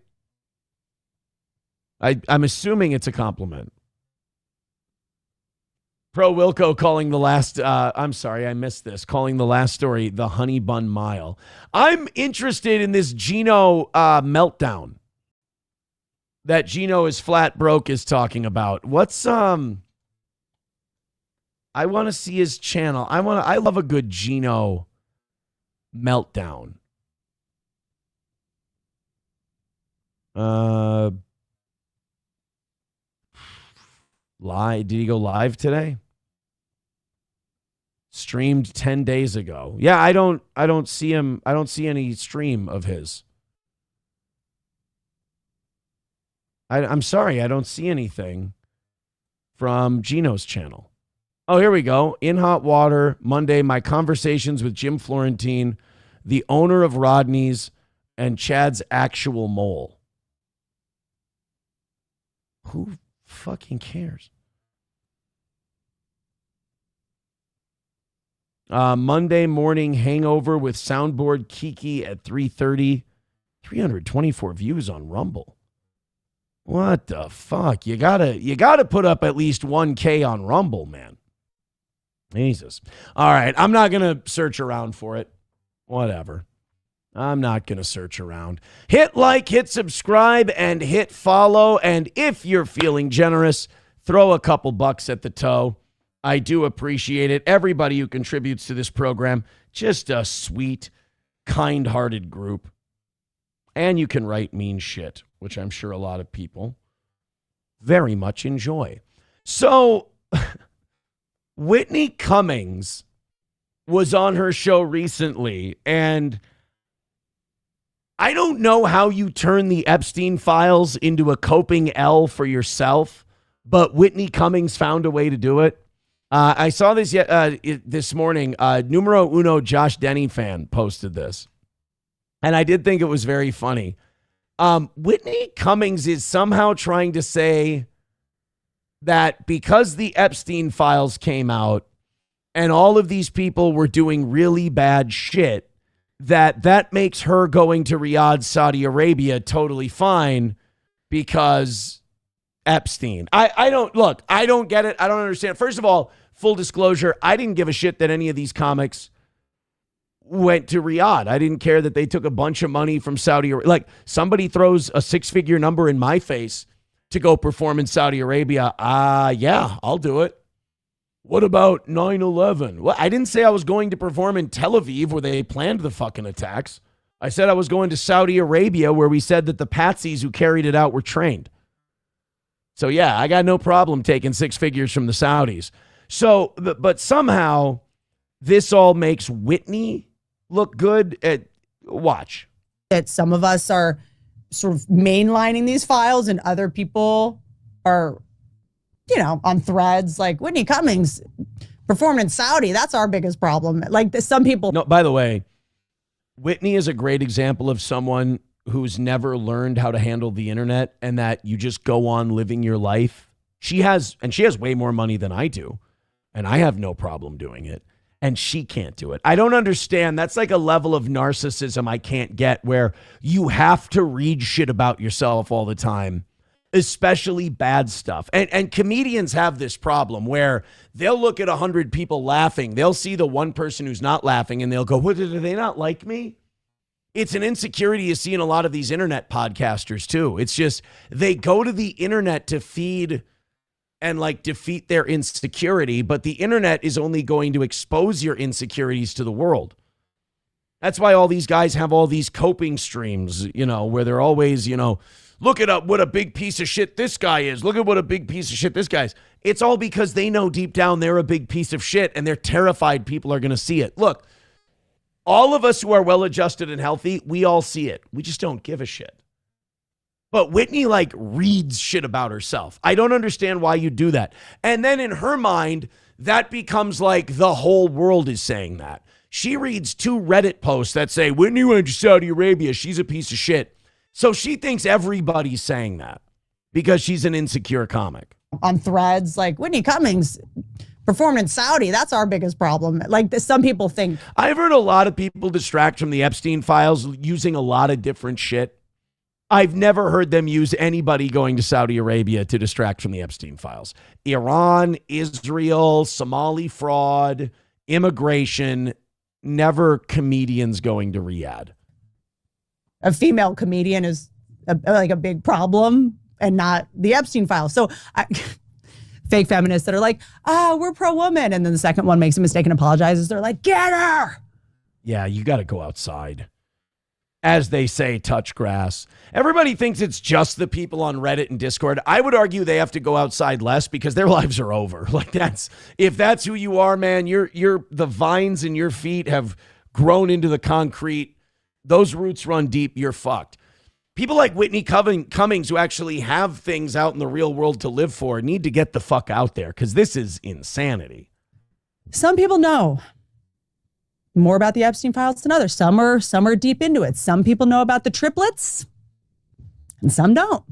I'm assuming it's a compliment. Pro Wilco calling the last, I'm sorry, I missed this, calling the last story the Honey Bun Mile. I'm interested in this Gino meltdown that Gino is flat broke is talking about. What's, I want to see his channel. I love a good Gino meltdown. Did he go live today? Streamed 10 days ago. Yeah, I don't see him. I don't see any stream of his. I'm sorry, I don't see anything from Gino's channel. Oh, here we go. In hot water, Monday, my conversations with Jim Florentine, the owner of Rodney's, and Chad's actual mole. Who fucking cares? Monday morning hangover with soundboard Kiki at 3:30. 324 views on Rumble. What the fuck? You gotta put up at least 1K on Rumble, man. Jesus. All right, I'm not gonna search around for it. Whatever. I'm not gonna search around. Hit like, hit subscribe, and hit follow. And if you're feeling generous, throw a couple bucks at the toe. I do appreciate it. Everybody who contributes to this program, just a sweet, kind-hearted group. And you can write mean shit, which I'm sure a lot of people very much enjoy. So, Whitney Cummings was on her show recently, and I don't know how you turn the Epstein files into a coping L for yourself, but Whitney Cummings found a way to do it. I saw this this morning. Numero Uno Josh Denny fan posted this, and I did think it was very funny. Whitney Cummings is somehow trying to say that because the Epstein files came out and all of these people were doing really bad shit, that makes her going to Riyadh, Saudi Arabia totally fine because Epstein. I don't get it. I don't understand. First of all, full disclosure, I didn't give a shit that any of these comics went to Riyadh. I didn't care that they took a bunch of money from Saudi Arabia. Like, somebody throws a 6-figure number in my face to go perform in Saudi Arabia. Yeah, I'll do it. What about 9/11? Well, I didn't say I was going to perform in Tel Aviv where they planned the fucking attacks. I said I was going to Saudi Arabia where we said that the patsies who carried it out were trained. So yeah, I got no problem taking 6 figures from the Saudis. So, but somehow this all makes Whitney look good. Watch. That some of us are sort of mainlining these files and other people are, on threads like Whitney Cummings performed in Saudi. That's our biggest problem. Like some people. No, by the way, Whitney is a great example of someone who's never learned how to handle the internet and that you just go on living your life. She has way more money than I do, and I have no problem doing it. And she can't do it. I don't understand. That's like a level of narcissism I can't get, where you have to read shit about yourself all the time, especially bad stuff. And comedians have this problem where they'll look at 100 people laughing. They'll see the one person who's not laughing and they'll go, what, do they not like me? It's an insecurity you see in a lot of these internet podcasters too. It's just they go to the internet to feed and like defeat their insecurity, but the internet is only going to expose your insecurities to the world. That's why all these guys have all these coping streams, where they're always, look at what a big piece of shit this guy is. Look at what a big piece of shit this guy is. It's all because they know deep down they're a big piece of shit and they're terrified people are going to see it. Look, all of us who are well-adjusted and healthy, we all see it. We just don't give a shit. But Whitney reads shit about herself. I don't understand why you do that. And then in her mind, that becomes like the whole world is saying that. She reads 2 Reddit posts that say, Whitney went to Saudi Arabia. She's a piece of shit. So she thinks everybody's saying that because she's an insecure comic. On threads like Whitney Cummings performed in Saudi. That's our biggest problem. Like some people think. I've heard a lot of people distract from the Epstein files using a lot of different shit. I've never heard them use anybody going to Saudi Arabia to distract from the Epstein files. Iran, Israel, Somali fraud, immigration, never comedians going to Riyadh. A female comedian is a big problem and not the Epstein files. So fake feminists that are like, we're pro-woman. And then the second one makes a mistake and apologizes. They're like, get her. Yeah, you got to go outside. As they say, touch grass. Everybody thinks it's just the people on Reddit and Discord. I would argue they have to go outside less because their lives are over. If that's who you are, man, the vines in your feet have grown into the concrete. Those roots run deep. You're fucked. People like Whitney Cummings, who actually have things out in the real world to live for, need to get the fuck out there because this is insanity. Some people know more about the Epstein files than others. Some are deep into it. Some people know about the triplets and some don't.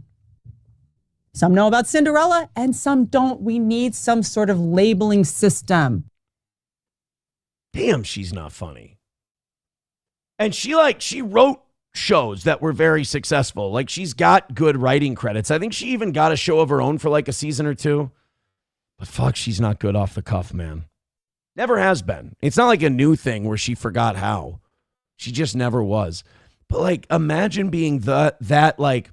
Some know about Cinderella and some don't. We need some sort of labeling system. Damn, she's not funny. And she wrote shows that were very successful. Like, she's got good writing credits. I think she even got a show of her own for like a season or two. But fuck, she's not good off the cuff, man. Never has been. It's not like a new thing where she forgot how. She just never was. But like, imagine being that like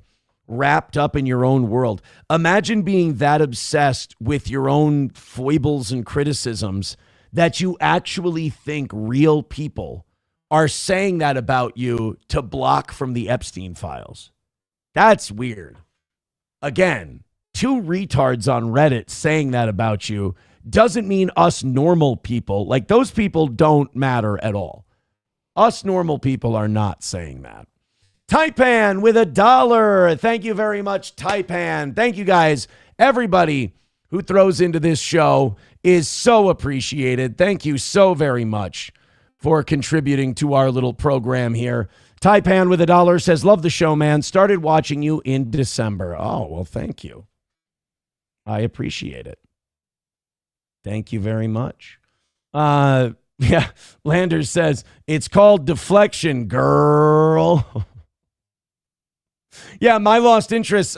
wrapped up in your own world. Imagine being that obsessed with your own foibles and criticisms that you actually think real people are saying that about you to block from the Epstein files. That's weird. Again, two retards on Reddit saying that about you doesn't mean us normal people, like those people don't matter at all. Us normal people are not saying that. Taipan with $1. Thank you very much, Taipan. Thank you guys. Everybody who throws into this show is so appreciated. Thank you so very much for contributing to our little program here. Taipan with $1 says, love the show, man. Started watching you in December. Oh, well, thank you. I appreciate it. Thank you very much. Yeah, Landers says, it's called deflection, girl. Yeah, my lost interest.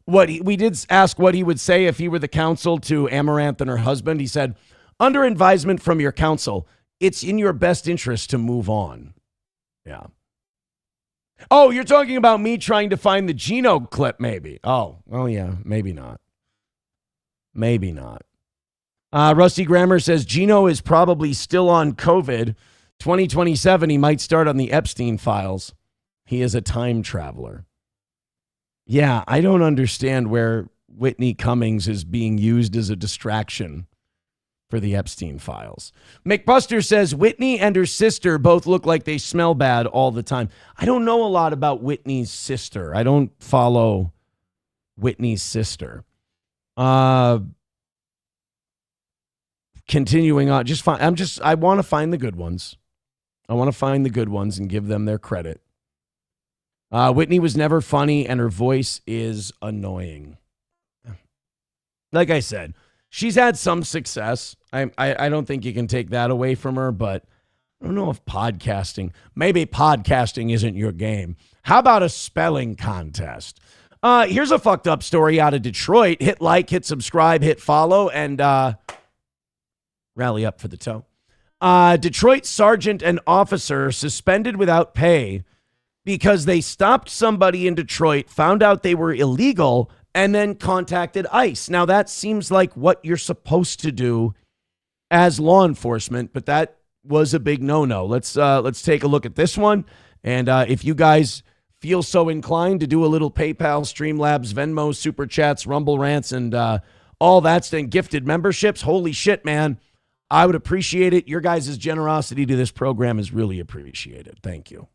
We did ask what he would say if he were the counsel to Amaranth and her husband. He said, under advisement from your counsel, it's in your best interest to move on. Yeah. Oh, you're talking about me trying to find the Gino clip, maybe. Oh, yeah, maybe not. Maybe not. Rusty Grammer says, Gino is probably still on COVID. 2027, he might start on the Epstein files. He is a time traveler. Yeah, I don't understand where Whitney Cummings is being used as a distraction for the Epstein files. McBuster says, Whitney and her sister both look like they smell bad all the time. I don't know a lot about Whitney's sister. I don't follow Whitney's sister. Continuing on, I want to find the good ones. I want to find the good ones and give them their credit. Whitney was never funny, and her voice is annoying. Like I said, she's had some success. I don't think you can take that away from her, but I don't know if maybe podcasting isn't your game. How about a spelling contest? Here's a fucked up story out of Detroit. Hit like, hit subscribe, hit follow, and rally up for the toe. Detroit sergeant and officer suspended without pay because they stopped somebody in Detroit, found out they were illegal, and then contacted ICE. Now, that seems like what you're supposed to do as law enforcement, but that was a big no-no. Let's take a look at this one. And if you guys feel so inclined to do a little PayPal, Streamlabs, Venmo, Super Chats, Rumble Rants, and all that, and gifted memberships, holy shit, man. I would appreciate it. Your guys' generosity to this program is really appreciated. Thank you.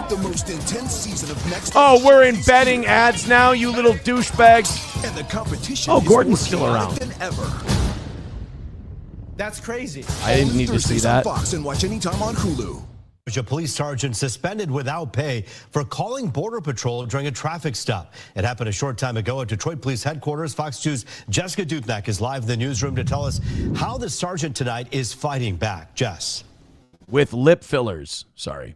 The most intense season of Next. Oh, we're embedding ads now, you little douchebags. And the competition. Oh, Gordon's still around. Than ever. That's crazy. I didn't need to see that. On Fox and watch anytime on Hulu. A police sergeant suspended without pay for calling Border Patrol during a traffic stop. It happened a short time ago at Detroit Police Headquarters. Fox 2's Jessica Dutnak is live in the newsroom to tell us how the sergeant tonight is fighting back. Jess. With lip fillers. Sorry.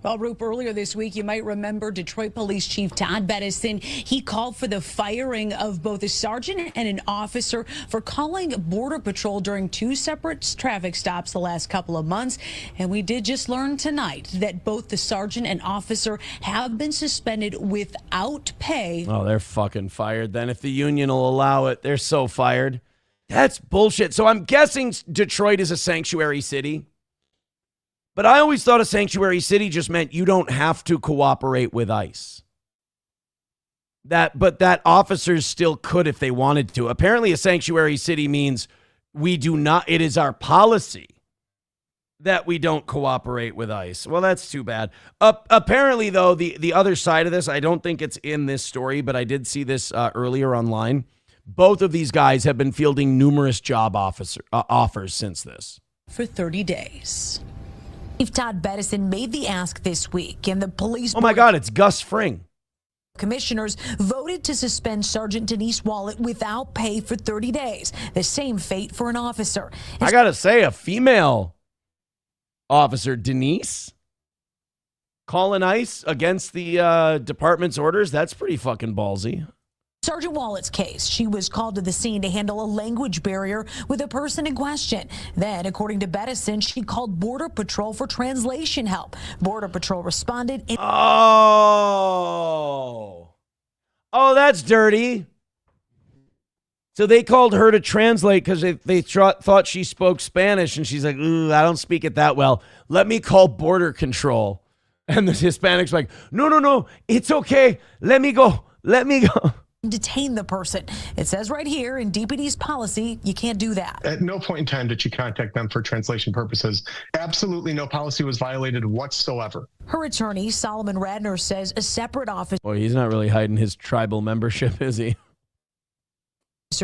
Well, Roop, earlier this week, you might remember Detroit Police Chief Todd Bettison. He called for the firing of both a sergeant and an officer for calling Border Patrol during two separate traffic stops the last couple of months. And we did just learn tonight that both the sergeant and officer have been suspended without pay. Oh, they're fucking fired then. If the union will allow it, they're so fired. That's bullshit. So I'm guessing Detroit is a sanctuary city. But I always thought a sanctuary city just meant you don't have to cooperate with ICE. But that officers still could if they wanted to. Apparently a sanctuary city means it is our policy that we don't cooperate with ICE. Well, that's too bad. Apparently, though, the other side of this, I don't think it's in this story, but I did see this earlier online. both of these guys have been fielding numerous job offers since this. For 30 days. Chief Todd Bettison made the ask this week, and the police... Oh my God, it's Gus Fring. Commissioners voted to suspend Sergeant Denise Wallet without pay for 30 days. The same fate for an officer. I gotta say, a female officer, Denise, calling ICE against the department's orders, that's pretty fucking ballsy. Sergeant Wallet's case, she was called to the scene to handle a language barrier with a person in question. Then, according to Bettison, she called Border Patrol for translation help. Border Patrol responded. Oh, that's dirty. So they called her to translate because they thought she spoke Spanish, and she's like, "Ooh, I don't speak it that well. Let me call Border Control." And the Hispanic's like, no, it's okay. Let me go. Detain the person. It says right here in DPD's policy, you can't do that. At no point in time did she contact them for translation purposes. Absolutely no policy was violated whatsoever. Her attorney, Solomon Radner, says a separate officer Boy, he's not really hiding his tribal membership, is he?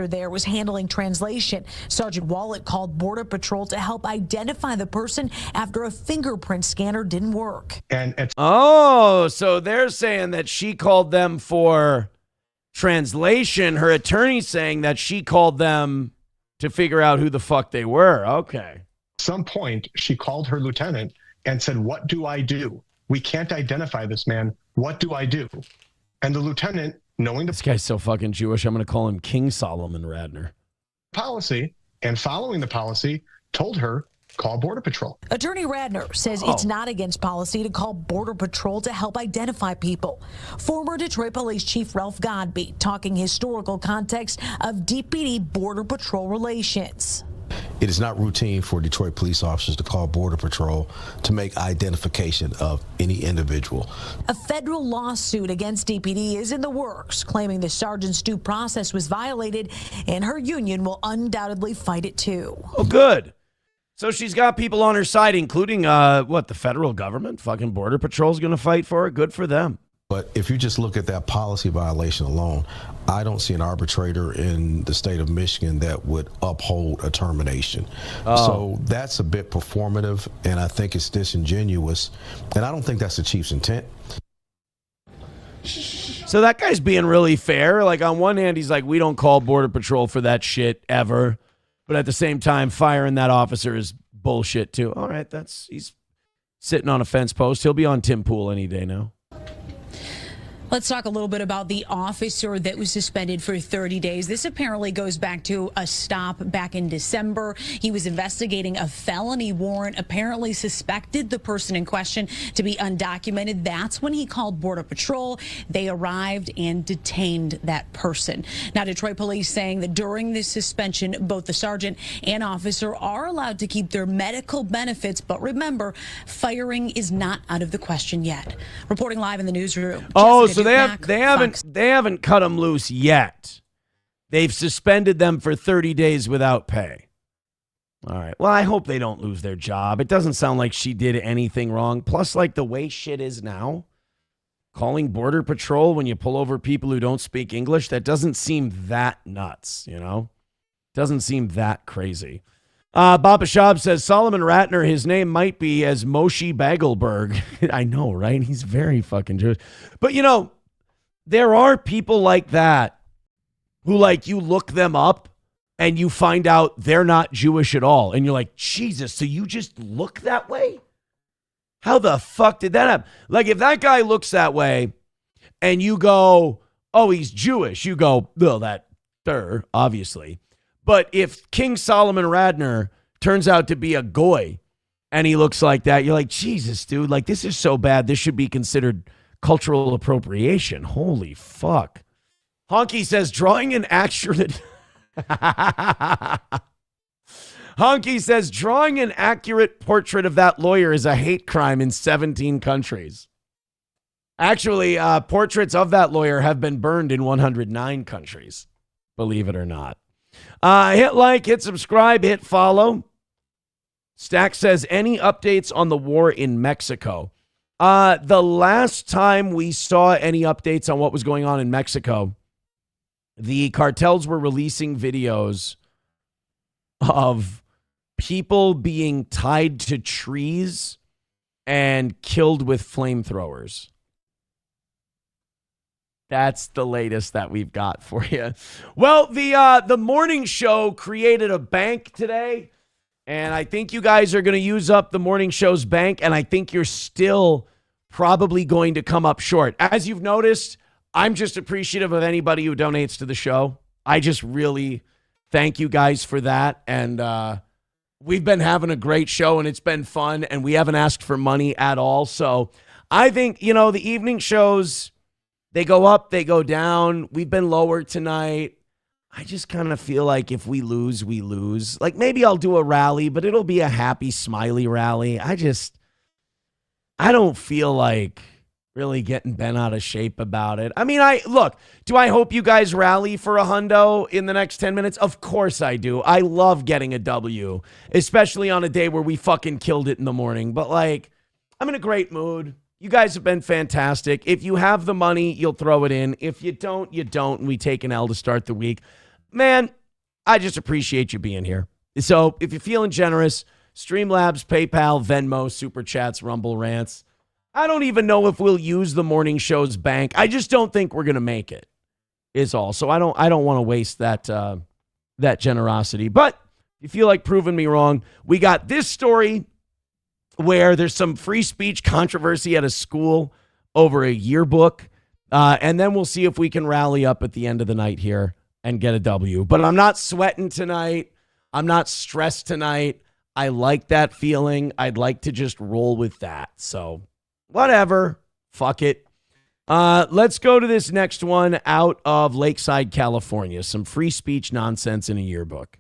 there was handling translation. Sergeant Wallet called Border Patrol to help identify the person after a fingerprint scanner didn't work. So they're saying that she called them for translation. Her attorney's saying that she called them to figure out who the fuck they were. Okay. At some point, she called her lieutenant and said, "What do I do? We can't identify this man. What do I do?" And the lieutenant, knowing this guy's so fucking Jewish, I'm going to call him King Solomon Radner. Policy and following the policy, told her, call Border Patrol. Attorney Radner says it's not against policy to call Border Patrol to help identify people. Former Detroit Police Chief Ralph Godby talking historical context of DPD Border Patrol relations. It is not routine for Detroit police officers to call Border Patrol to make identification of any individual. A federal lawsuit against DPD is in the works, claiming the sergeant's due process was violated, and her union will undoubtedly fight it too. Oh, good. So she's got people on her side, including, the federal government? Fucking Border Patrol's going to fight for her? Good for them. But if you just look at that policy violation alone, I don't see an arbitrator in the state of Michigan that would uphold a termination. So that's a bit performative, and I think it's disingenuous, and I don't think that's the chief's intent. So that guy's being really fair. Like, on one hand, he's like, we don't call Border Patrol for that shit ever. But at the same time, firing that officer is bullshit, too. All right, he's sitting on a fence post. He'll be on Tim Pool any day now. Let's talk a little bit about the officer that was suspended for 30 days. This apparently goes back to a stop back in December. He was investigating a felony warrant, apparently suspected the person in question to be undocumented. That's when he called Border Patrol. They arrived and detained that person. Now, Detroit police saying that during this suspension, both the sergeant and officer are allowed to keep their medical benefits. But remember, firing is not out of the question yet. Reporting live in the newsroom. So they haven't cut them loose yet. They've suspended them for 30 days without pay. All right. Well, I hope they don't lose their job. It doesn't sound like she did anything wrong. Plus, like the way shit is now, calling Border Patrol when you pull over people who don't speak English, that doesn't seem that nuts, you know? Doesn't seem that crazy. Baba Shab says Solomon Ratner, his name might be as Moshe Bagelberg. I know, right? He's very fucking Jewish. But, you know, there are people like that who, like, you look them up and you find out they're not Jewish at all. And you're like, Jesus, so you just look that way? How the fuck did that happen? Like, if that guy looks that way and you go, oh, he's Jewish, you go, well, obviously. But if King Solomon Radner turns out to be a goy and he looks like that, you're like, Jesus, dude, like, this is so bad. This should be considered cultural appropriation. Holy fuck. Honky says drawing an accurate portrait of that lawyer is a hate crime in 17 countries. Actually, portraits of that lawyer have been burned in 109 countries, believe it or not. Hit like, hit subscribe, hit follow. Stack says, any updates on the war in Mexico? The last time we saw any updates on what was going on in Mexico the cartels were releasing videos of people being tied to trees and killed with flamethrowers. That's the latest that we've got for you. Well, the morning show created a bank today, and I think you guys are going to use up the morning show's bank, and I think you're still probably going to come up short. As you've noticed, I'm just appreciative of anybody who donates to the show. I just really thank you guys for that, and we've been having a great show, and it's been fun, and we haven't asked for money at all. So I think, the evening shows, they go up, they go down. We've been lower tonight. I just kind of feel like if we lose, we lose. Like maybe I'll do a rally, but it'll be a happy, smiley rally. I don't feel like really getting bent out of shape about it. I mean, do I hope you guys rally for a hundo in the next 10 minutes? Of course I do. I love getting a W, especially on a day where we fucking killed it in the morning. But I'm in a great mood. You guys have been fantastic. If you have the money, you'll throw it in. If you don't, you don't. And we take an L to start the week. Man, I just appreciate you being here. So if you're feeling generous, Streamlabs, PayPal, Venmo, Super Chats, Rumble Rants. I don't even know if we'll use the morning show's bank. I just don't think we're going to make it, is all. So I don't want to waste that generosity. But if you feel like proving me wrong, we got this story where there's some free speech controversy at a school over a yearbook. And then we'll see if we can rally up at the end of the night here and get a W. But I'm not sweating tonight. I'm not stressed tonight. I like that feeling. I'd like to just roll with that. So whatever. Fuck it. Let's go to this next one out of Lakeside, California. Some free speech nonsense in a yearbook.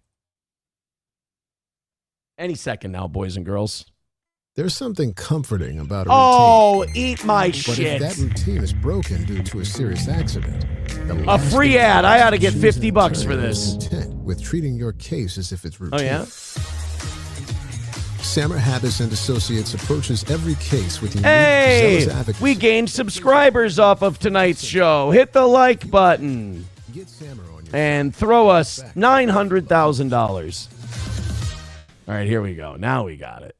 Any second now, boys and girls. There's something comforting about a routine. Oh, eat my but shit. If that routine is broken due to a serious accident, a free ad. I ought to get $50 for this. With treating your case as if it's routine. Oh, yeah? Sammer Habbis and Associates approaches every case with unique Hey, zealous advocacy. we gained subscribers off of tonight's show. Hit the like button and throw us $900,000. All right, here we go. Now we got it.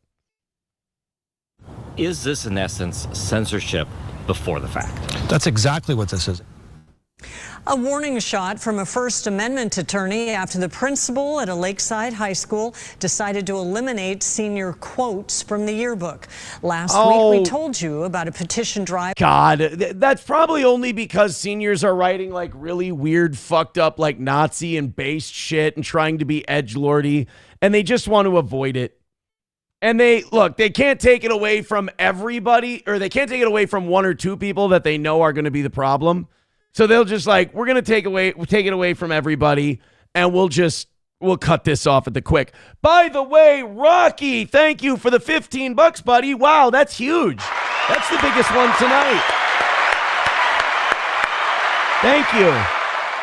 Is this, in essence, censorship before the fact? That's exactly what this is. A warning shot from a First Amendment attorney after the principal at a Lakeside high school decided to eliminate senior quotes from the yearbook. Last week, we told you about a petition drive. God, that's probably only because seniors are writing like really weird, fucked up, like Nazi and based shit and trying to be edgelordy, and they just want to avoid it. And they can't take it away from everybody, or they can't take it away from one or two people that they know are going to be the problem. So they'll just we're going to take it away from everybody, and we'll cut this off at the quick. By the way, Rocky, thank you for the $15, buddy. Wow, that's huge. That's the biggest one tonight. Thank you.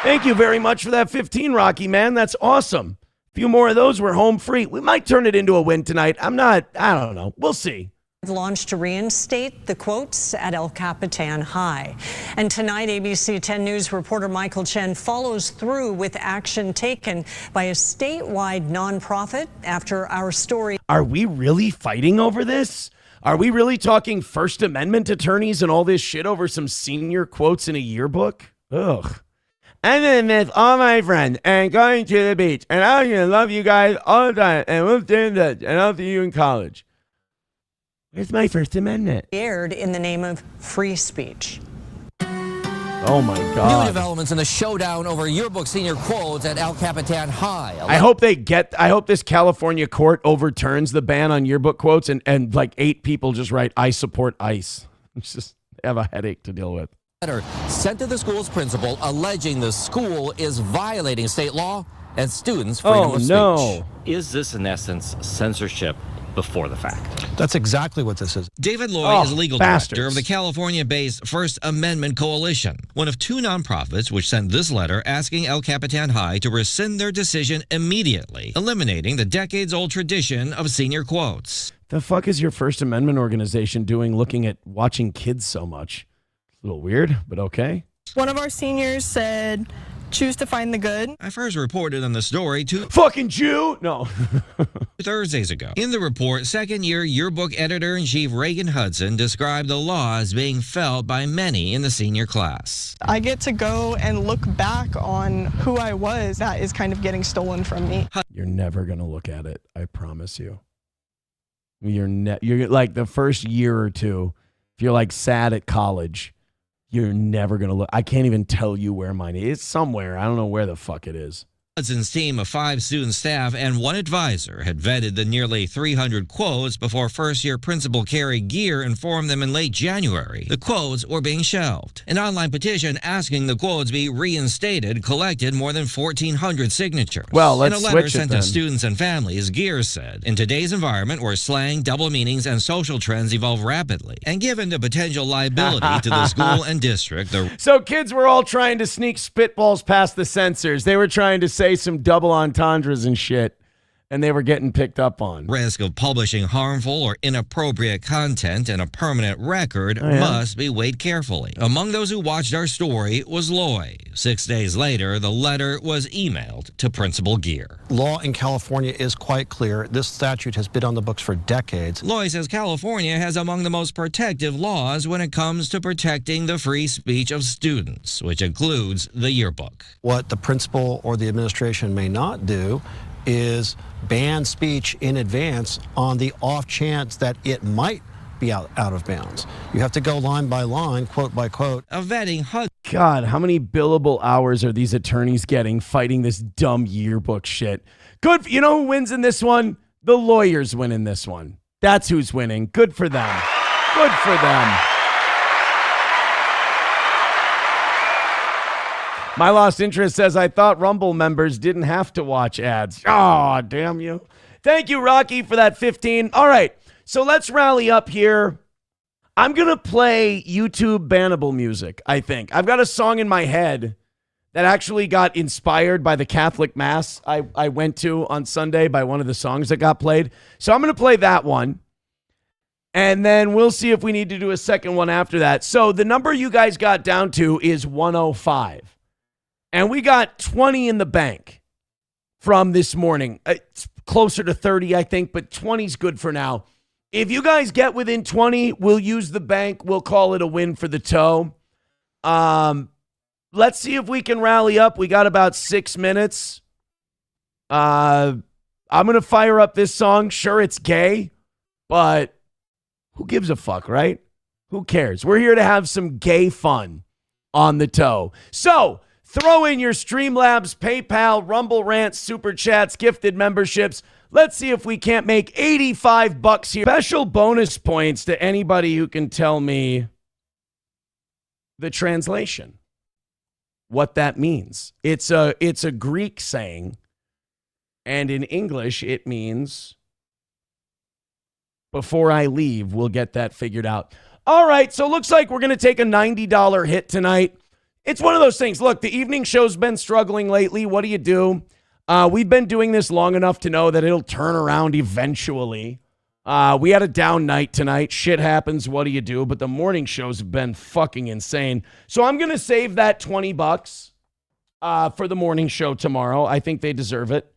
Thank you very much for that 15, Rocky, man. That's awesome. A few more of those, we're home free. We might turn it into a win tonight. I don't know. We'll see. Launched to reinstate the quotes at El Capitan High. And tonight, ABC 10 News reporter Michael Chen follows through with action taken by a statewide nonprofit after our story. Are we really fighting over this? Are we really talking First Amendment attorneys and all this shit over some senior quotes in a yearbook? Ugh. I'm gonna miss all my friends and going to the beach, and I'm gonna love you guys all the time, and we'll stay in touch, and I'll see you in college. Where's my First Amendment? Aired in the name of free speech. Oh my God. New developments in the showdown over yearbook senior quotes at El Capitan High. I hope this California court overturns the ban on yearbook quotes and like 8 people just write, I support ICE. It's just have a headache to deal with. Letter sent to the school's principal alleging the school is violating state law and students' freedom of speech. Is this, in essence, censorship before the fact? That's exactly what this is. David Loy is legal director of the California-based First Amendment Coalition, one of 2 nonprofits which sent this letter asking El Capitan High to rescind their decision immediately, eliminating the decades-old tradition of senior quotes. The fuck is your First Amendment organization doing looking at watching kids so much? A little weird, but okay. One of our seniors said, choose to find the good. I first reported on the story two fucking Jew. No. Thursdays ago. In the report, second-year yearbook editor-in-chief Reagan Hudson described the law as being felt by many in the senior class. I get to go and look back on who I was. That is kind of getting stolen from me. You're never going to look at it. I promise you. You're like the first year or two, if you're like sad at college, you're never going to look. I can't even tell you where mine is. It's somewhere. I don't know where the fuck it is. Hudson's team of 5 student staff and 1 advisor had vetted the nearly 300 quotes before first-year principal Carrie Gear informed them in late January the quotes were being shelved. An online petition asking the quotes be reinstated collected more than 1,400 signatures. Well, let's in a letter switch sent it then. to students and families, Gear said, in today's environment where slang, double meanings, and social trends evolve rapidly, and given the potential liability to the school and district, So kids were all trying to sneak spitballs past the censors. They were trying to say some double entendres and shit, and they were getting picked up on. Risk of publishing harmful or inappropriate content and a permanent record must be weighed carefully. Among those who watched our story was Loy. 6 days later, the letter was emailed to Principal Gear. Law in California is quite clear. This statute has been on the books for decades. Loy says California has among the most protective laws when it comes to protecting the free speech of students, which includes the yearbook. What the principal or the administration may not do is ban speech in advance on the off chance that it might be out of bounds. You have to go line by line, quote by quote. A vetting God, how many billable hours are these attorneys getting fighting this dumb yearbook shit? Good. You know who wins in this one? The lawyers win in this one. That's who's winning. Good for them. Good for them. My Lost Interest says, I thought Rumble members didn't have to watch ads. Oh, damn you. Thank you, Rocky, for that 15. All right, so let's rally up here. I'm going to play YouTube bannable music, I think. I've got a song in my head that actually got inspired by the Catholic Mass I went to on Sunday by one of the songs that got played. So I'm going to play that one. And then we'll see if we need to do a second one after that. So the number you guys got down to is 105. And we got 20 in the bank from this morning. It's closer to 30, I think, but 20's good for now. If you guys get within 20, we'll use the bank. We'll call it a win for the toe. Let's see if we can rally up. We got about 6 minutes. I'm going to fire up this song. Sure, it's gay, but who gives a fuck, right? Who cares? We're here to have some gay fun on the toe. So, throw in your Streamlabs, PayPal, Rumble Rants, Super Chats, gifted memberships. Let's see if we can't make $85 here. Special bonus points to anybody who can tell me the translation, what that means. It's a Greek saying, and in English it means, before I leave, we'll get that figured out. All right, so it looks like we're going to take a $90 hit tonight. It's one of those things. Look, the evening show's been struggling lately. What do? We've been doing this long enough to know that it'll turn around eventually. We had a down night tonight. Shit happens. What do? But the morning shows have been fucking insane. So I'm going to save that $20 for the morning show tomorrow. I think they deserve it.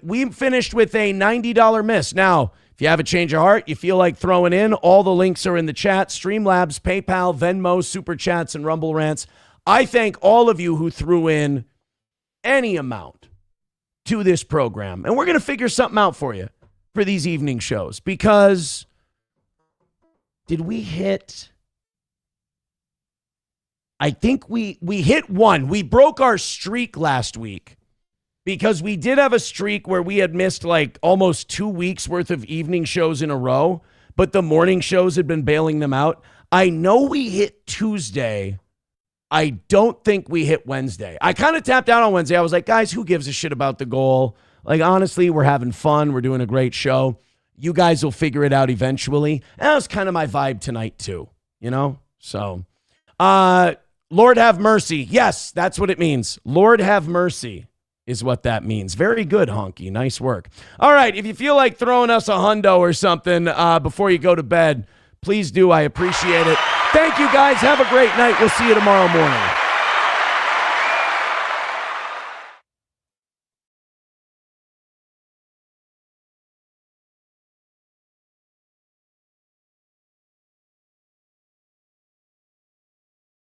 We finished with a $90 miss. Now, if you have a change of heart, you feel like throwing in, all the links are in the chat. Streamlabs, PayPal, Venmo, Super Chats, and Rumble Rants. I thank all of you who threw in any amount to this program. And we're going to figure something out for you for these evening shows. Because did we hit... I think we hit one. We broke our streak last week. Because we did have a streak where we had missed like almost 2 weeks worth of evening shows in a row, but the morning shows had been bailing them out. I know we hit Tuesday. I don't think we hit Wednesday. I kind of tapped out on Wednesday. I was like, guys, who gives a shit about the goal? Like, honestly, we're having fun. We're doing a great show. You guys will figure it out eventually. And that was kind of my vibe tonight too, you know? So, Lord have mercy. Yes, that's what it means. Lord have mercy is what that means. Very good, Honky. Nice work. All right, if you feel like throwing us a hundo or something before you go to bed, please do. I appreciate it. Thank you, guys. Have a great night. We'll see you tomorrow morning.